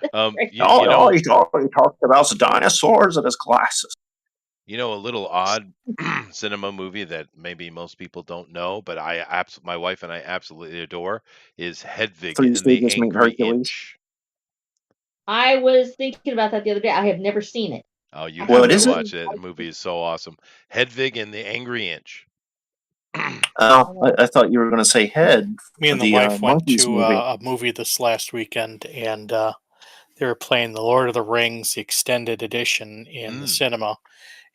He talked about the dinosaurs and his glasses. You know, a little odd cinema movie that maybe most people don't know, but my wife and I absolutely adore is Hedwig Three and the Stooges meet Angry Hercules. Inch. I was thinking about that the other day. I have never seen it. Oh, you What have to is it? watch it. The movie is so awesome. Hedwig and the Angry Inch. I thought you were going to say Head. Me and the wife went to a movie this last weekend, and they were playing The Lord of the Rings, the extended edition, in the cinema.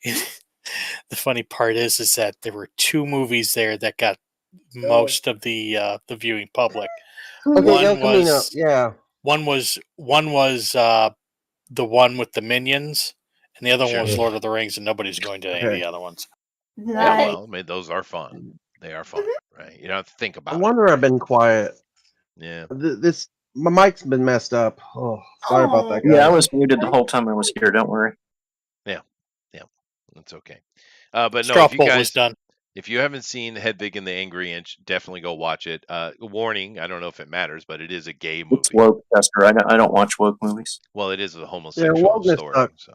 The funny part is that there were two movies there that got most of the viewing public. Okay, One was the one with the minions, and the other one was Lord of the Rings, and nobody's going to any of the other ones. Yeah, well, I mean, those are fun. They are fun, right? You don't have to think about I it. wonder I've been quiet. Yeah. My mic's been messed up. Oh, sorry about that, guys. Yeah, I was muted the whole time I was here. Don't worry. Yeah, that's okay. But no, Straw if you poll guys, was done. if you haven't seen Hedwig and the Angry Inch, definitely go watch it. Warning: I don't know if it matters, but it is a gay movie. It's woke, Chester. I don't watch woke movies. Well, it is a homosexual story, so.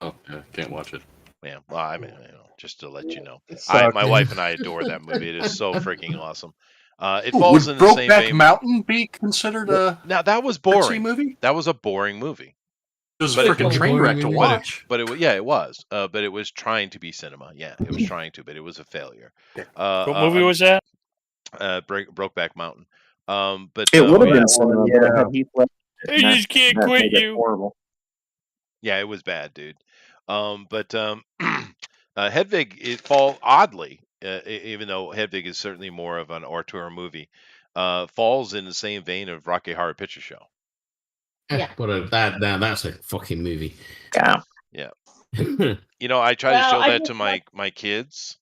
Oh, yeah, can't watch it. Yeah, well, I mean, just to let you know, sucked. my wife and I adore that movie. It is so freaking awesome. It Would falls in the same Brokeback vein. Mountain be considered a Now that was boring. movie? That was a boring movie. It was a freaking train wreck to watch. But it was. But it was trying to be cinema. Yeah, it was trying to, but it was a failure. What movie was that? Brokeback Mountain. But It would have been cinema, but it had Heath Ledger. I just can't That quit made it you. horrible. Yeah, it was bad, dude. Hedwig, it fall oddly, even though Hedwig is certainly more of an auteur movie, falls in the same vein of Rocky Horror Picture Show. Yeah. That's a fucking movie. Yeah. Yeah. You know, I try to show that to my kids.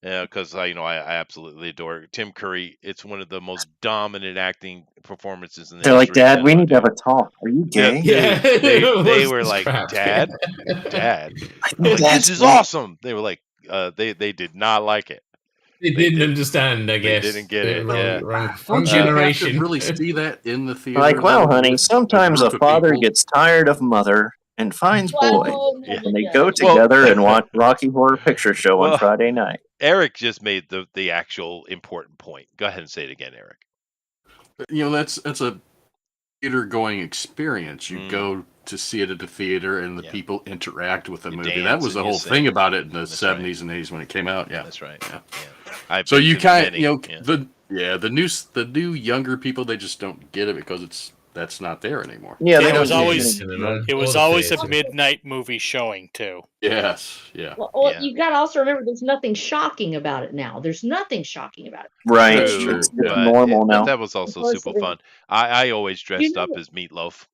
Because I absolutely adore Tim Curry. It's one of the most dominant acting performances in the They're like, history of Dad, we cinema, need to have a talk. Are you gay? Yeah, they What's were this like, crap? Dad. I'm like, this is awesome. They were like, they did not like it. They didn't understand, I guess. They didn't get it. Wrong Don't you have generation. to really see that in the theater? Like, well, though, honey, with sometimes a a group of father people? gets tired of mother and finds boy, Yeah. and they go together and watch Rocky Horror Picture Show on Friday night. Eric just made the actual important point. Go ahead and say it again, Eric. You know, that's a theater going experience. You go to see it at the theater, and the people interact with the movie. That was the whole thing about it in the 70s and 80s when it came out. Yeah, that's right. Yeah. So you kind of, the new younger people, they just don't get it because that's not there anymore. Yeah, it was always a midnight movie showing too. Yes, yeah. Well, you got to also remember, there's nothing shocking about it now. There's nothing shocking about it. Right, it's normal now. That was also super fun. I always dressed up as Meatloaf.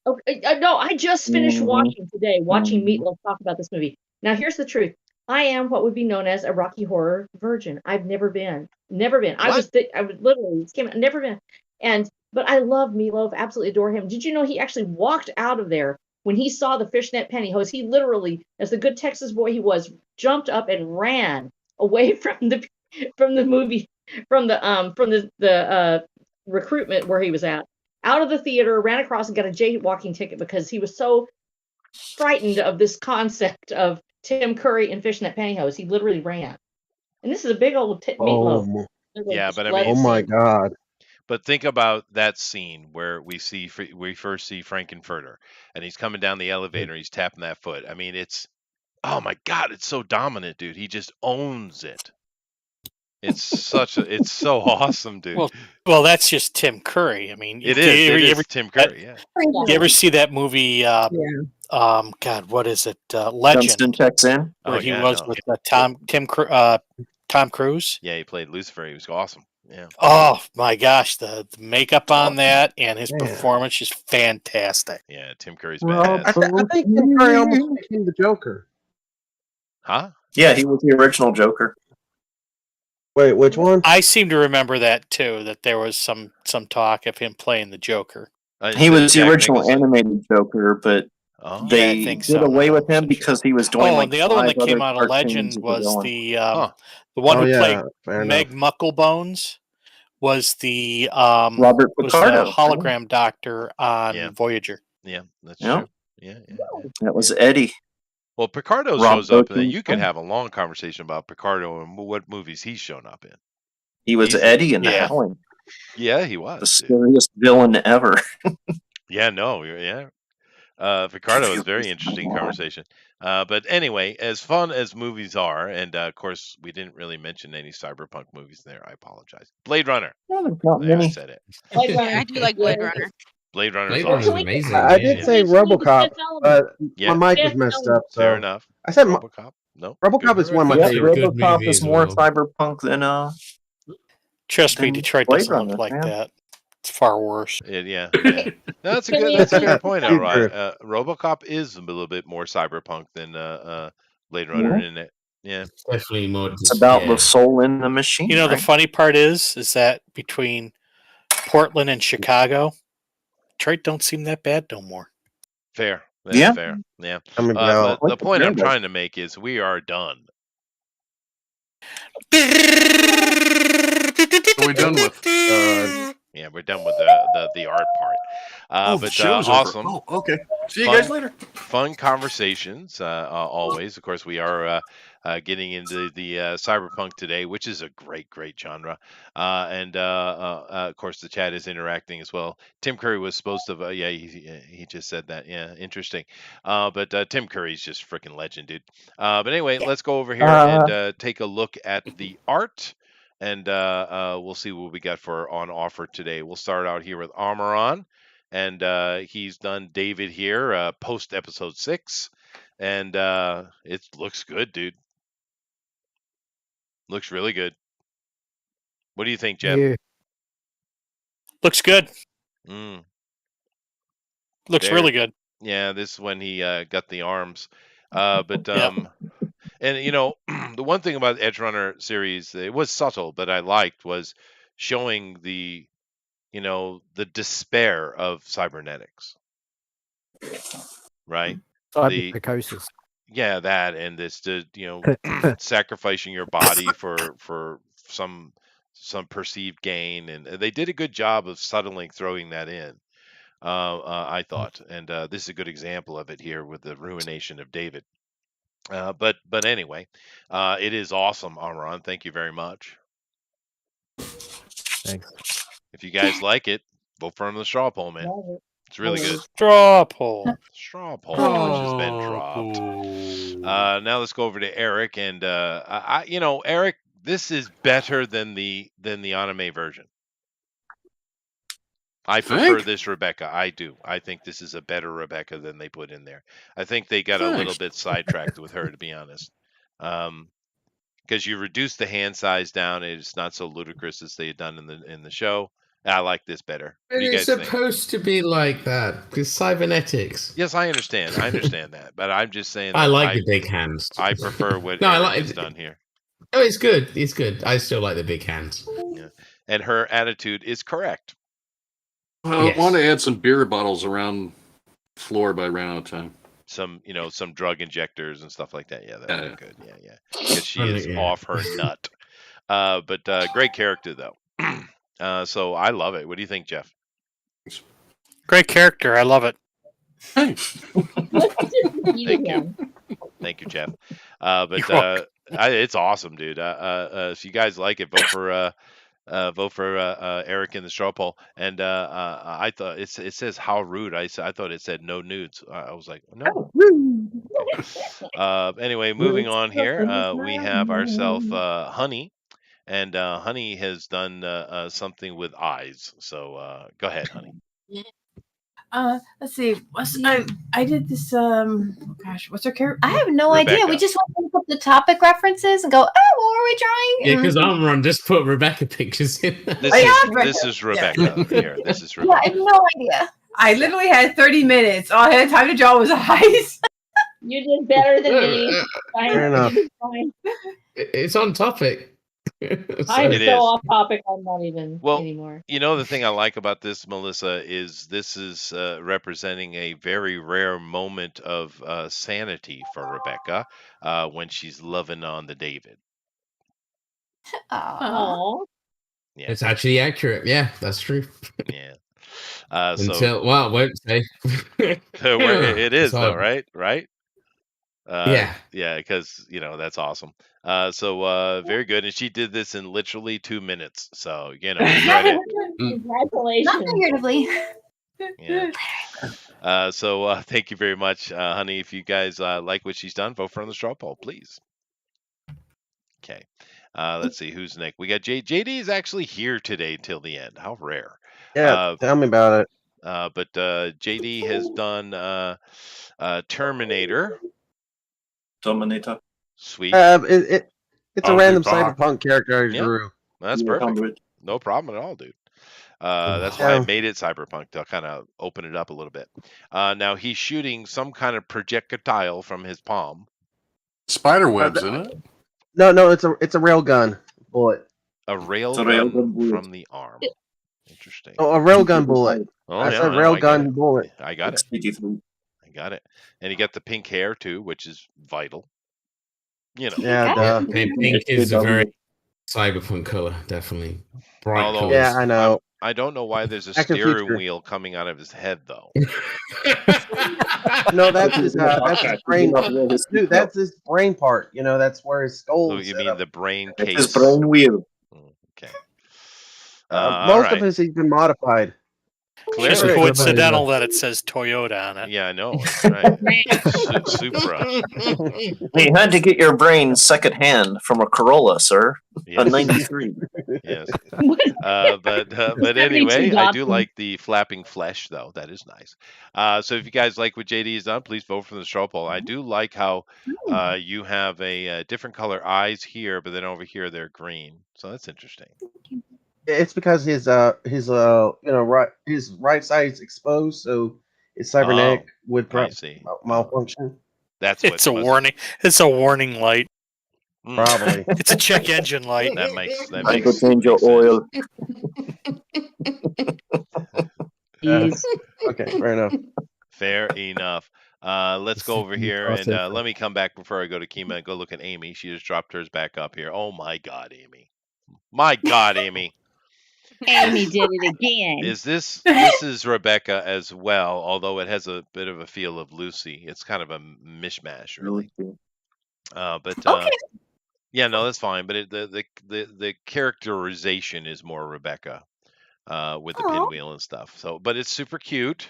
Okay, no, I just finished watching Meatloaf talk about this movie. Now, here's the truth. I am what would be known as a Rocky Horror virgin. I've never been. I was literally never been. But I love Meatloaf, absolutely adore him. Did you know he actually walked out of there when he saw the fishnet pantyhose? He literally, as the good Texas boy he was, jumped up and ran away from the movie, from the recruitment where he was at, out of the theater, ran across and got a jaywalking ticket because he was so frightened of this concept of Tim Curry and fishnet pantyhose. He literally ran. And this is a big old Meatloaf. Yeah, but I mean, oh my God. But think about that scene where we first see Frankenfurter, and he's coming down the elevator. He's tapping that foot. I mean, oh my God, it's so dominant, dude. He just owns it. It's so awesome, dude. Well, that's just Tim Curry. I mean, it is Tim Curry. Yeah. You ever see that movie? God, what is it? Legend. Dunstan checks in. Where he was with Tom Cruise. Yeah, he played Lucifer. He was awesome. Yeah. Oh my gosh, the makeup on that and his performance is fantastic. Yeah, Tim Curry's badass. I think Tim Curry almost became the Joker. Huh? Yeah, he was the original Joker. Wait, which one? I seem to remember that too. That there was some talk of him playing the Joker. He was the original animated Joker, but they did away with him because he was doing. And the other one that came out of Legend was the one who played Meg Mucklebones. Was the Robert Picardo, the hologram doctor on Voyager? Yeah, that's true. Yeah, that was Eddie. Well, Picardo shows up, and you can have a long conversation about Picardo and what movies he's shown up in. He was Eddie in The Howling. Yeah, he was the scariest villain ever. Picardo is a very interesting conversation. But anyway, as fun as movies are, and of course, we didn't really mention any cyberpunk movies there. I apologize. Blade Runner. I said it. I do like Blade Runner. Blade Runner is awesome. Amazing. I did say RoboCop, but my mic was messed up. So fair enough. I said RoboCop. No, RoboCop is one of my favorites. RoboCop is more cyberpunk than Trust me, Detroit doesn't look like that. It's far worse. Yeah. That's a fair point, all right. RoboCop is a little bit more cyberpunk than Blade Runner, isn't it? Yeah, definitely more. It's about the soul in the machine. You know, the funny part is that between Portland and Chicago, Detroit don't seem that bad no more. Fair. That's fair. Yeah. But the point I'm trying to make is we are done. What are we done with? Yeah, we're done with the art part. But awesome. Oh, okay. See you guys later. Fun conversations, always. Of course, we are getting into the cyberpunk today, which is a great genre. And of course, the chat is interacting as well. Tim Curry was supposed to. He just said that. Yeah, interesting. But Tim Curry's just freaking legend, dude. But anyway, let's go over here and take a look at the art. And we'll see what we got on offer today. We'll start out here with Amaran. And he's done David here, post episode 6. And it looks good, dude. Looks really good. What do you think, Jeff? Yeah. Looks good. Mm. Looks really good. Yeah, this is when he got the arms. And you know, the one thing about the Edge Runner series, it was subtle, but I liked, was showing the despair of cybernetics. Right? Psychosis. Yeah, that and this, sacrificing your body for some perceived gain, and they did a good job of subtly throwing that in. I thought, and this is a good example of it here with the ruination of David. But anyway, it is awesome, Amaran. Thank you very much. Thanks. If you guys like it, vote for him in the straw poll, man. It's really good. Straw poll, which has been dropped. Now let's go over to Eric, and Eric, this is better than the anime version. I prefer this Rebecca. I do. I think this is a better Rebecca than they put in there. I think they got a little bit sidetracked with her, to be honest. Because you reduce the hand size down, it's not so ludicrous as they had done in the show. I like this better. It's supposed to be like that because cybernetics. Yes, I understand. I understand that, but I'm just saying. I like the big hands. I prefer what Eric done here. Oh, it's good. It's good. I still like the big hands. Yeah, and her attitude is correct. Well, I want to add some beer bottles around the floor, but I ran out of time. Some drug injectors and stuff like that. Yeah, that would be good. Yeah. Because she is off her nut. But great character, though. So I love it. What do you think, Jeff? Great character. I love it. Thank you. Thank you, Jeff. But it's awesome, dude. If you guys like it, vote for vote for Eric in the straw poll. And I thought it says how rude. I thought it said no nudes. I was like, no. Okay. Anyway, moving on here, we have ourselves Honey, and Honey has done something with eyes. So go ahead, Honey. Let's see. I did this. Gosh, what's her character? I have no idea. Rebecca. We just want to put the topic references and go. Oh, what were we drawing? Yeah, because I'm wrong. Just put Rebecca pictures in. This is Rebecca. Here, this is Yeah, Rebecca. I have no idea. I literally had 30 minutes. All I had time to draw was eyes. You did better than me. Fair enough. Fine. It's on topic. I'm It so is. off topic. I'm not even anymore. You know, the thing I like about this, Melissa, is this is representing a very rare moment of sanity for Rebecca when she's loving on the David. Aww. Yeah. It's actually accurate. Yeah, that's true. Yeah. Until, well, I won't say. It is, So- though, right? Right? Yeah. Yeah, because, that's awesome. So very good. And she did this in literally 2 minutes. So, credit. Congratulations. Not figuratively. Yeah. So thank you very much, Honey. If you guys like what she's done, vote for her on the straw poll, please. Okay. Let's see who's next. We got JD is actually here today till the end. How rare. Yeah, tell me about it. But JD has done Terminator. Sweet. It's a random Cyberpunk. cyberpunk character I Yeah. drew. That's perfect. No problem at all, dude. That's why I made it cyberpunk, to kind of open it up a little bit. Now he's shooting some kind of projectile from his palm. Spider webs, isn't it? No, it's a rail gun bullet. A rail gun from the arm. Interesting. Oh, a rail gun bullet. I said rail gun bullet. I got it. I got it. And he got the pink hair too, which is vital. Yeah, Pink is a very cyberpunk color, definitely. Bright Although, colors. Yeah, I know. I don't know why there's a Back to the steering Future. wheel coming out of his head, though. No, that's his brain. Dude, that's his brain part. That's where his skull So is. you set mean up. the brain case? His brain wheel. Okay. Most of his he's been modified. Clearly. Just coincidental that it says Toyota on it. Yeah, I know. That's right. Supra. You had to get your brain secondhand from a Corolla, sir. A 93. Yes. But anyway, I do like the flapping flesh, though. That is nice. So if you guys like what JD has done, please vote for the straw poll. I do like how you have a different color eyes here, but then over here they're green. So that's interesting. It's because his right side is exposed, so his cybernetic would malfunction. It's a warning. It's a warning light. Probably. It's a check engine light. That makes change your oil. Okay, fair enough. Fair enough. Let's go over here and let me come back before I go to Kima and go look at Amy. She just dropped hers back up here. Oh my God, Amy! My God, Amy! Amy did it again. This is Rebecca as well, although it has a bit of a feel of Lucy. It's kind of a mishmash, really. Yeah, no, that's fine. But the characterization is more Rebecca with the pinwheel and stuff. So, but it's super cute.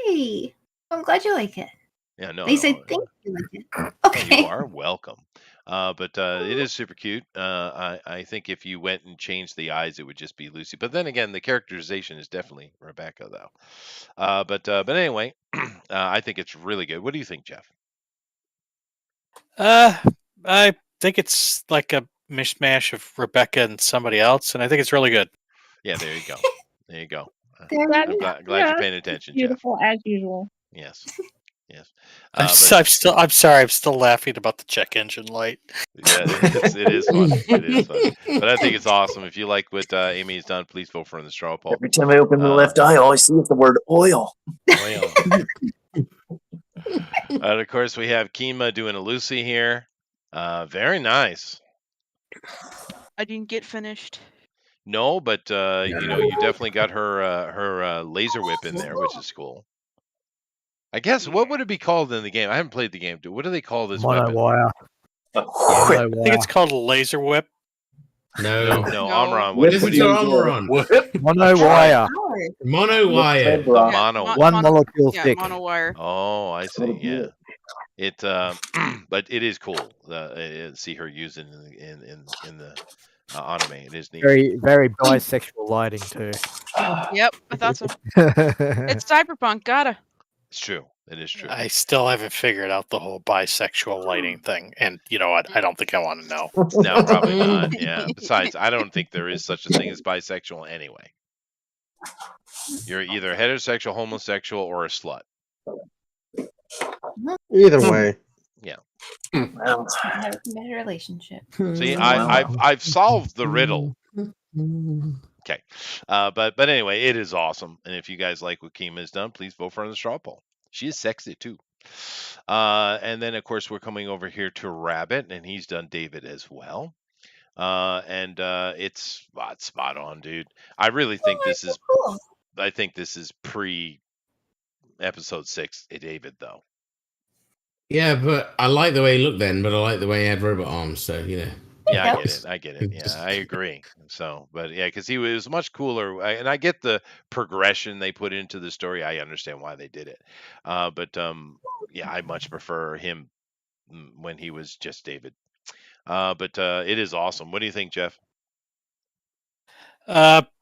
Yay! I'm glad you like it. Yeah, no. They say thank you. Like it. Okay. You are welcome. But it is super cute. I think if you went and changed the eyes, it would just be Lucy. But then again, the characterization is definitely Rebecca, though. But anyway, I think it's really good. What do you think, Jeff? I think it's like a mishmash of Rebecca and somebody else, and I think it's really good. Yeah, there you go. There you go. Glad you're paying attention, beautiful as usual. Jeff. Yes. I'm sorry. I'm still laughing about the check engine light. Yeah, it is fun. It is fun. But I think it's awesome. If you like what Amy's done, please vote for her in the straw poll. Every time I open the left eye, all I see is the word oil. And of course, we have Kima doing a Lucy here. Very nice. I didn't get finished. No, but you definitely got her laser whip in there, which is cool. I guess what would it be called in the game? I haven't played the game. What do they call this weapon? Monowire. I think it's called a laser whip. No. Amaron. Listen to Amaron. Monowire. Monowire. The mono. One molecule Yeah, thick. monowire. Oh, I see. Yeah. It, but it is cool. See her using in the anime. It is neat. Very bisexual lighting too. Yep, I thought so. It's cyberpunk. Gotta. It's true. It is true. I still haven't figured out the whole bisexual lighting thing, and you know what? I don't think I want to know. No, probably not. Yeah. Besides, I don't think there is such a thing as bisexual anyway. You're either heterosexual, homosexual, or a slut. Either way. Yeah. Have a committed relationship. See, I've solved the riddle. Okay, but anyway, it is awesome, and if you guys like what Kima has done, please vote for her on the straw poll. She is sexy too. And then of course we're coming over here to Rabbit, and he's done David as well. And it's spot on, dude. I really think this is. Cool. I think this is pre episode 6, David though. Yeah, but I like the way he looked then, but I like the way he had robot arms, so you know. Yeah, I get it. Yeah, I agree. So, but yeah, because he was much cooler, and I get the progression they put into the story. I understand why they did it, but yeah, I much prefer him when he was just David. But it is awesome. What do you think, Jeff?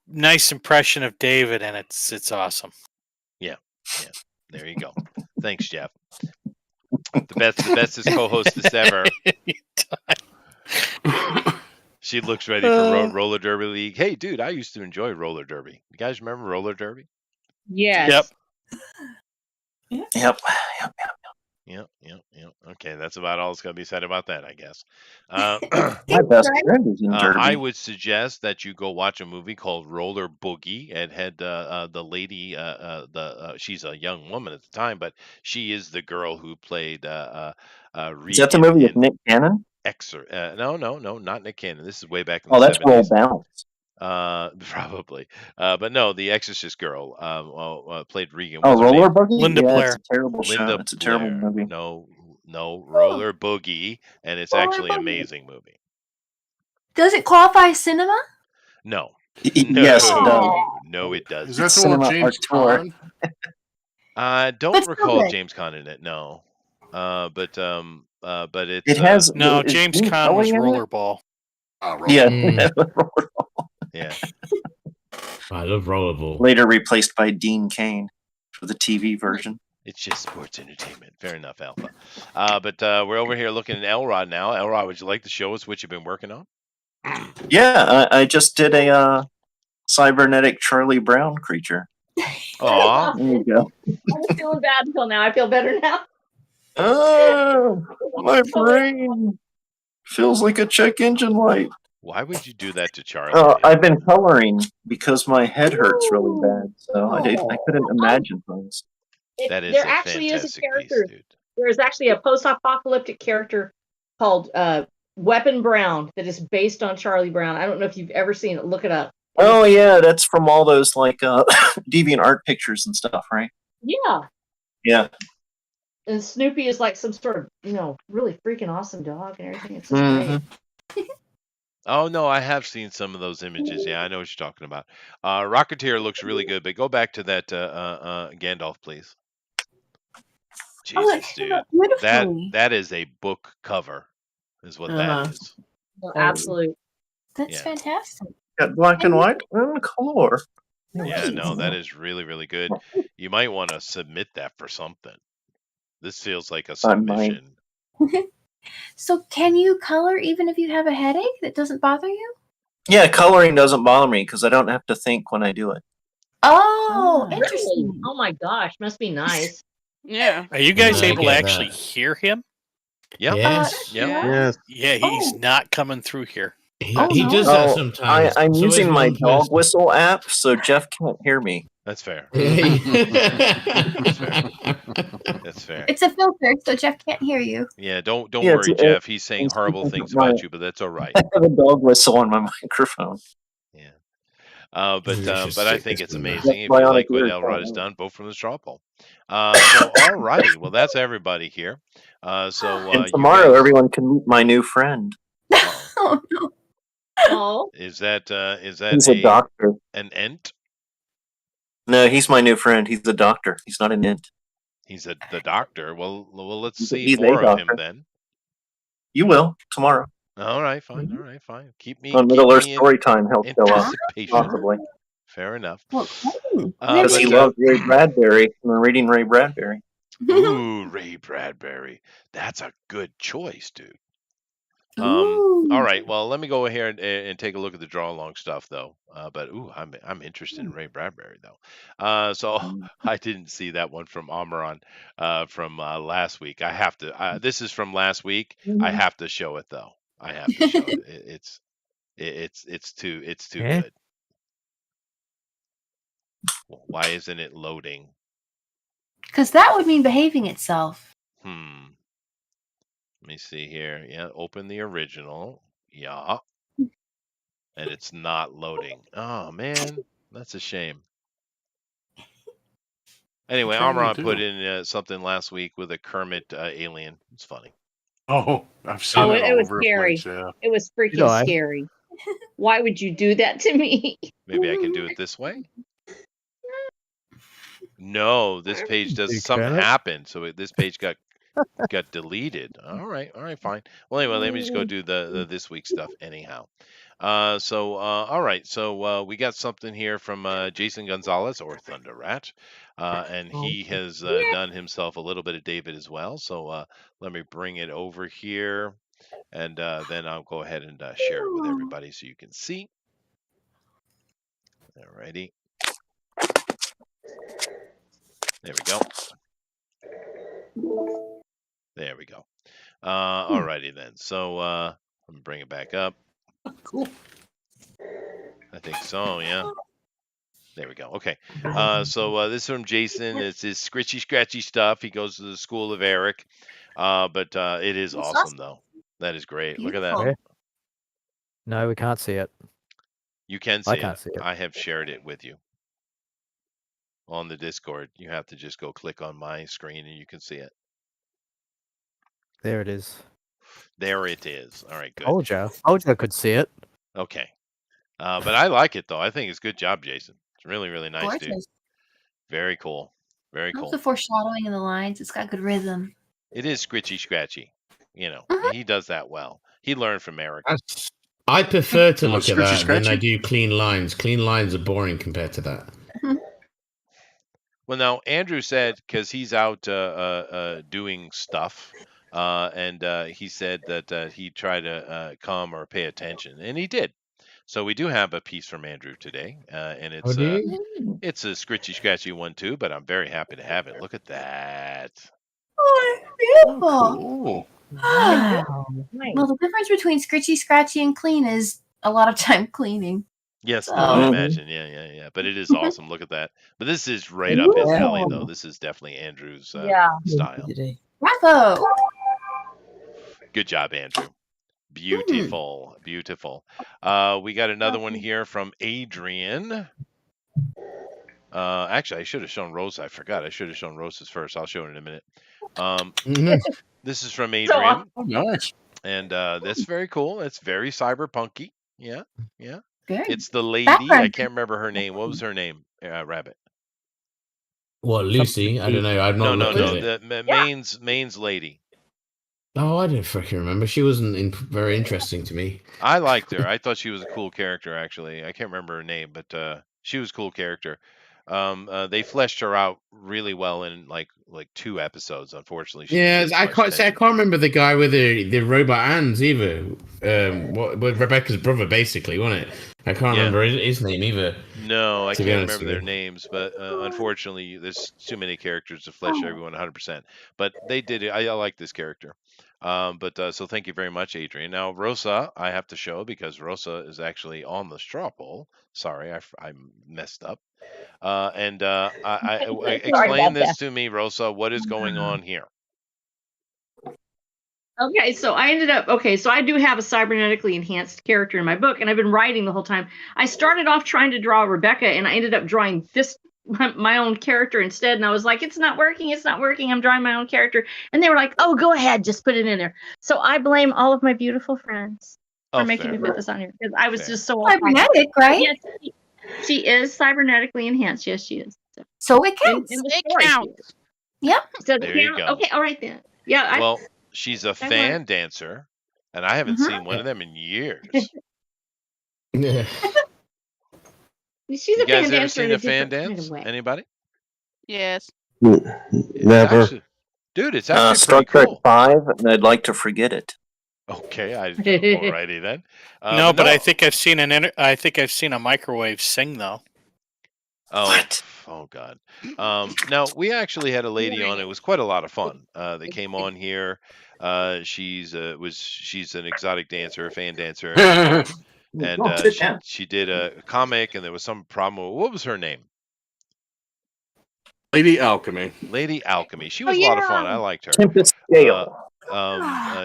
Nice impression of David, and it's awesome. Yeah. There you go. Thanks, Jeff. The bestest co-hostess ever. She looks ready for roller derby league. Hey, dude, I used to enjoy roller derby. You guys remember roller derby? Yes. Yep. Okay, that's about all that's going to be said about that, I guess. My best friend is in derby. I would suggest that you go watch a movie called Roller Boogie. It had the lady, she's a young woman at the time, but she is the girl who played Regan. Is that the movie with Nick Cannon? No, not Nick Cannon. This is way back in the 70s. That's Roll Bounce. Probably. But no, the Exorcist girl played Regan. Oh, Roller Boogie? Linda Blair. It's a terrible show. It's a terrible movie. No, Roller Boogie, and it's actually an amazing movie. Does it qualify as cinema? No. Yes, it does. No, it doesn't. Is that the one with James Caan? I don't recall James Caan in it. No. But it's it has James Caan was Rollerball. Yeah. Yeah. I love Rollerball. Later replaced by Dean Cain for the TV version. It's just sports entertainment. Fair enough, Alpha. But we're over here looking at Elrod now. Elrod, would you like to show us what you've been working on? Yeah, I just did a cybernetic Charlie Brown creature. Aw. There you go. I was feeling bad until now. I feel better now. Oh, my brain feels like a check engine light. Why would you do that to Charlie? I've been coloring because my head hurts really bad, so I couldn't imagine things. There actually is a character. There's actually a post-apocalyptic character called Weapon Brown that is based on Charlie Brown. I don't know if you've ever seen it. Look it up. Oh yeah, that's from all those like deviant art pictures and stuff, right? Yeah. Yeah. And Snoopy is like some sort of, really freaking awesome dog and everything. It's just great. Oh, no, I have seen some of those images. Yeah, I know what you're talking about. Rocketeer looks really good, but go back to that Gandalf, please. Jesus, dude. That is a book cover, is what that is. Well, absolutely. That's fantastic. Got black and white and color. Yeah, no, that is really, really good. You might want to submit that for something. This feels like a submission. So can you color even if you have a headache? That doesn't bother you? Yeah, coloring doesn't bother me because I don't have to think when I do it. Oh, really? interesting. Oh my gosh, must be nice. Yeah. Are you guys able to actually hear him? Yeah. Yes. Yes. Yeah, he's not coming through here. He does that sometimes. I'm So using is my one dog person. whistle app, so Jeff can't hear me. That's fair. That's fair. It's a filter, so Jeff can't hear you. Yeah, don't Yeah, worry, Jeff. He's saying horrible things about you, but that's all right. I have a dog whistle on my microphone. Yeah. But I think it's amazing. If you Bionic like what ears, Elrod has probably. done, vote from the straw poll. So, all righty. Well, that's everybody here. And tomorrow, everyone can meet my new friend. Oh no. Oh. Is that He's a doctor. an ent? No, he's my new friend. He's a doctor. He's not an ent. He's the doctor. Well, let's see He's more a of him doctor. then. You will tomorrow. All right, fine. All right, fine. Keep me On Middle Earth in Story Time, he'll show up. anticipation. Possibly. Fair enough. Because he loves Ray Bradbury. We're reading Ray Bradbury. Ooh, Ray Bradbury. That's a good choice, dude. All right. Well, let me go ahead and take a look at the draw along stuff, though. But I'm interested in Ray Bradbury, though. So I didn't see that one from Amaran from last week. I have to. This is from last week. I have to show it, though. I have to show it. It's too good. Why isn't it loading? Because that would mean behaving itself. Let me see here. Yeah, open the original. Yeah. And it's not loading. Oh, man. That's a shame. Anyway, Amaran put in something last week with a Kermit alien. It's funny. Oh, I've seen it all was over scary. the place, yeah. It was freaking scary. Why would you do that to me? Maybe I can do it this way? No, this page does something happened. So this page got deleted. All right, fine. Well, anyway, let me just go do the this week stuff anyhow. All right. So we got something here from Jason Gonzalez or Thunder Rat, and he has done himself a little bit of David as well. So let me bring it over here, and then I'll go ahead and share it with everybody so you can see. All righty. There we go. There we go. All righty then. So let me bring it back up. Cool. I think so, yeah. There we go. Okay. So this is from Jason. It's his scritchy, scratchy stuff. He goes to the school of Eric. But it is awesome, though. That is great. Look at that. No, we can't see it. You can see I can't see it. I have shared it with you on the Discord. You have to just go click on my screen and you can see it. There it is. There it is. All right, good. Told you I could see it. Okay. But I like it, though. I think it's good job, Jason. It's really, really nice, dude. Very cool. Very cool. The foreshadowing in the lines. It's got good rhythm. It is scritchy, scratchy. You know, he does that well. He learned from Eric. I prefer to look at that than I do clean lines. Clean lines are boring compared to that. Well, now Andrew said because he's out doing stuff, and he said that he'd try to come or pay attention, and he did. So we do have a piece from Andrew today, and it's it's a scritchy, scratchy one too. But I'm very happy to have it. Look at that. Oh, beautiful. Cool. Well, the difference between scritchy, scratchy, and clean is a lot of time cleaning. Yes, no, I imagine. Yeah. But it is awesome. Look at that. But this is right up his alley, though. This is definitely Andrew's style. Bravo. Good job, Andrew. Beautiful. Beautiful. We got another one here from Adrian. Actually, I should have shown Rosa. I forgot. I should have shown Rosa's first. I'll show it in a minute. This is from Adrian. Oh, nice. And that's very cool. It's very cyberpunky. Yeah. Good. It's the lady. I can't remember her name. What was her name, Rabbit? What, Lucy? I don't know. I've not looked at it. The Maine's lady. Oh, I don't freaking remember. She wasn't very interesting to me. I liked her. I thought she was a cool character, actually. I can't remember her name, but she was a cool character. They fleshed her out really well in like 2 episodes. Unfortunately, I can't remember the guy with the robot hands either. With Rebecca's brother, basically, wasn't it? I can't remember his name either. No, I can't remember their names, but unfortunately, there's too many characters to flesh everyone 100%. But they did it. I like this character. So thank you very much, Adrian. Now, Rosa, I have to show because Rosa is actually on the straw poll. Sorry, I messed up. I explain this to me, Rosa. What is going on here? Okay, so I do have a cybernetically enhanced character in my book, and I've been writing the whole time. I started off trying to draw Rebecca, and I ended up drawing my own character instead, and I was like, it's not working, I'm drawing my own character. And they were like, oh, go ahead, just put it in there. So I blame all of my beautiful friends. for making me put this on here because I was just so cybernetic, right? Yes, she is cybernetically enhanced. Yes, she is. So it counts. In the It story, counts. Yep. So There you go. Okay, all right then. Yeah. Well, she's a fan dancer, and I haven't seen one of them in years. Yeah. She's You a guys fan ever dancer in seen a a fan different kind dance? of way. Anybody? Yes. Never. Actually, dude, it's actually Star pretty Trek cool. 5, and I'd like to forget it. Okay, alrighty then. No, but I think I've seen I think I've seen a microwave sing though. Oh, What? oh God. Now we actually had a lady on. It was quite a lot of fun. They came on here. She's an exotic dancer, a fan dancer, and she did a comic, and there was some problem. What was her name? Lady Alchemy. Lady Alchemy. She was a lot of fun. I liked her. Tempest Gale.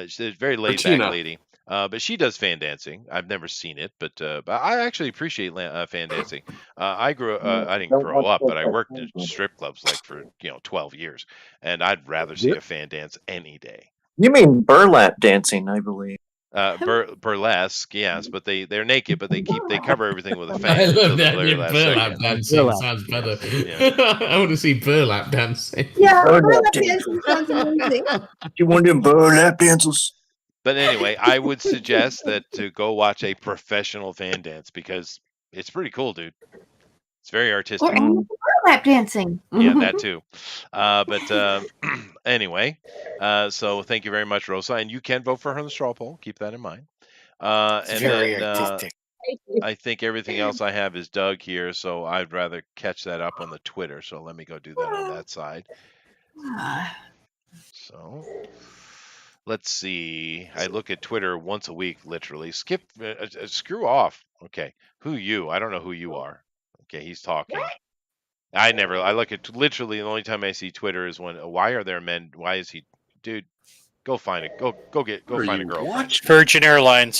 She's a very laid back lady. But she does fan dancing. I've never seen it, but I actually appreciate fan dancing. I didn't grow up, but I worked in strip clubs like for 12 years, and I'd rather see a fan dance any day. You mean burlap dancing, I believe. Burlesque, yes, but they're naked, but they cover everything with a fan. I love until that. the very last Burlap second. dancing sounds better. Yeah. I want to see burlap dancing. Yeah, Burlap burlap dancing. dancing sounds amazing. You want to do burlap dances? But anyway, I would suggest that to go watch a professional fan dance because it's pretty cool, dude. It's very artistic. Or burlap dancing. Yeah, that too. But anyway, so thank you very much, Rosa, and you can vote for her on the straw poll. Keep that in mind. And very then artistic. I think everything else I have is Doug here, so I'd rather catch that up on the Twitter. So let me go do that on that side. So let's see. I look at Twitter once a week, literally. Screw off. Okay, who you? I don't know who you are. Okay, he's talking. I look at literally the only time I see Twitter is when why are there men? Why is he, dude? Go find it. Go find a girlfriend. Virgin Airlines.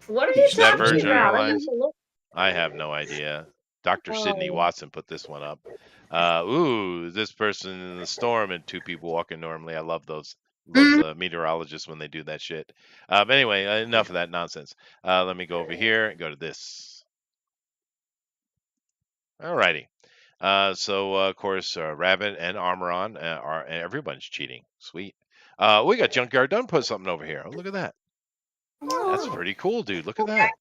What are you Is that talking Virgin about? Airlines? I have no idea. Dr. Sidney Watson put this one up. This person in the storm and two people walking normally. I love those meteorologists when they do that shit. Anyway, enough of that nonsense. Let me go over here and go to this. Alrighty. So of course, Rabbit and Armoron and everyone's cheating. Sweet. We got Junkyard Done put something over here. Oh, look at that. That's pretty cool, dude. Look at that.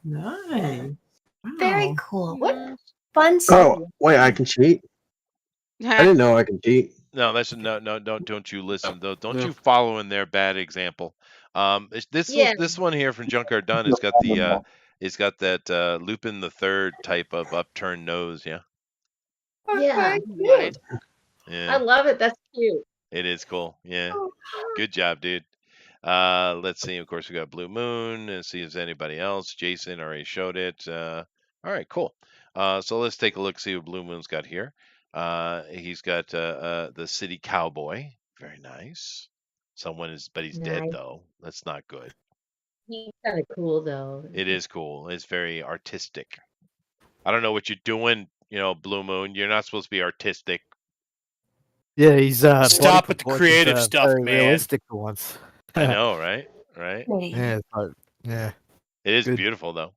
Nice. Very cool. What fun Oh, stuff. wait, I can cheat? I didn't know I can cheat. No, don't you listen though. Don't you follow in their bad example. This one here from Junkyard Done has got that Lupin the Third type of upturned nose, yeah. Yeah. Yeah. I love it. That's cute. It is cool. Yeah. Good job, dude. Let's see. Of course, we got Blue Moon and see if there's anybody else. Jason already showed it. All right, cool. So let's take a look, see what Blue Moon's got here. He's got the City Cowboy. Very nice. But he's dead though. That's not good. He's kind of cool though. It is cool. It's very artistic. I don't know what you're doing, Blue Moon. You're not supposed to be artistic. Yeah, he's Stop with the creative stuff, very man. realistic ones. I know, right? Right? Yeah, yeah. It is beautiful though.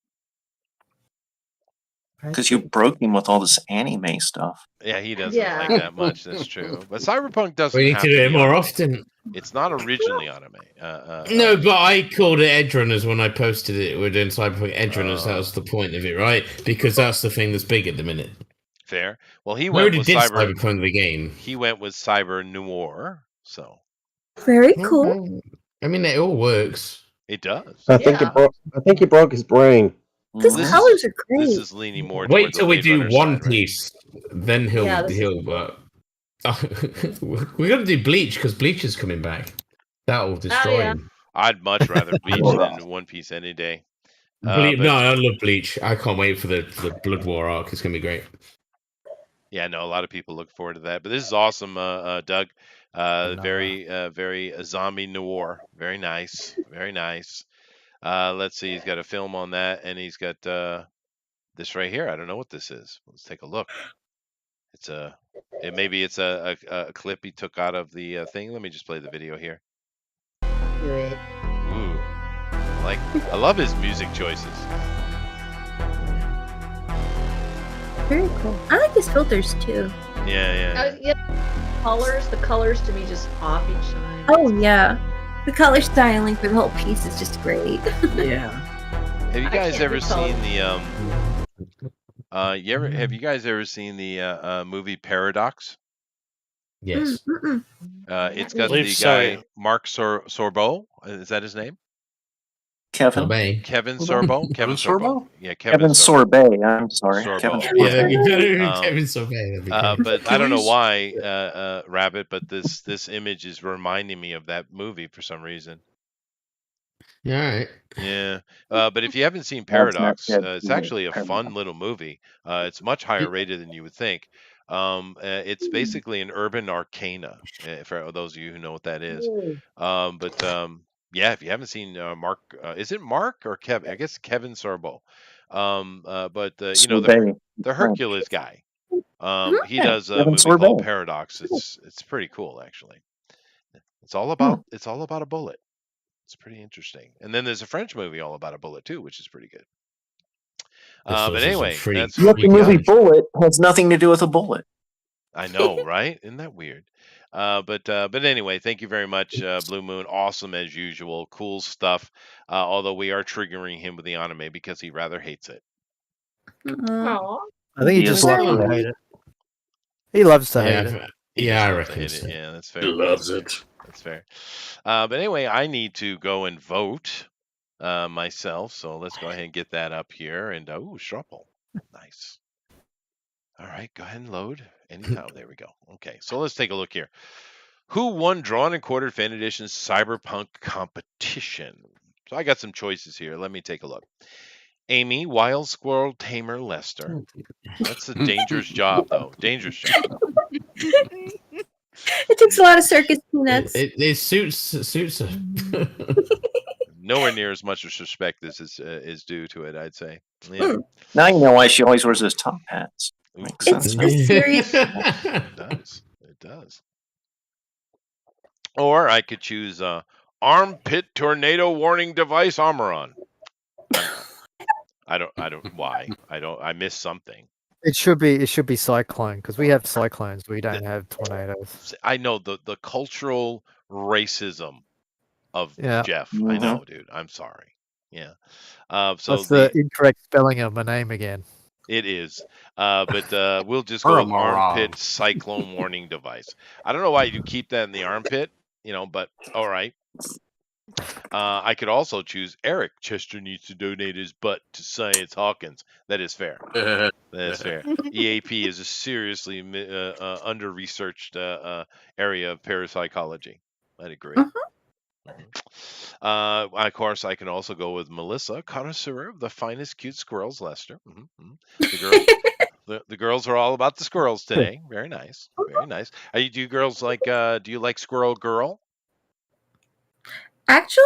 Because you broke him with all this anime stuff. Yeah, he doesn't like that much. That's true. But Cyberpunk doesn't. We need have to do it more anime. often. It's not originally anime. No, but I called it Edge Runners when I posted it. We're doing Cyberpunk Edge Runners. That was the point of it, right? Because that's the thing that's big at the minute. Fair. Well, he We went already with did Cyberpunk the game. He went with Cyber Noir. So very cool. I mean, it all works. It does. I think he broke his brain. Those colors are great. This is leaning more. Wait toward the till we Blade do Runner One side, right? Piece, then he'll. We got to do Bleach because Bleach is coming back. That will destroy him. I'd much rather Bleach than One Piece any day. No, I love Bleach. I can't wait for the Blood War arc. It's gonna be great. Yeah, no, a lot of people look forward to that. But this is awesome, Doug. Very zombie noir. Very nice. Very nice. Let's see. He's got a film on that, and he's got this right here. I don't know what this is. Let's take a look. Maybe it's a clip he took out of the thing. Let me just play the video here. Good. Ooh, I I love his music choices. Very cool. I like his filters too. Yeah. The colors to me just off each time. Oh yeah, the color styling for the whole piece is just great. Yeah. Have you guys ever seen the Mm. have you guys ever seen the movie Paradox? Yes. It's got Believe the so, guy yeah. Mark Sorbo. Is that his name? Kevin. Sorbet. Kevin Hold on. Sorbo. Kevin Sorbo? Yeah, Kevin Sorbet. I'm sorry. Kevin Sorbo. Yeah, Sorbet. you better Um, Kevin Sorbet. That'd be great. But I don't know why, Rabbit, but this image is reminding me of that movie for some reason. Yeah, all right. Yeah, but if you haven't seen That's not Paradox, good. it's actually a fun little movie. It's much higher rated than you would think. It's basically an urban arcana, for those of you who know what that is. Yeah, if you haven't seen Mark, is it Mark or Kevin? I guess Kevin Sorbo. But you know Sorbet. the Hercules guy. He does a Kevin movie called Sorbet. Paradox. It's pretty cool actually. It's all Hmm. about a bullet. It's pretty interesting. And then there's a French movie all about a bullet too, which is pretty good. But anyway, that's Yet the movie Bullet has nothing to do with a bullet. I know, right? Isn't that weird? But anyway, thank you very much, Blue Moon. Awesome as usual, cool stuff. Although we are triggering him with the anime because he rather hates it. Aw. I think he just loves to hate it. He loves to hate it. Yeah, I loves to reckon hate so. it. Yeah, that's fair. He loves it. That's fair. But anyway, I need to go and vote myself. So let's go ahead and get that up here. And Shrupple. Nice. All right, go ahead and load. Anytime. There we go. Okay, so let's take a look here. Who won Drawn and Quartered Fan Edition Cyberpunk competition? So I got some choices here. Let me take a look. Amy, Wild Squirrel Tamer Lester. That's a dangerous job, though. Dangerous job. It takes a lot of circus peanuts. It suits her. Nowhere near as much respect as is due to it, I'd say. Yeah. Now you know why she always wears those top hats. Makes sense. It does. It does. Or I could choose armpit tornado warning device Armoron. I don't. Why? I missed something. It should be cyclone because we have cyclones. We don't have tornadoes. I know the cultural racism of Jeff. I know, dude. I'm sorry. Yeah. So that's the incorrect spelling of my name again. It is. But we'll just go with armpit cyclone warning device. I don't know why you keep that in the armpit, but all right. I could also choose Eric. Chester needs to donate his butt to Science Hawkins. That is fair. That is fair. EAP is a seriously under-researched area of parapsychology. I'd agree. Of course, I can also go with Melissa, connoisseur of the finest cute squirrels, Lester. The girls are all about the squirrels today. Very nice. Very nice. Do you girls like? Do you like Squirrel Girl? Actually,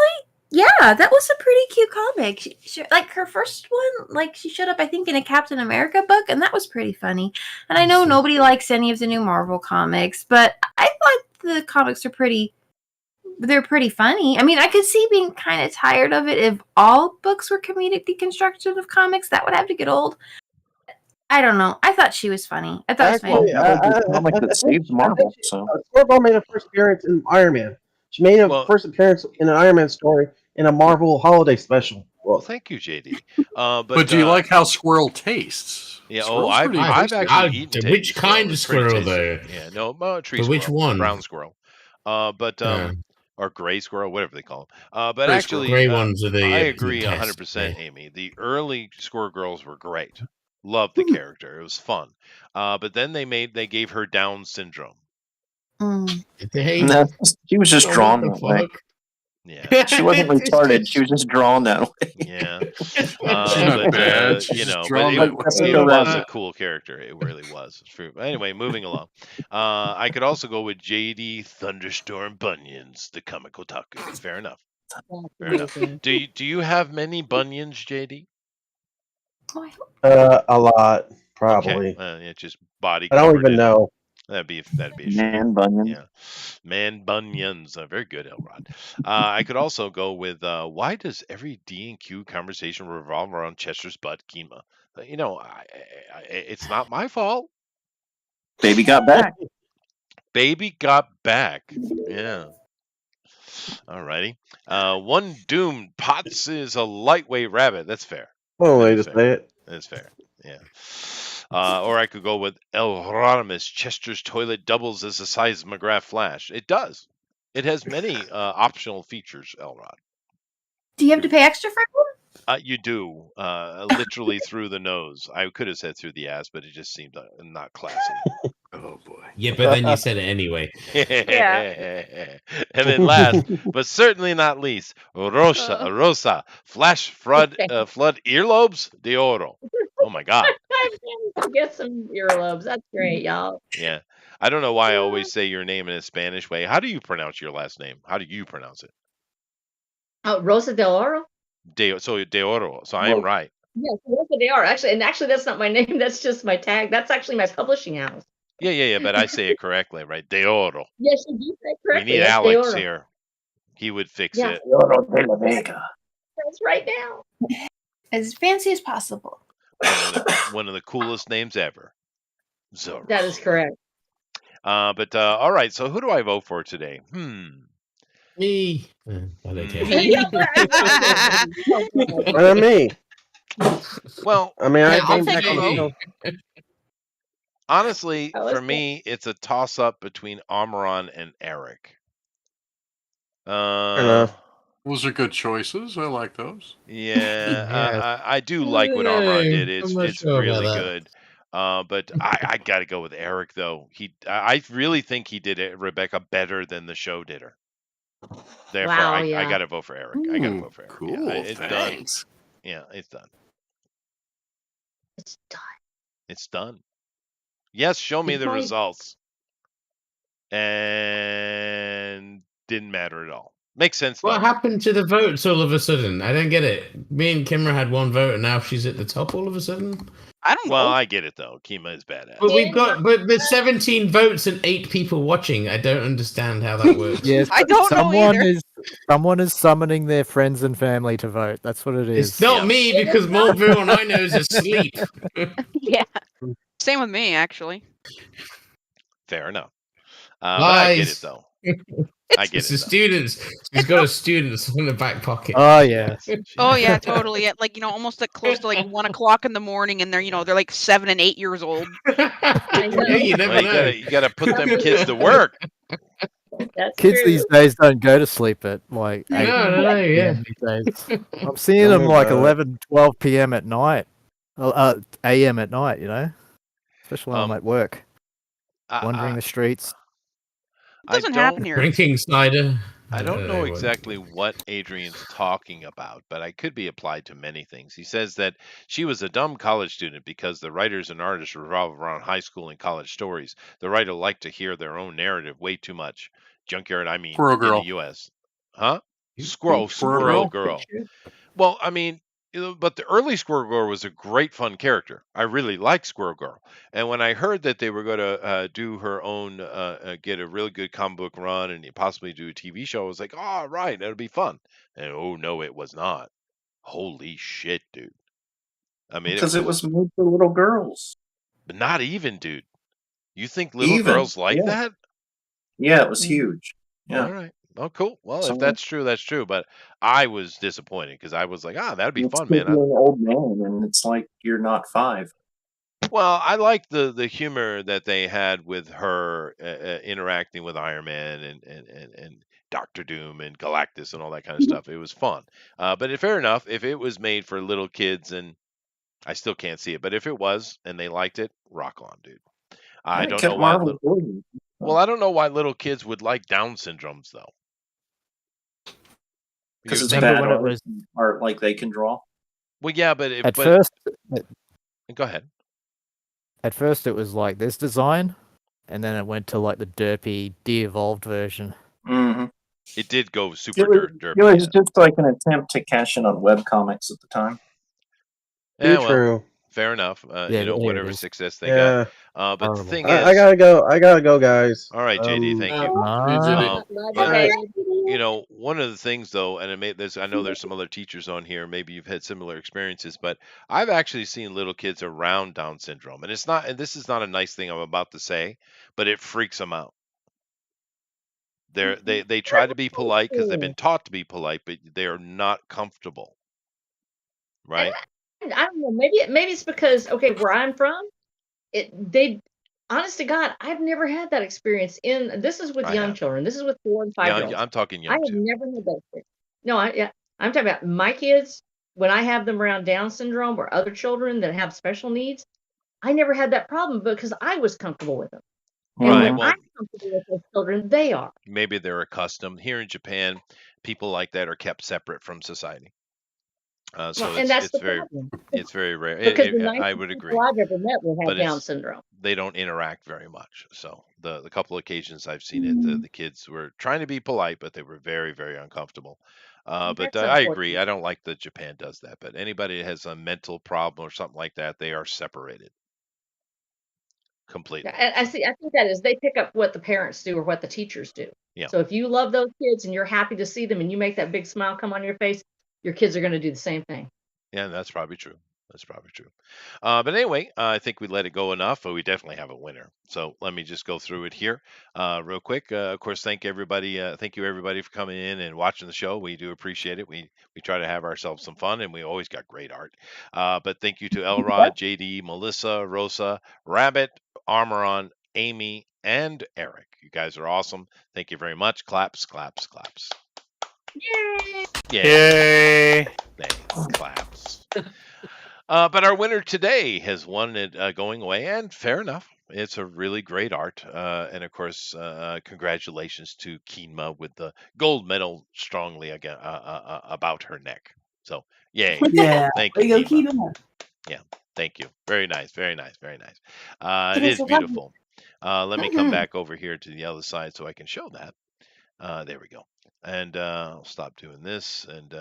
yeah, that was a pretty cute comic. She, like her first one, like she showed up, I think, in a Captain America book, and that was pretty funny. And I know nobody likes any of the new Marvel comics, but I thought the comics are pretty. They're pretty funny. I mean, I could see being kind of tired of it if all books were comedic deconstruction of comics. That would have to get old. I don't know. I thought she was funny. I thought it was funny. Squirrel made a first appearance in Iron Man. She made a first appearance in an Iron Man story in a Marvel holiday special. Well, thank you, JD. But do you like how squirrel tastes? Yeah. Squirrel's I've actually eaten. Which kind of squirrel though? Yeah. No, tree but squirrel. Which one? Brown squirrel. Or gray squirrel, whatever they call them. But gray actually, gray ones are the. I agree 100%, Amy. The early Squirrel Girls were great. Loved the character. It was fun. But then they gave her Down syndrome. She was just drawn that way. Yeah, she wasn't retarded. She was just drawn that way. Yeah, she's not bad. She's but it was a cool character. It really was. It's true. Anyway, moving along. I could also go with JD Thunderstorm Bunions, the comic otaku. Fair enough. Fair enough. Do you have many bunions, JD? A lot, probably. Okay. It's just body. I don't even know. That'd be a shame. Man bunions. Yeah, man bunions. Very good, Elrod. I could also go with why does every D&Q conversation revolve around Chester's butt, Kima? It's not my fault. Baby got back. Baby got back. Yeah. Alrighty. One doomed Potts is a lightweight rabbit. That's fair. One way to fair. say it. That's fair. Yeah. Or I could go with Elrodimus. Chester's toilet doubles as a seismograph flash. It does. It has many optional features, Elrod. Do you have to pay extra for them? You do. Literally through the nose. I could have said through the ass, but it just seemed not classy. Oh boy. Yeah, but then you said it anyway. Yeah. And then last, but certainly not least, Rosa, flash flood earlobes de oro. Oh my God. Get some earlobes. That's great, y'all. Yeah. I don't know why I always say your name in a Spanish way. How do you pronounce your last name? How do you pronounce it? Oh, Rosa del Oro? De Oro. So I am right. Yes, Rosa de Oro. Actually, that's not my name. That's just my tag. That's actually my publishing house. Yeah. But I say it correctly, right? De Oro. Yes, you do say it correctly. We need That's Alex de Oro. here. He would fix Yeah. it. That's right now. As fancy as possible. One of the coolest names ever. Zorro. That is correct. But all right. So who do I vote for today? Me. Me. Well, I mean, I'll take a vote. Honestly, for me, it's a toss-up between Amaran and Eric. Those are good choices. I like those. Yeah, I do like what Amaran did. It's really good. But I got to go with Eric though. I really think he did it, Rebecca, better than the show did her. Therefore, Wow, I got to vote for Eric. I got to vote for Eric. Cool. Yeah, it's Thanks. done. Yeah, it's done. It's done. It's done. Yes, show me the Goodbye. results. And didn't matter at all. Makes sense though. What happened to the votes all of a sudden? I don't get it. Me and Kimra had one vote, and now she's at the top all of a sudden. I don't know. Well, I get it though. Kima is badass. But there's 17 votes and 8 people watching. I don't understand how that works. Yes, I don't know either. Someone is summoning their friends and family to vote. That's what it is. It's not me because more everyone I know is asleep. Yeah. Same with me, actually. Fair enough. But I get it though. I get It's it. the students. She's got a students in the back pocket. Oh yeah. Oh yeah, totally. At almost close to 1 o'clock in the morning, and they're they're like 7 and 8 years old. Yeah, you never know. You gotta put them kids to work. That's Kids true. these days don't go to sleep at like 8 yeah. these days. I'm seeing them like 11, 12 p.m. at night, a.m. at night. Especially when I'm at work, wandering the streets. Doesn't happen here. Drinking cider. I don't know exactly what Adrian's talking about, but I could be applied to many things. He says that she was a dumb college student because the writers and artists revolve around high school and college stories. The writer liked to hear their own narrative way too much. Junkyard, I mean, Squirrel in Girl. the U.S. Huh? Squirrel Girl. Well, I mean, but the early Squirrel Girl was a great fun character. I really liked Squirrel Girl. And when I heard that they were going to do her own, get a really good comic book run and possibly do a TV show, I was like, oh, right, that'll be fun. And oh, no, it was not. Holy shit, dude. I mean, because it was made for little girls. But not even, dude. You think little girls like that? Yeah, it was huge. Yeah. All right. Oh, cool. Well, if that's true, that's true. But I was disappointed because I was like, that'd be fun, man. You're an old man, and it's like you're not 5. Well, I liked the humor that they had with her interacting with Iron Man and Doctor Doom and Galactus and all that kind of stuff. It was fun. But fair enough, if it was made for little kids, and I still can't see it, but if it was and they liked it, rock on, dude. I don't know why. Well, I don't know why little kids would like Down syndromes though. Because it's bad art, like they can draw. Well, yeah, but first, go ahead. At first, it was like this design, and then it went to like the derpy, de-evolved version. Mm-hmm. It did go super derpy. It was just like an attempt to cash in on webcomics at the time. True. Fair enough. Whatever success they Yeah. got. But the thing I is, gotta go. I gotta go, guys. all right, JD, thank you. But one of the things though, and I know there's some other teachers on here. Maybe you've had similar experiences, but I've actually seen little kids around Down syndrome, and this is not a nice thing I'm about to say, but it freaks them out. They try to be polite because they've been taught to be polite, but they are not comfortable. Right? I don't know. Maybe it's because where I'm from, honest to God, I've never had that experience. This is with young children. This is with 4 and 5-year-olds. I'm talking young I have never had that experience. No, I'm talking about my kids. When I have them around Down syndrome or other children that have special needs, I never had that problem because I was comfortable with them. And when I'm comfortable with those children, they are. Maybe they're accustomed. Here in Japan, people like that are kept separate from society. So it's very rare. Because the I would agree. I've ever met will have Down syndrome. They don't interact very much. So the couple of occasions I've seen it, the kids were trying to be polite, but they were very, very uncomfortable. But I agree. I don't like that Japan does that. But anybody that has a mental problem or something like that, they are separated completely. I think that is they pick up what the parents do or what the teachers do. Yeah. So if you love those kids and you're happy to see them and you make that big smile come on your face, your kids are going to do the same thing. Yeah, that's probably true. That's probably true. But anyway, I think we let it go enough, but we definitely have a winner. So let me just go through it here real quick. Of course, thank you everybody for coming in and watching the show. We do appreciate it. We try to have ourselves some fun, and we always got great art. But thank you to Elrod, JD, Melissa, Rosa, Rabbit, Armoron, Amy, and Eric. You guys are awesome. Thank you very much. Claps, claps, claps. Yay! Yay! Thanks, claps. But our winner today has won it going away, and fair enough. It's a really great art. And of course, congratulations to Keenma with the gold medal strongly again about her neck. So, yay. Yeah. Thank you, Keenma. Yeah, thank you. Very nice, very nice, very nice. It is beautiful. Let me come back over here to the other side so I can show that. There we go. And I'll stop doing this. And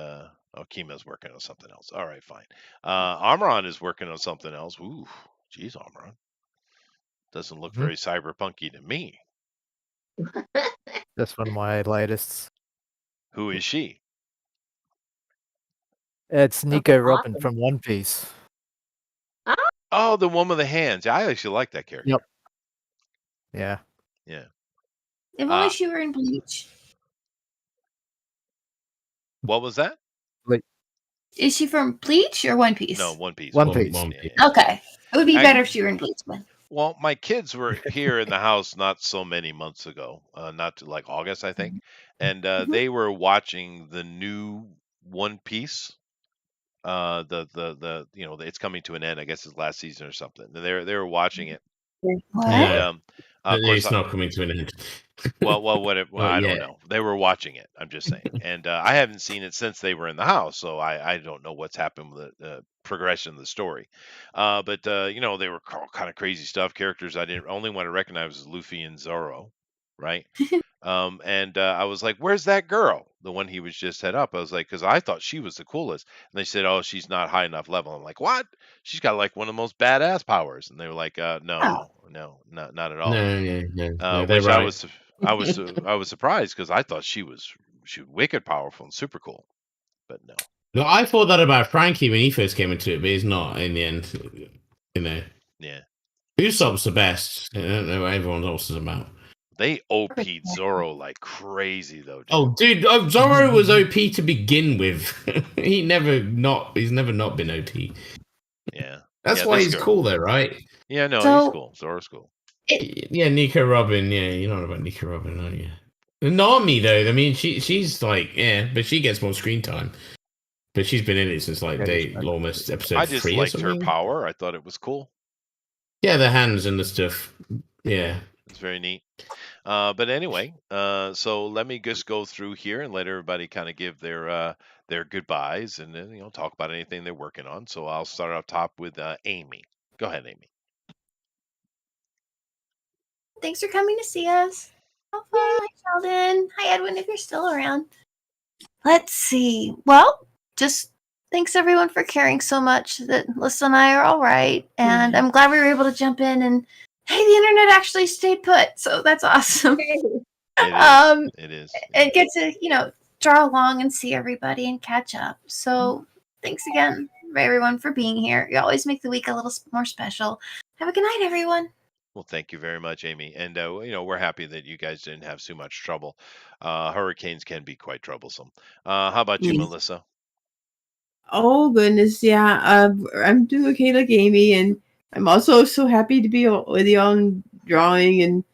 Kima's working on something else. All right, fine. Armoron is working on something else. Ooh, geez, Armoron. Doesn't look very cyberpunky to me. That's one of my latest. Who is she? It's Nico Robin from One Piece. Oh, the one with the hands. I actually like that character. Yep. Yeah. Yeah. If only she were in Bleach. What was that? Is she from Bleach or One Piece? No, One Piece. One Piece. Yeah. Okay. It would be better if she were in Bleach then. Well, my kids were here in the house not so many months ago, not to, like August, I think, and they were watching the new One Piece. It's coming to an end. I guess it's last season or something. They were watching it. And, of course, it's not coming to an end. I don't know. They were watching it. I'm just saying, and I haven't seen it since they were in the house, so I don't know what's happened with the progression of the story. But they were all kind of crazy stuff. Characters I didn't only want to recognize was Luffy and Zoro, right? And I was like, "Where's that girl? The one he was just set up." I was like, because I thought she was the coolest, and they said, "Oh, she's not high enough level." I'm like, "What? She's got like one of the most badass powers." And they were like, "No, not at all." No, Which I was surprised because I thought she was wicked powerful and super cool, but no. No, I thought that about Frankie when he first came into it, but he's not in the end. Yeah. Usopp's the best. I don't know what everyone else is about. They OP'd Zoro like crazy though. Dude. Oh, dude, Zoro was OP to begin with. He's never not been OP. Yeah. That's why he's cool though, right? Yeah, no, he's cool. Zoro's cool. Yeah, Nico Robin. Yeah, you know about Nico Robin, aren't you? Nami though, I mean, she's like, but she gets more screen time. But she's been in it since like almost episode 3 I just liked her power. I thought it was cool. Yeah, the hands and the stuff. Yeah. It's very neat. But anyway, so let me just go through here and let everybody kind of give their goodbyes and then talk about anything they're working on. So I'll start up top with Amy. Go ahead, Amy. Thanks for coming to see us. Hi, Sheldon. Hi, Edwin, if you're still around. Let's see. Well, just thanks everyone for caring so much that Lisa and I are all right. And I'm glad we were able to jump in and hey, the internet actually stayed put. So that's awesome. It is. And get to, draw along and see everybody and catch up. So thanks again, everyone, for being here. You always make the week a little more special. Have a good night, everyone. Well, thank you very much, Amy. And we're happy that you guys didn't have too much trouble. Hurricanes can be quite troublesome. How about you, Yes. Melissa? Oh goodness, yeah. I'm doing okay like Amy, and I'm also so happy to be with you on drawing and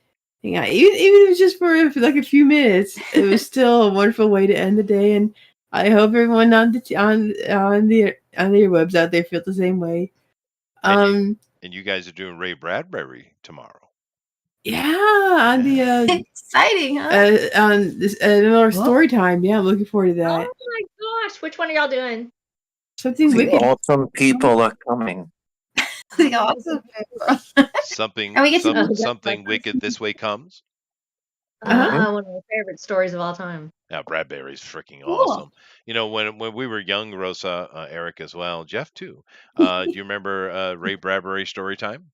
hang out. Even if it was just for like a few minutes, it was still a wonderful way to end the day. And I hope everyone on the webs out there feel the same way. And you guys are doing Ray Bradbury tomorrow. Yeah, on the exciting, huh? On this another story time. Yeah, I'm looking forward to that. Oh my gosh, which one are y'all doing? Something The wicked. awesome people are coming. The awesome Something wicked this way comes. One of my favorite stories of all time. Yeah, Bradbury's freaking Cool. awesome. When we were young, Rosa, Eric as well, Jeff too. Do you remember Ray Bradbury story time?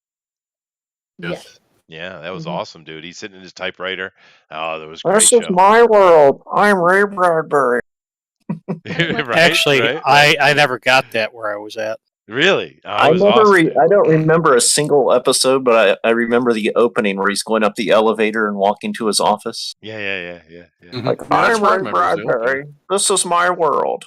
Yes. Yeah, that was awesome, dude. He's sitting in his typewriter. Oh, that was This great is show. my world. I'm Ray Bradbury. Actually, I never got that where I was at. Really? Oh, I don't remember a single episode, but I remember the opening where he's going up the elevator and walking to his office. Yeah. Like, I'm Ray Bradbury. This is my world.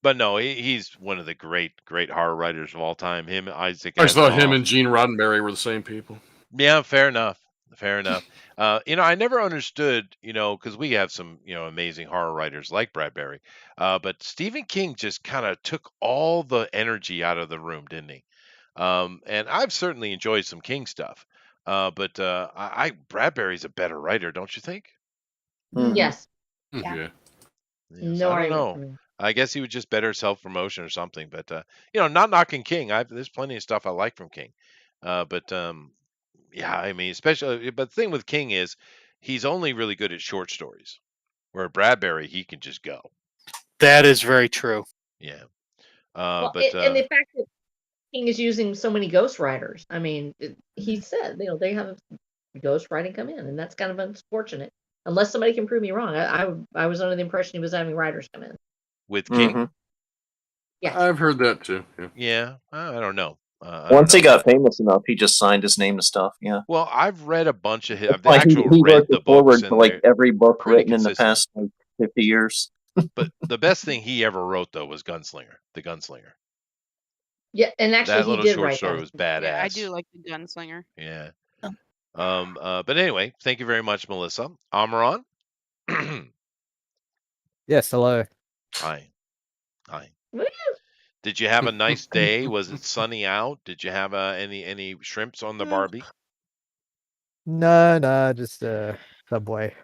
But no, he's one of the great horror writers of all time. Him, Isaac. I thought him Asimov. and Gene Roddenberry were the same people. Yeah, fair enough. I never understood, because we have some, amazing horror writers like Bradbury, but Stephen King just kind of took all the energy out of the room, didn't he? And I've certainly enjoyed some King stuff, but Bradbury's a better writer, don't you think? Yes. Yeah. Yes, I don't know. I guess he was just better self-promotion or something, but not knocking King. There's plenty of stuff I like from King, but yeah, I mean, especially, but the thing with King is he's only really good at short stories, where Bradbury he can just go. That is very true. Yeah, And the fact that King is using so many ghostwriters, I mean, he said they have ghostwriting come in, and that's kind of unfortunate. Unless somebody can prove me wrong, I was under the impression he was having writers come in. With King? Yes. I've heard that too. Yeah, I don't know. Once he got famous enough, he just signed his name to stuff. Yeah. Well, I've read a bunch of his. I've Like he read wrote the the forward books, to and like they're every book pretty written in the consistent. past like 50 years. But the best thing he ever wrote though was Gunslinger, the Gunslinger. Yeah, and actually that he little did short write story that. was badass. Yeah, I do like the Gunslinger. Yeah. But anyway, thank you very much, Melissa. Amaran. Yes, hello. Hi. Did you have a nice day? Was it sunny out? Did you have any shrimps on the Barbie? No, just Subway.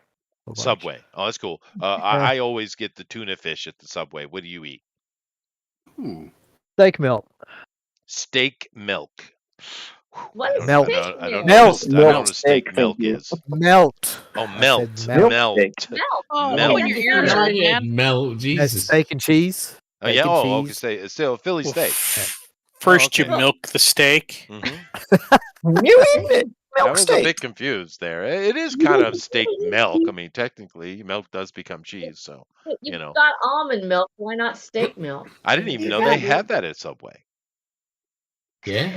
Subway. Oh, that's cool. I always get the tuna fish at the Subway. What do you eat? Steak milk. Steak milk. What is Melt. I don't know what steak milk is. Melt. Oh, melt. Oh, when your ears hurt, man. Melt, Jesus. Steak and cheese. Oh, yeah. Oh, okay. It's still a Philly steak. First, you milk the steak. I was a bit confused there. It is kind of steak milk. I mean, technically, milk does become cheese. So, You've got almond milk. Why not steak milk? I didn't even know they had that at Subway. Yeah.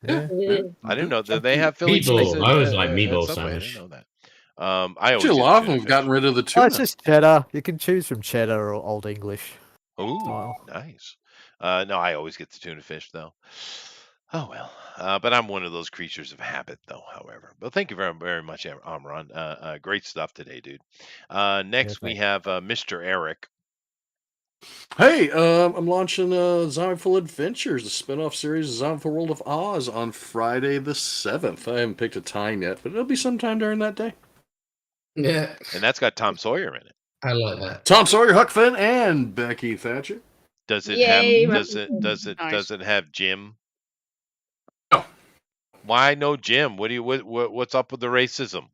I didn't know that they have Philly cheese. Meatball. I always like meatball Subway. sandwich. I didn't know that. I always Actually, a get lot of tuna them have fish. gotten rid of the tuna. Oh, it's just cheddar. You can choose from cheddar or Old English. Ooh, nice. No, I always get the tuna fish though. Oh well, but I'm one of those creatures of habit, though. However, but thank you very, very much, Amran. Great stuff today, dude. Next we have Mr. Eric. Hey, I'm launching Zombieful Adventures, the spin-off series of Zombie World of Oz on Friday the 7th. I haven't picked a time yet, but it'll be sometime during that day. Yeah. And that's got Tom Sawyer in it. I like that. Tom Sawyer, Huck Finn, and Becky Thatcher. Does it Yay, does it have Jim? No. Why no Jim? What's up with the racism?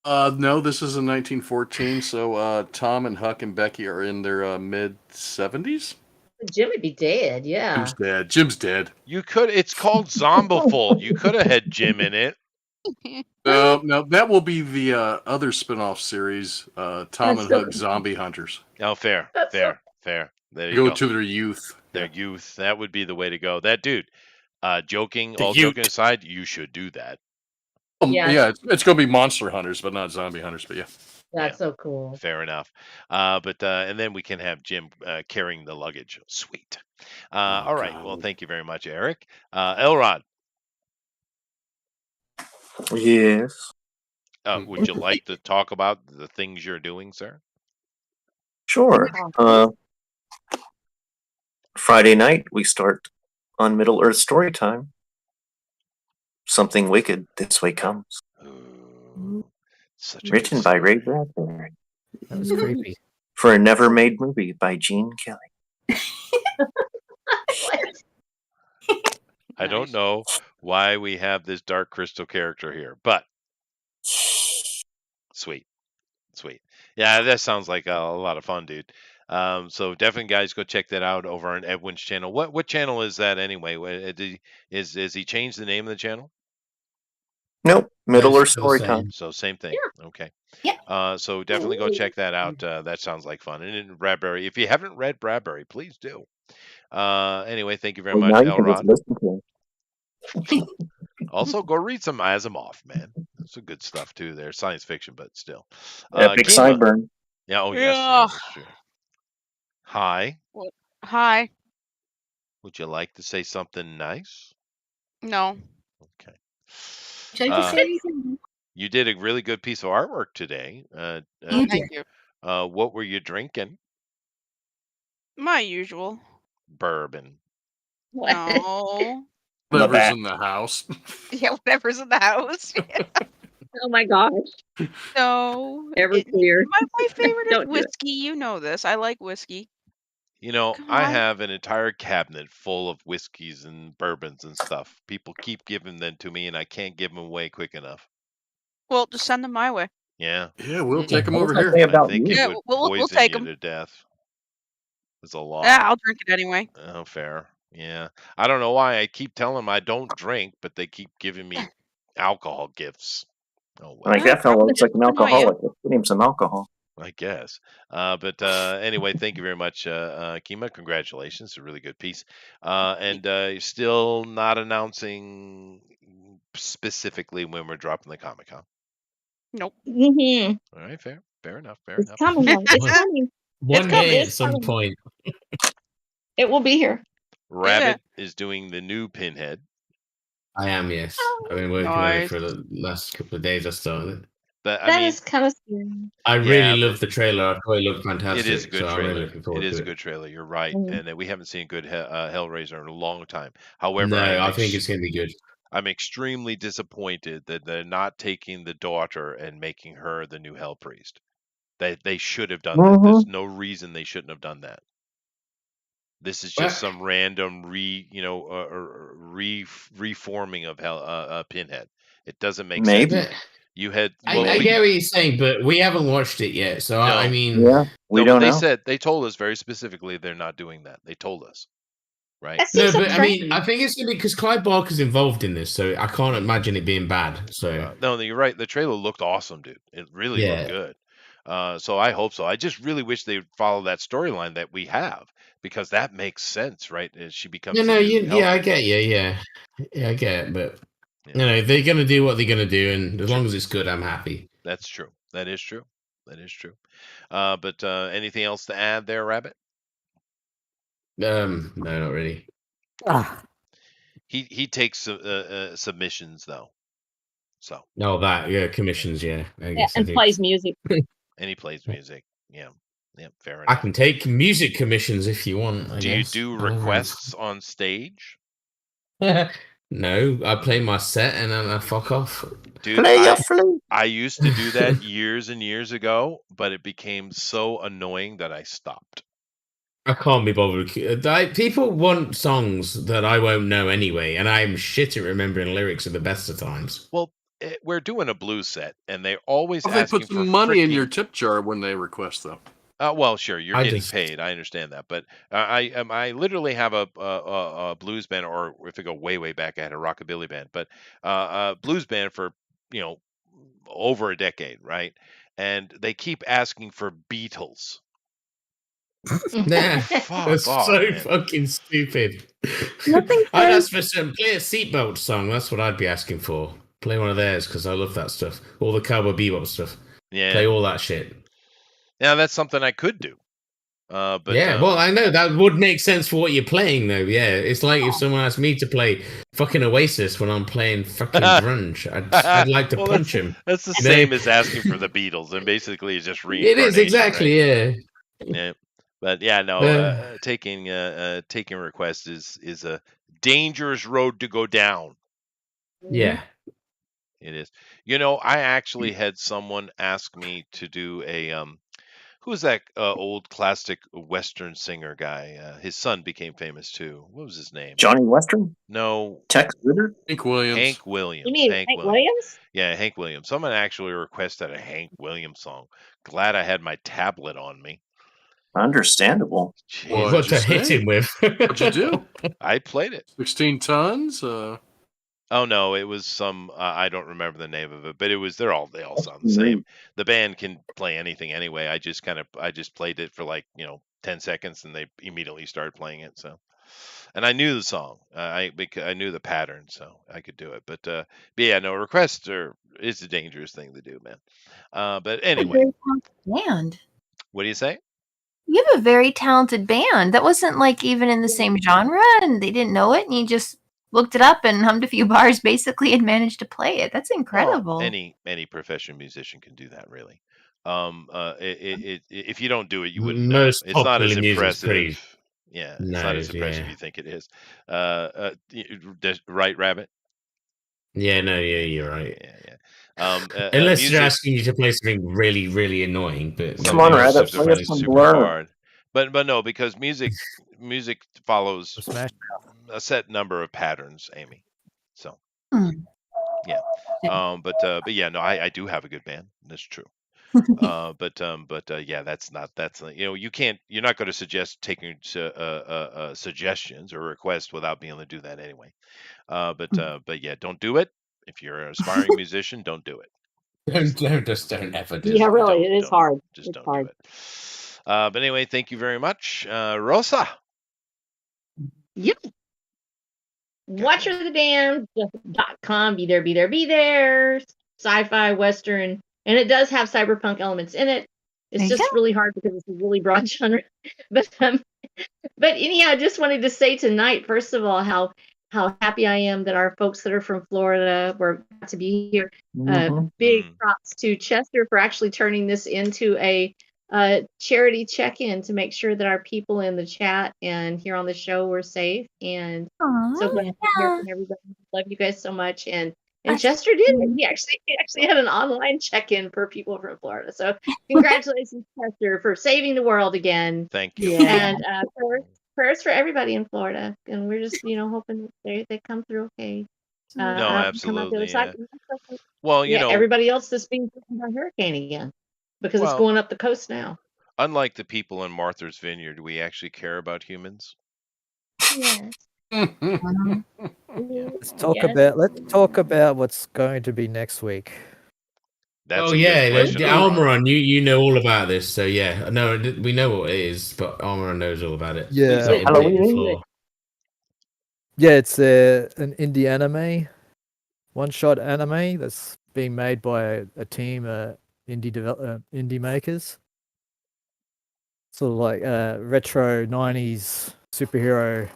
No, this is in 1914, so Tom and Huck and Becky are in their mid-70s. Jim would be dead. Yeah. Jim's dead. Jim's dead. You could. It's called Zombiful. You could have had Jim in it. No, that will be the other spin-off series, Tom and Hug Zombie Hunters. Oh, fair. There you go go. to their youth. Their youth. That would be the way to go. That dude. Joking youth. aside, you should do that. Yeah, it's going to be Monster Hunters, but not Zombie Hunters. But yeah. That's so cool. Fair enough. And then we can have Jim carrying the luggage. Sweet. All right. Well, thank you very much, Eric. Elrod. Yes. Would you like to talk about the things you're doing, sir? Sure. Friday night, we start on Middle Earth Storytime. Something Wicked This Way Comes. Written by Ray Bradbury. That was creepy. For a never-made movie by Gene Kelly. I don't know why we have this Dark Crystal character here, but sweet. Yeah, that sounds like a lot of fun, dude. So definitely, guys, go check that out over on Edwin's channel. What channel is that anyway? Has he changed the name of the channel? Nope, Middle Earth Storytime. So same thing. Yeah. Okay. Yeah. So definitely go check that out. That sounds like fun. And in Bradbury, if you haven't read Bradbury, please do. Anyway, thank you very much, Elrod. Also, go read some Asimov, man. That's some good stuff too. There, science fiction, but still. Epic Kima. Sideburn. Yeah. Oh yes. Yeah. Sure. Hi. Hi. Would you like to say something nice? No. Okay. Seriously? You did a really good piece of artwork today. Thank you. What were you drinking? My usual. Bourbon. No. Whatever's in the house. Yeah, whatever's in the house. Oh my gosh. No. Everclear. My favorite is Don't do it. whiskey. You know this. I like whiskey. You know, Come I on. have an entire cabinet full of whiskeys and bourbons and stuff. People keep giving them to me, and I can't give them away quick enough. Well, just send them my way. Yeah. Yeah, we'll take them over What here. say about I think you? it Yeah, would we'll poison take you 'em. to death. It's a lot. Yeah, I'll drink it anyway. Oh, fair. Yeah. I don't know why I keep telling them I don't drink, but they keep giving me alcohol gifts. Oh, well. Like that fellow looks like an Good to know you. alcoholic. Let's get him some alcohol. I guess. But anyway, thank you very much, Kima. Congratulations. It's a really good piece. And you're still not announcing specifically when we're dropping the comic, huh? Nope. Mm-hmm. All right, fair. Fair enough. Fair It's enough. coming. Though. It's coming. One coming, day at it's some coming. point. It will be here. Rabbit is doing the new Pinhead. I am, yes. I've been working on it for the last couple of days. I started. But I That mean, is kind of scary. I Yeah, really love the trailer. I thought it looked fantastic. it is a good so I'm trailer. really looking forward It is to a good trailer. You're right, Mhm. and we haven't seen a good Hellraiser in a long time. However, No, I think it's going to be good. I'm extremely disappointed that they're not taking the daughter and making her the new Hell Priest. They should have done that. There's no reason they shouldn't have done that. This is just some random reforming of Pinhead. It doesn't make Maybe. sense. You had I get what you're saying, but we haven't watched it yet. So, I mean... Yeah, we don't know. They told us very specifically they're not doing that. They told us. Right? No, but I mean, I think it's going to be because Clive Barker's involved in this, so I can't imagine it being bad. So No, you're right. The trailer looked awesome, dude. It really looked good. So I hope so. I just really wish they'd follow that storyline that we have, because that makes sense, right? As she becomes I get you. Yeah, I get it. But they're going to do what they're going to do, and as long as it's good, I'm happy. That's true. That is true. But anything else to add there, Rabbit? No, not really. He takes submissions though. So. No, commissions, yeah. And plays music. And he plays music. Yeah. Fair enough. I can take music commissions if you want. Do you do requests on stage? No, I play my set and then I fuck off. Dude, I used to do that years and years ago, but it became so annoying that I stopped. I can't be bothered. People want songs that I won't know anyway, and I'm shit at remembering lyrics at the best of times. Well, we're doing a blues set, and they're always They asking put some for money in your tip jar when they request, though. Well, sure, you're I getting just paid. I understand that, but I literally have a blues band, or if I go way back, I had a rockabilly band, but a blues band for you know over a decade, right? And they keep asking for Beatles. nah. Fuck That's off, so man. fucking stupid. Nothing I'd says ask for some play a seatbelt song. That's what I'd be asking for. Play one of theirs because I love that stuff. All the Cowboy Bebop stuff. Play Yeah, all that shit. now that's something I could do. But Yeah, well, I know that would make sense for what you're playing, though. Yeah, it's like if someone asked me to play fucking Oasis when I'm playing fucking grunge, I'd like to well, punch him. that's the You know, same as asking for the Beatles, and basically it's just it is reincarnation, right? exactly. Yeah. Yeah, but yeah, no, taking requests is a dangerous road to go down. Yeah. It is. I actually had someone ask me to do a who's that old classic Western singer guy? His son became famous too. What was his name? Johnny Western? No, Tex Ritter? Hank Williams. Hank Williams. You mean Hank Hank Williams. Williams? Yeah, Hank Williams. Someone actually requested a Hank Williams song. Glad I had my tablet on me. Understandable. What'd What you to hit say? him with? What'd you do? I played it. 16 tons? Oh no, it was some I don't remember the name of it, but they all sound the same. The band can play anything anyway. I just played it for like, 10 seconds and they immediately started playing it, so. And I knew the song. Because I knew the pattern, so I could do it. But yeah, no, requests is a dangerous thing to do, man. But anyway, band. what do you say? You have a very talented band. That wasn't like even in the same genre, and they didn't know it, and you just looked it up and hummed a few bars basically and managed to play it. That's incredible. Well, any professional musician can do that, really. If you don't do it, you wouldn't know. Most It's not as popular music's impressive. pretty Yeah, it's not as nice. impressive Yeah. you think it is. Right, Rabbit? Yeah. No. Yeah. You're right. Yeah. Unless they're Music, asking you to play something really, really annoying, but Come on, something Rabbit, super, play us some super Blur. hard. But no, because music follows Smash. a set number of patterns, Amy. So Hmm. yeah. But yeah, no, I do have a good band. That's true. But yeah, you're not going to suggest taking suggestions or requests without being able to do that anyway. But yeah, don't do it. If you're an aspiring musician, don't do it. Don't ever do Yeah, it. really, it is hard. Just It's don't hard. do it. But anyway, thank you very much, Rosa. Yep. Watcherthedamned.com. Be there, be there, be there. Sci-fi, Western, and it does have cyberpunk elements in it. It's just really hard because it's a really broad genre. But anyhow, I just wanted to say tonight, first of all, how happy I am that our folks that are from Florida were to be here. Big props to Chester for actually turning this into a charity check-in to make sure that our people in the chat and here on the show were safe. And so glad to hear from everybody. Love you guys so much. And Chester did it. He actually had an online check-in for people from Florida. So congratulations, Chester, for saving the world again. Thank you. And prayers for everybody in Florida. And we're just hoping that they come through okay. No, Come out the other absolutely. side. Well, everybody else that's being threatened by hurricane again because it's going up the coast now. Unlike the people in Martha's Vineyard, we actually care about humans. Yes. Let's talk about what's going to be next week. That's the Almiron, you know all about this, so yeah. No, we know what it is, but Almiron knows all about it. Yeah. Yeah, it's an indie anime, one-shot anime that's being made by a team of indie makers. Sort of like retro 90s superhero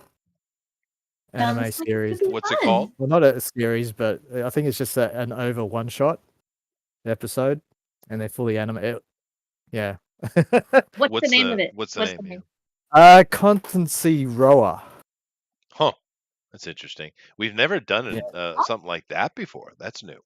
anime series. What's it called? Well, not a series, but I think it's just an over one-shot episode, and they're fully animated. Yeah. What's the name of it? What's the name? Constancy Rower. Huh. That's interesting. We've never done something like that before. That's new.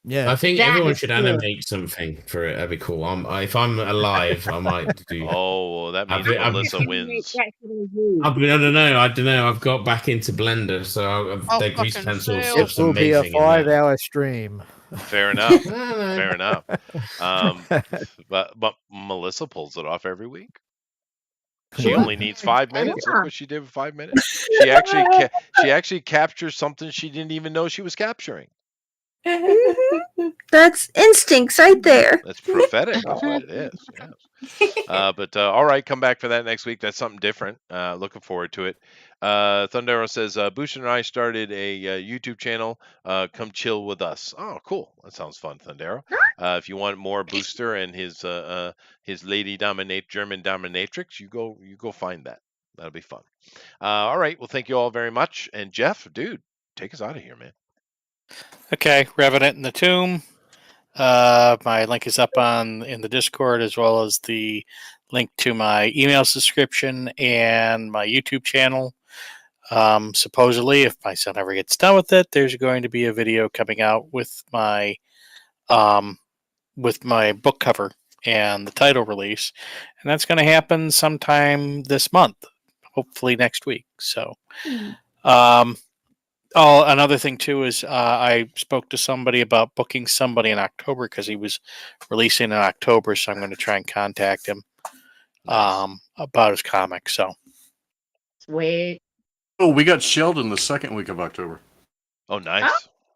Yeah, I think That everyone is should cool. animate something for it. That'd be cool. If I'm alive, I might do. Oh, well, that means Melissa wins. I don't know. I've got back into Blender, so I'll the grease fucking pencil fail. stuff's it will be a amazing. in that. 5-hour stream. Fair enough. I don't know. Fair enough. But Melissa pulls it off every week. She only needs 5 minutes. Look what she did with 5 minutes. She actually captures something she didn't even know she was capturing. That's instincts right there. That's prophetic. That's what it is. Yes. But all right, come back for that next week. That's something different. Looking forward to it. Thundero says, Booster and I started a YouTube channel. Come chill with us. Oh, cool. That sounds fun, Thundero. If you want more Booster and his lady German dominatrix, you go find that. That'll be fun. All right. Well, thank you all very much. And Jeff, dude, take us out of here, man. Okay, Revenant in the Tomb. My link is up in the Discord, as well as the link to my email subscription and my YouTube channel. Supposedly, if my son ever gets done with it, there's going to be a video coming out with my book cover and the title release, and that's going to happen sometime this month, hopefully next week. So, another thing too is I spoke to somebody about booking somebody in October because he was releasing in October, so I'm going to try and contact him about his comic. So, Sweet. Oh, we got Sheldon the second week of October. Oh, nice.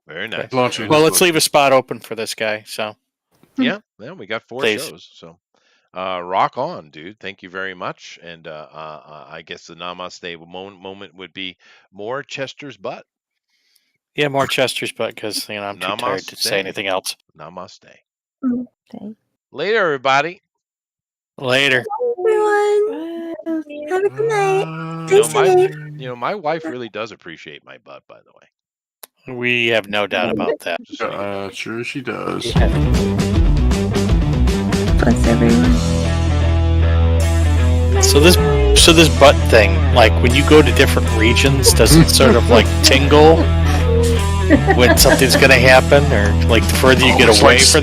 Very nice. Launching well, his let's book. leave a spot open for this guy. So, Yeah, we got 4 Please. shows. So, rock on, dude. Thank you very much. And I guess the namaste moment would be more Chester's butt. yeah, more Chester's butt because I'm too tired to say anything else. Namaste. Okay. Later, everybody. Later. Everyone, have a good night. Stay safe. My wife really does appreciate my butt, by the way. We have no doubt about that. Sure she does. Bless everyone. So this butt thing, like when you go to different regions, does it sort of like tingle when something's going to happen, or like the further you get away from